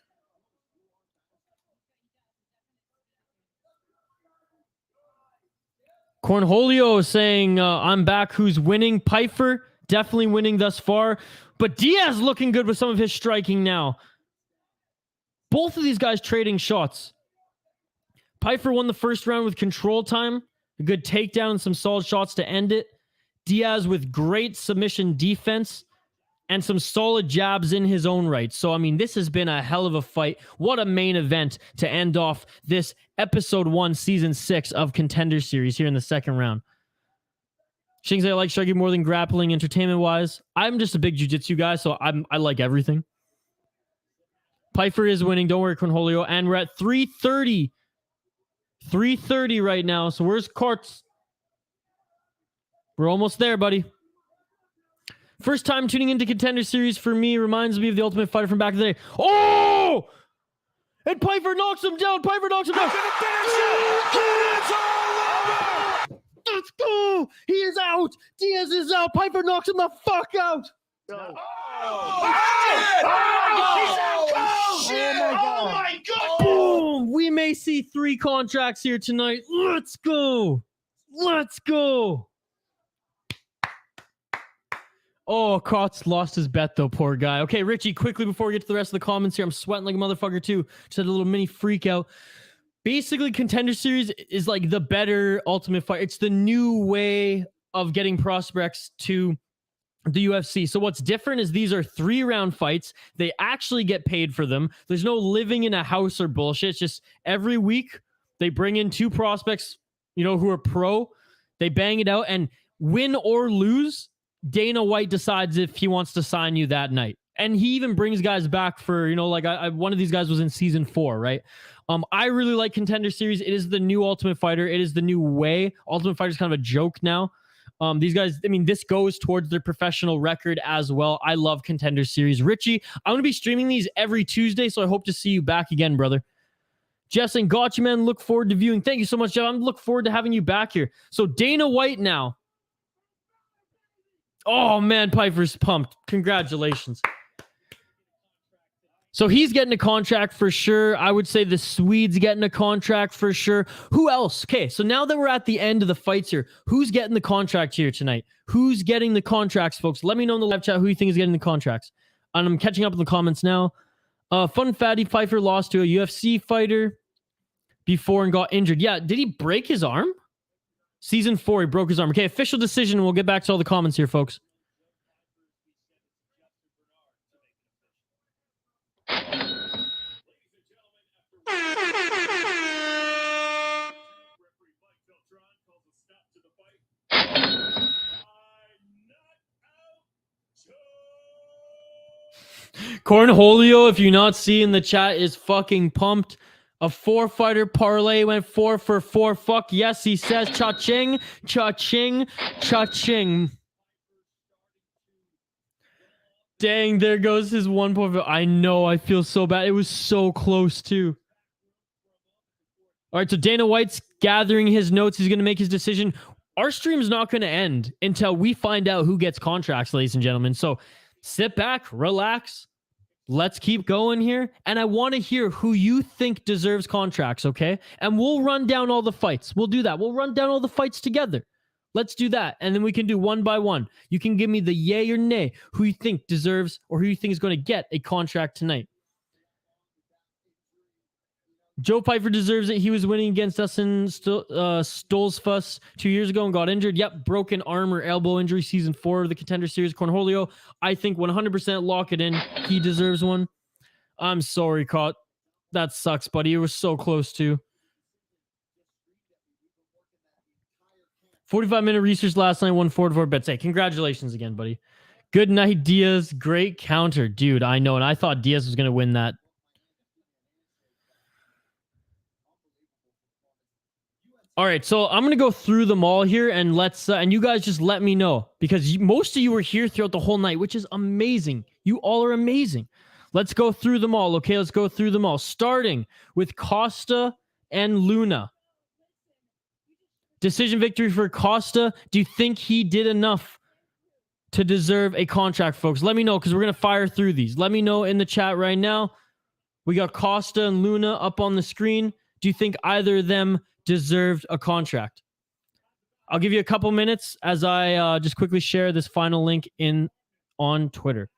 Cornholio is saying, I'm back. Who's winning? Pyfer, definitely winning thus far. But Diaz looking good with some of his striking now. Both of these guys trading shots. Pyfer won the first round with control time. A good takedown and some solid shots to end it. Diaz with great submission defense and some solid jabs in his own right. So, I mean, this has been a hell of a fight. What a main event to end off this episode 1, season 6 of Contender series here in the second round. Shings, I like striking more than grappling entertainment-wise. I'm just a big jiu-jitsu guy, so I like everything. Pyfer is winning. Don't worry, Cornholio. And we're at 3:30. 3:30 right now. So where's Courts? We're almost there, buddy. First time tuning into Contender Series for me. Reminds me of the Ultimate Fighter from back in the day. Oh! And Pyfer knocks him down. Pyfer knocks him down. Let's go. He is out. Diaz is out. Pyfer knocks him the fuck out. Oh my God! Boom. We may see 3 contracts here tonight. Let's go. Let's go. Oh, Kotz lost his bet though, poor guy. Okay, Richie, quickly before we get to the rest of the comments here, I'm sweating like a motherfucker too. Just had a little mini freak out. Basically, Contender Series is like the better Ultimate Fighter. It's the new way of getting prospects to the UFC. So what's different is these are 3-round fights. They actually get paid for them. There's no living in a house or bullshit. It's just every week they bring in 2 prospects, you know, who are pro. They bang it out, and win or lose, Dana White decides if he wants to sign you that night. And he even brings guys back for, you know, like one of these guys was in season 4, right? I really like Contender Series. It is the new Ultimate Fighter. It is the new way. Ultimate Fighter is kind of a joke now. These guys, I mean, this goes towards their professional record as well. I love Contender Series. Richie, I'm going to be streaming these every Tuesday, so I hope to see you back again, brother. Jeff saying, gotcha, man. Look forward to viewing. Thank you so much, Jeff. I'm looking forward to having you back here. So Dana White now. Oh, man, Pyfer's pumped. Congratulations. So he's getting a contract for sure. I would say the Swede's getting a contract for sure. Who else? Okay, so now that we're at the end of the fights here, who's getting the contract here tonight? Who's getting the contracts, folks? Let me know in the live chat who you think is getting the contracts. And I'm catching up in the comments now. Fun Fatty Pyfer lost to a UFC fighter before and got injured. Yeah, did he break his arm? Season 4, he broke his arm. Okay, official decision. We'll get back to all the comments here, folks. Cornholio, if you're not seeing the chat, is fucking pumped. A 4-fighter parlay went 4 for 4. Fuck yes, he says. Cha-ching, cha-ching, cha-ching. Dang, there goes his 1.5. I know, I feel so bad. It was so close, too. All right, so Dana White's gathering his notes. He's going to make his decision. Our stream's not going to end until we find out who gets contracts, ladies and gentlemen. So sit back, relax. Let's keep going here. And I want to hear who you think deserves contracts, okay? And we'll run down all the fights. We'll do that. We'll run down all the fights together. Let's do that. And then we can do one by one. You can give me the yay or nay, who you think deserves or who you think is going to get a contract tonight. Joe Pyfer deserves it. He was winning against us in Stolzfuss 2 years ago and got injured. Yep, broken arm or elbow injury, season 4 of the Contender Series. Cornholio, I think 100% lock it in. He deserves one. I'm sorry, Caught. That sucks, buddy. It was so close, too. 45-minute research last night, won 4-4 bets. Hey, congratulations again, buddy. Good night, Diaz. Great counter. Dude, I know, and I thought Diaz was going to win that. All right, so I'm going to go through them all here, and let's and you guys just let me know, because most of you were here throughout the whole night, which is amazing. You all are amazing. Let's go through them all, okay? Let's go through them all, starting with Costa and Luna. Decision victory for Costa. Do you think he did enough to deserve a contract, folks? Let me know, because we're going to fire through these. Let me know in the chat right now. We got Costa and Luna up on the screen. Do you think either of them deserved a contract? I'll give you a couple minutes as I just quickly share this final link on Twitter.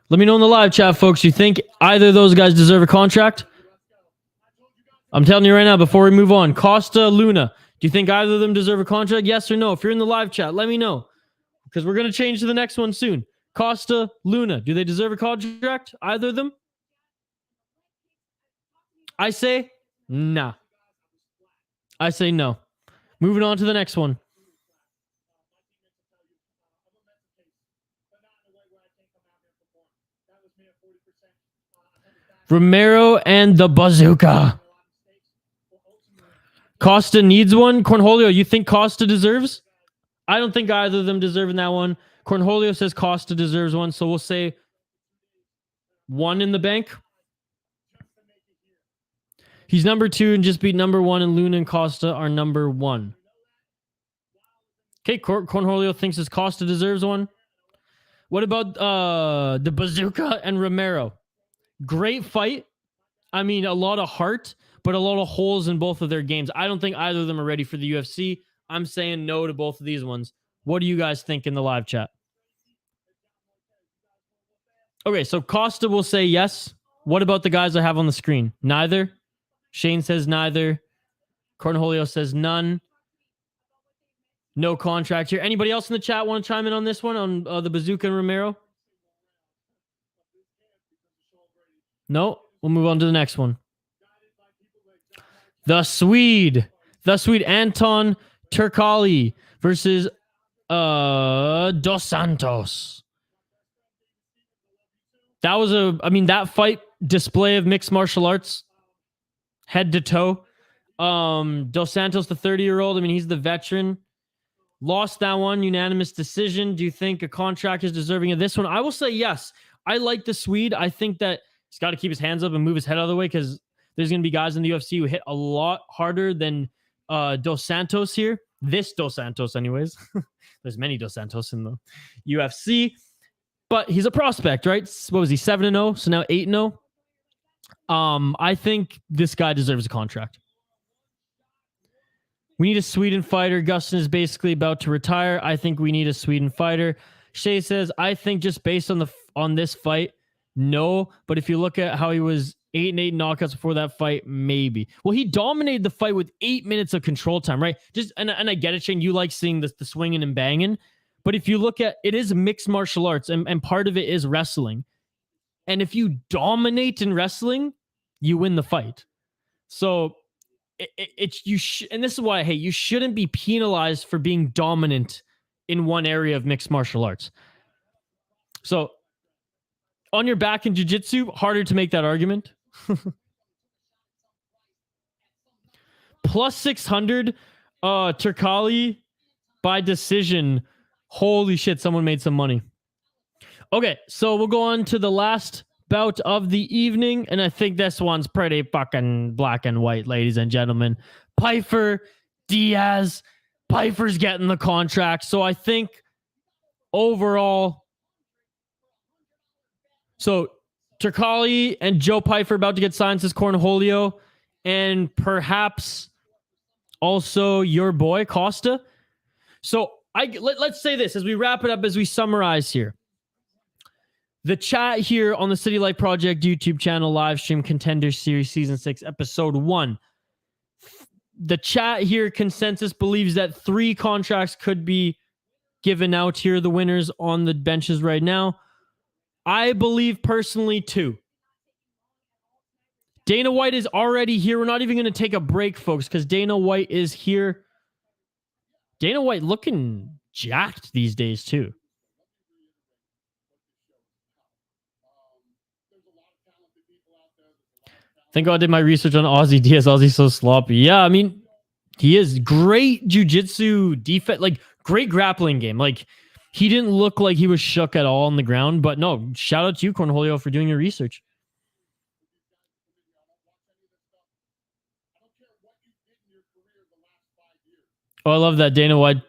Let me know in the live chat, folks. You think either of those guys deserve a contract? I'm telling you right now, before we move on, Costa, Luna, do you think either of them deserve a contract? Yes or no? If you're in the live chat, let me know, because we're going to change to the next one soon. Costa, Luna, do they deserve a contract? Either of them? I say nah. I say no. Moving on to the next one. Romero and the Buzukja. Costa needs one. Cornholio, you think Costa deserves? I don't think either of them deserve in that one. Cornholio says Costa deserves one, so we'll say one in the bank. He's number 2 and just beat number 1, and Luna and Costa are number 1. Okay, Cornholio thinks his Costa deserves one. What about the Buzukja and Romero? Great fight. I mean, a lot of heart, but a lot of holes in both of their games. I don't think either of them are ready for the UFC. I'm saying no to both of these ones. What do you guys think in the live chat? Okay, so Costa will say yes. What about the guys I have on the screen? Neither. Shane says neither. Cornholio says none. No contract here. Anybody else in the chat want to chime in on this one, on the Buzukja and Romero? No? We'll move on to the next one. The Swede Anton Turkalj versus Dos Santos. That was that fight, display of mixed martial arts, head to toe. Dos Santos, the 30-year-old, he's the veteran. Lost that one, unanimous decision. Do you think a contract is deserving of this one? I will say yes. I like the Swede. I think that he's got to keep his hands up and move his head out of the way, because there's going to be guys in the UFC who hit a lot harder than Dos Santos here. This Dos Santos, anyways. There's many Dos Santos in the UFC. But he's a prospect, right? What was he, 7-0? So now 8-0. I think this guy deserves a contract. We need a Sweden fighter. Gustin is basically about to retire. I think we need a Sweden fighter. Shay says, I think just based on this fight, no. But if you look at how he was 8-8 knockouts before that fight, maybe. Well, he dominated the fight with 8 minutes of control time, right? And I get it, Shane. You like seeing the swinging and banging. But if you look at it, is mixed martial arts, and part of it is wrestling. And if you dominate in wrestling, you win the fight. So and this is why I hate, you shouldn't be penalized for being dominant in one area of mixed martial arts. So on your back in jiu-jitsu, harder to make that argument. Plus 600, Turkalj by decision. Holy shit, someone made some money. Okay, so we'll go on to the last bout of the evening, and I think this one's pretty fucking black and white, ladies and gentlemen. Pyfer, Diaz. Pyfer's getting the contract, so I think overall... So, Turkalj and Joe Pyfer about to get signed, says Cornholio, and perhaps also your boy, Costa. So, let's say this as we wrap it up, as we summarize here. The chat here on the City Light Project YouTube channel, live stream Contender Series Season 6, Episode 1. The chat here, consensus, believes that 3 contracts could be given out here, the winners on the benches right now. I believe personally 2. Dana White is already here. We're not even going to take a break, folks, because Dana White is here. Dana White looking jacked these days, too. Thank God I did my research on Ozzy Diaz. Ozzy's so sloppy. Yeah, he is great jiu-jitsu defense, like great grappling game. Like, he didn't look like he was shook at all on the ground, but no, shout out to you, Cornholio, for doing your research. Oh, I love that Dana White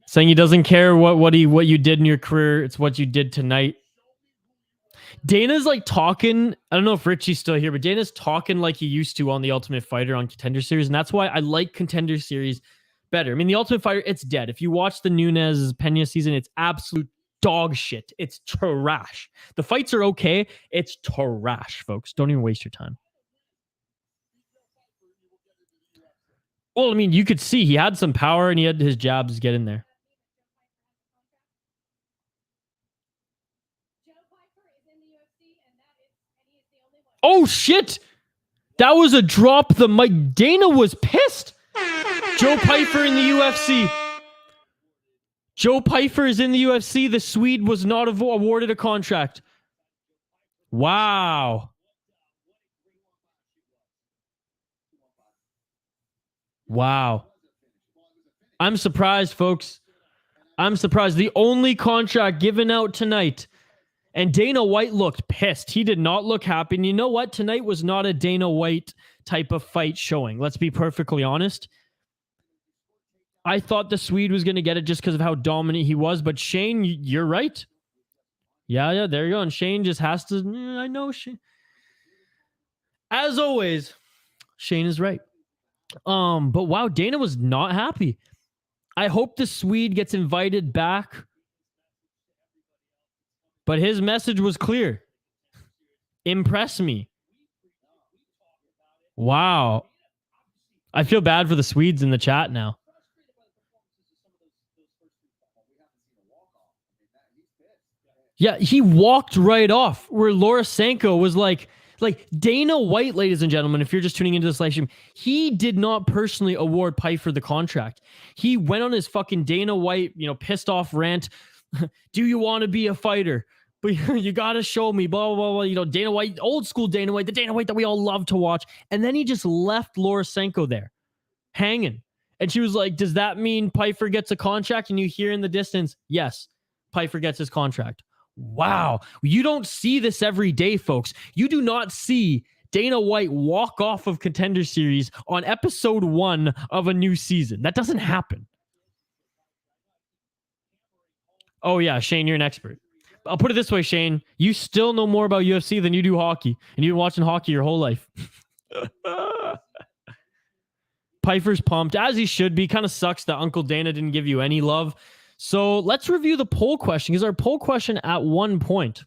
saying he doesn't care what you did in your career. It's what you did tonight. Dana's like talking. I don't know if Richie's still here, but Dana's talking like he used to on the Ultimate Fighter on Contender Series, and that's why I like Contender Series better. The Ultimate Fighter, it's dead. If you watch the Nunes Pena season, it's absolute dog shit. It's trash. The fights are okay. It's trash, folks. Don't even waste your time. Well, you could see he had some power and he had his jabs get in there. Oh, shit. That was a drop the mic. Dana was pissed. Joe Pyfer in the UFC. Joe Pyfer is in the UFC. The Swede was not awarded a contract. Wow. Wow. I'm surprised, folks. I'm surprised. The only contract given out tonight, and Dana White looked pissed. He did not look happy. And you know what? Tonight was not a Dana White type of fight showing. Let's be perfectly honest. I thought the Swede was going to get it just because of how dominant he was. But Shane, you're right. Yeah, there you go. And Shane just has to, I know Shane. As always, Shane is right. But wow, Dana was not happy. I hope the Swede gets invited back. But his message was clear. Impress me. Wow. I feel bad for the Swedes in the chat now. Yeah, he walked right off where Lorosenko was like Dana White, ladies and gentlemen, if you're just tuning into this live stream, he did not personally award Pyfer the contract. He went on his fucking Dana White, pissed off rant. Do you want to be a fighter? But you got to show me, blah, blah, blah. Dana White, old school Dana White, the Dana White that we all love to watch. And then he just left Lorosenko there hanging. And she was like, does that mean Pyfer gets a contract? And you hear in the distance, yes, Pyfer gets his contract. Wow. You don't see this every day, folks. You do not see Dana White walk off of Contender Series on episode 1 of a new season. That doesn't happen. Oh, yeah, Shane, you're an expert. I'll put it this way, Shane. You still know more about UFC than you do hockey. And you've been watching hockey your whole life. Pyfer's pumped, as he should be. Kind of sucks that Uncle Dana didn't give you any love. So let's review the poll question, because our poll question at one point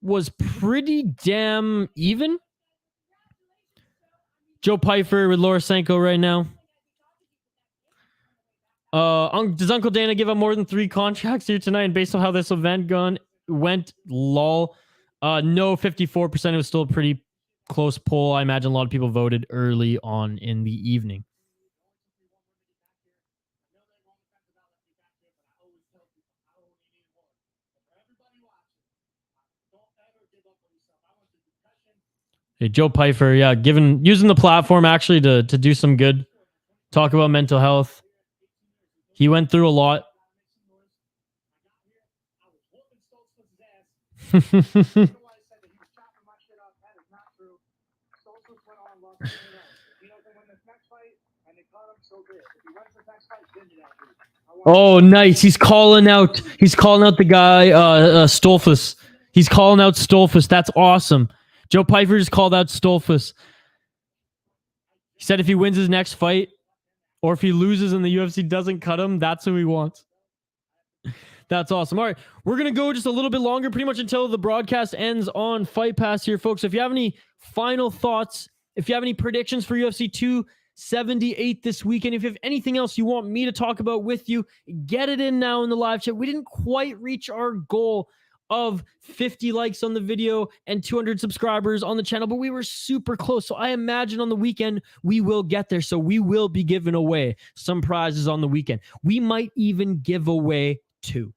was pretty damn even. Joe Pyfer with Lorosenko right now. Does Uncle Dana give up more than 3 contracts here tonight? And based on how this event went, lol. No, 54%. It was still a pretty close poll. I imagine a lot of people voted early on in the evening. Hey, Joe Pyfer, yeah, using the platform actually to do some good. Talk about mental health. He went through a lot. Oh, nice. He's calling out the guy, Stolfus. He's calling out Stolfus. That's awesome. Joe Pyfer just called out Stolfus. He said if he wins his next fight, or if he loses and the UFC doesn't cut him, that's who he wants. That's awesome. All right, we're going to go just a little bit longer, pretty much until the broadcast ends on Fight Pass here, folks. If you have any final thoughts, if you have any predictions for UFC 278 this weekend, if you have anything else you want me to talk about with you, get it in now in the live chat. We didn't quite reach our goal of 50 likes on the video and 200 subscribers on the channel, but we were super close. So I imagine on the weekend we will get there. So we will be giving away some prizes on the weekend. We might even give away 2.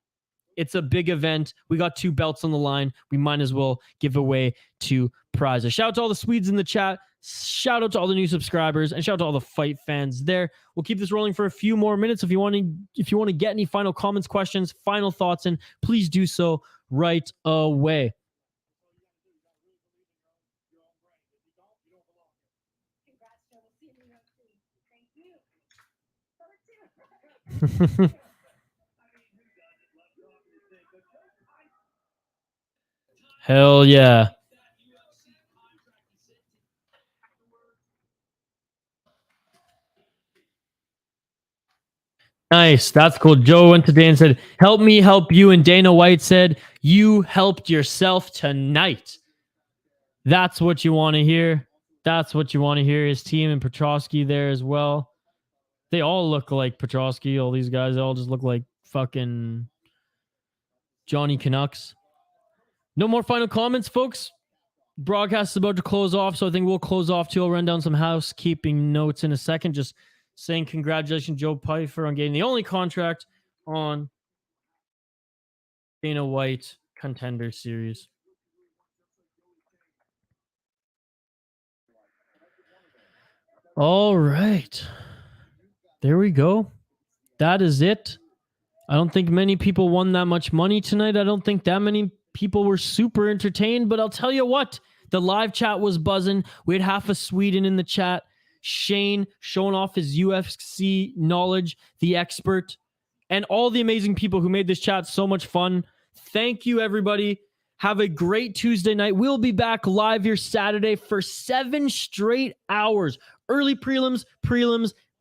It's a big event. We got 2 belts on the line. We might as well give away 2 prizes. Shout out to all the Swedes in the chat. Shout out to all the new subscribers, and shout out to all the fight fans there. We'll keep this rolling for a few more minutes. If you want to get any final comments, questions, final thoughts in, please do so right away. Hell yeah. Nice. That's cool. Joe went today and said, help me help you. And Dana White said, you helped yourself tonight. That's what you want to hear. That's what you want to hear. His team and Petrosky there as well. They all look like Petrosky. All these guys, they all just look like fucking Johnny Canucks. No more final comments, folks. Broadcast is about to close off, so I think we'll close off too. I'll run down some housekeeping notes in a second. Just saying congratulations, Joe Pyfer, on getting the only contract on Dana White Contender series. All right. There we go. That is it. I don't think many people won that much money tonight. I don't think that many people were super entertained, but I'll tell you what, the live chat was buzzing. We had half of Sweden in the chat. Shane showing off his UFC knowledge, the expert, and all the amazing people who made this chat so much fun. Thank you, everybody. Have a great Tuesday night. We'll be back live here Saturday for 7 straight hours. Early prelims,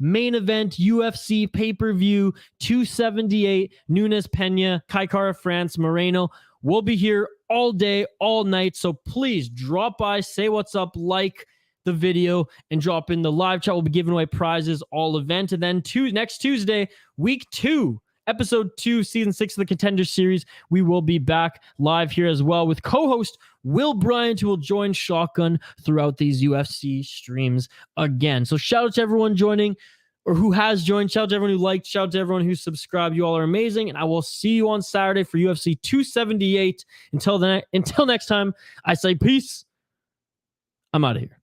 main event, UFC, pay-per-view, 278, Nunes, Pena, Kaikara, France, Moreno. We'll be here all day, all night. So please drop by, say what's up, like the video, and drop in the live chat. We'll be giving away prizes all event. And then next Tuesday, week 2, episode 2, season 6 of the Contender series. We will be back live here as well with co-host Will Bryant, who will join Shotgun throughout these UFC streams again. So shout out to everyone joining or who has joined. Shout out to everyone who liked. Shout out to everyone who subscribed. You all are amazing. And I will see you on Saturday for UFC 278. Until next time, I say peace. I'm out of here.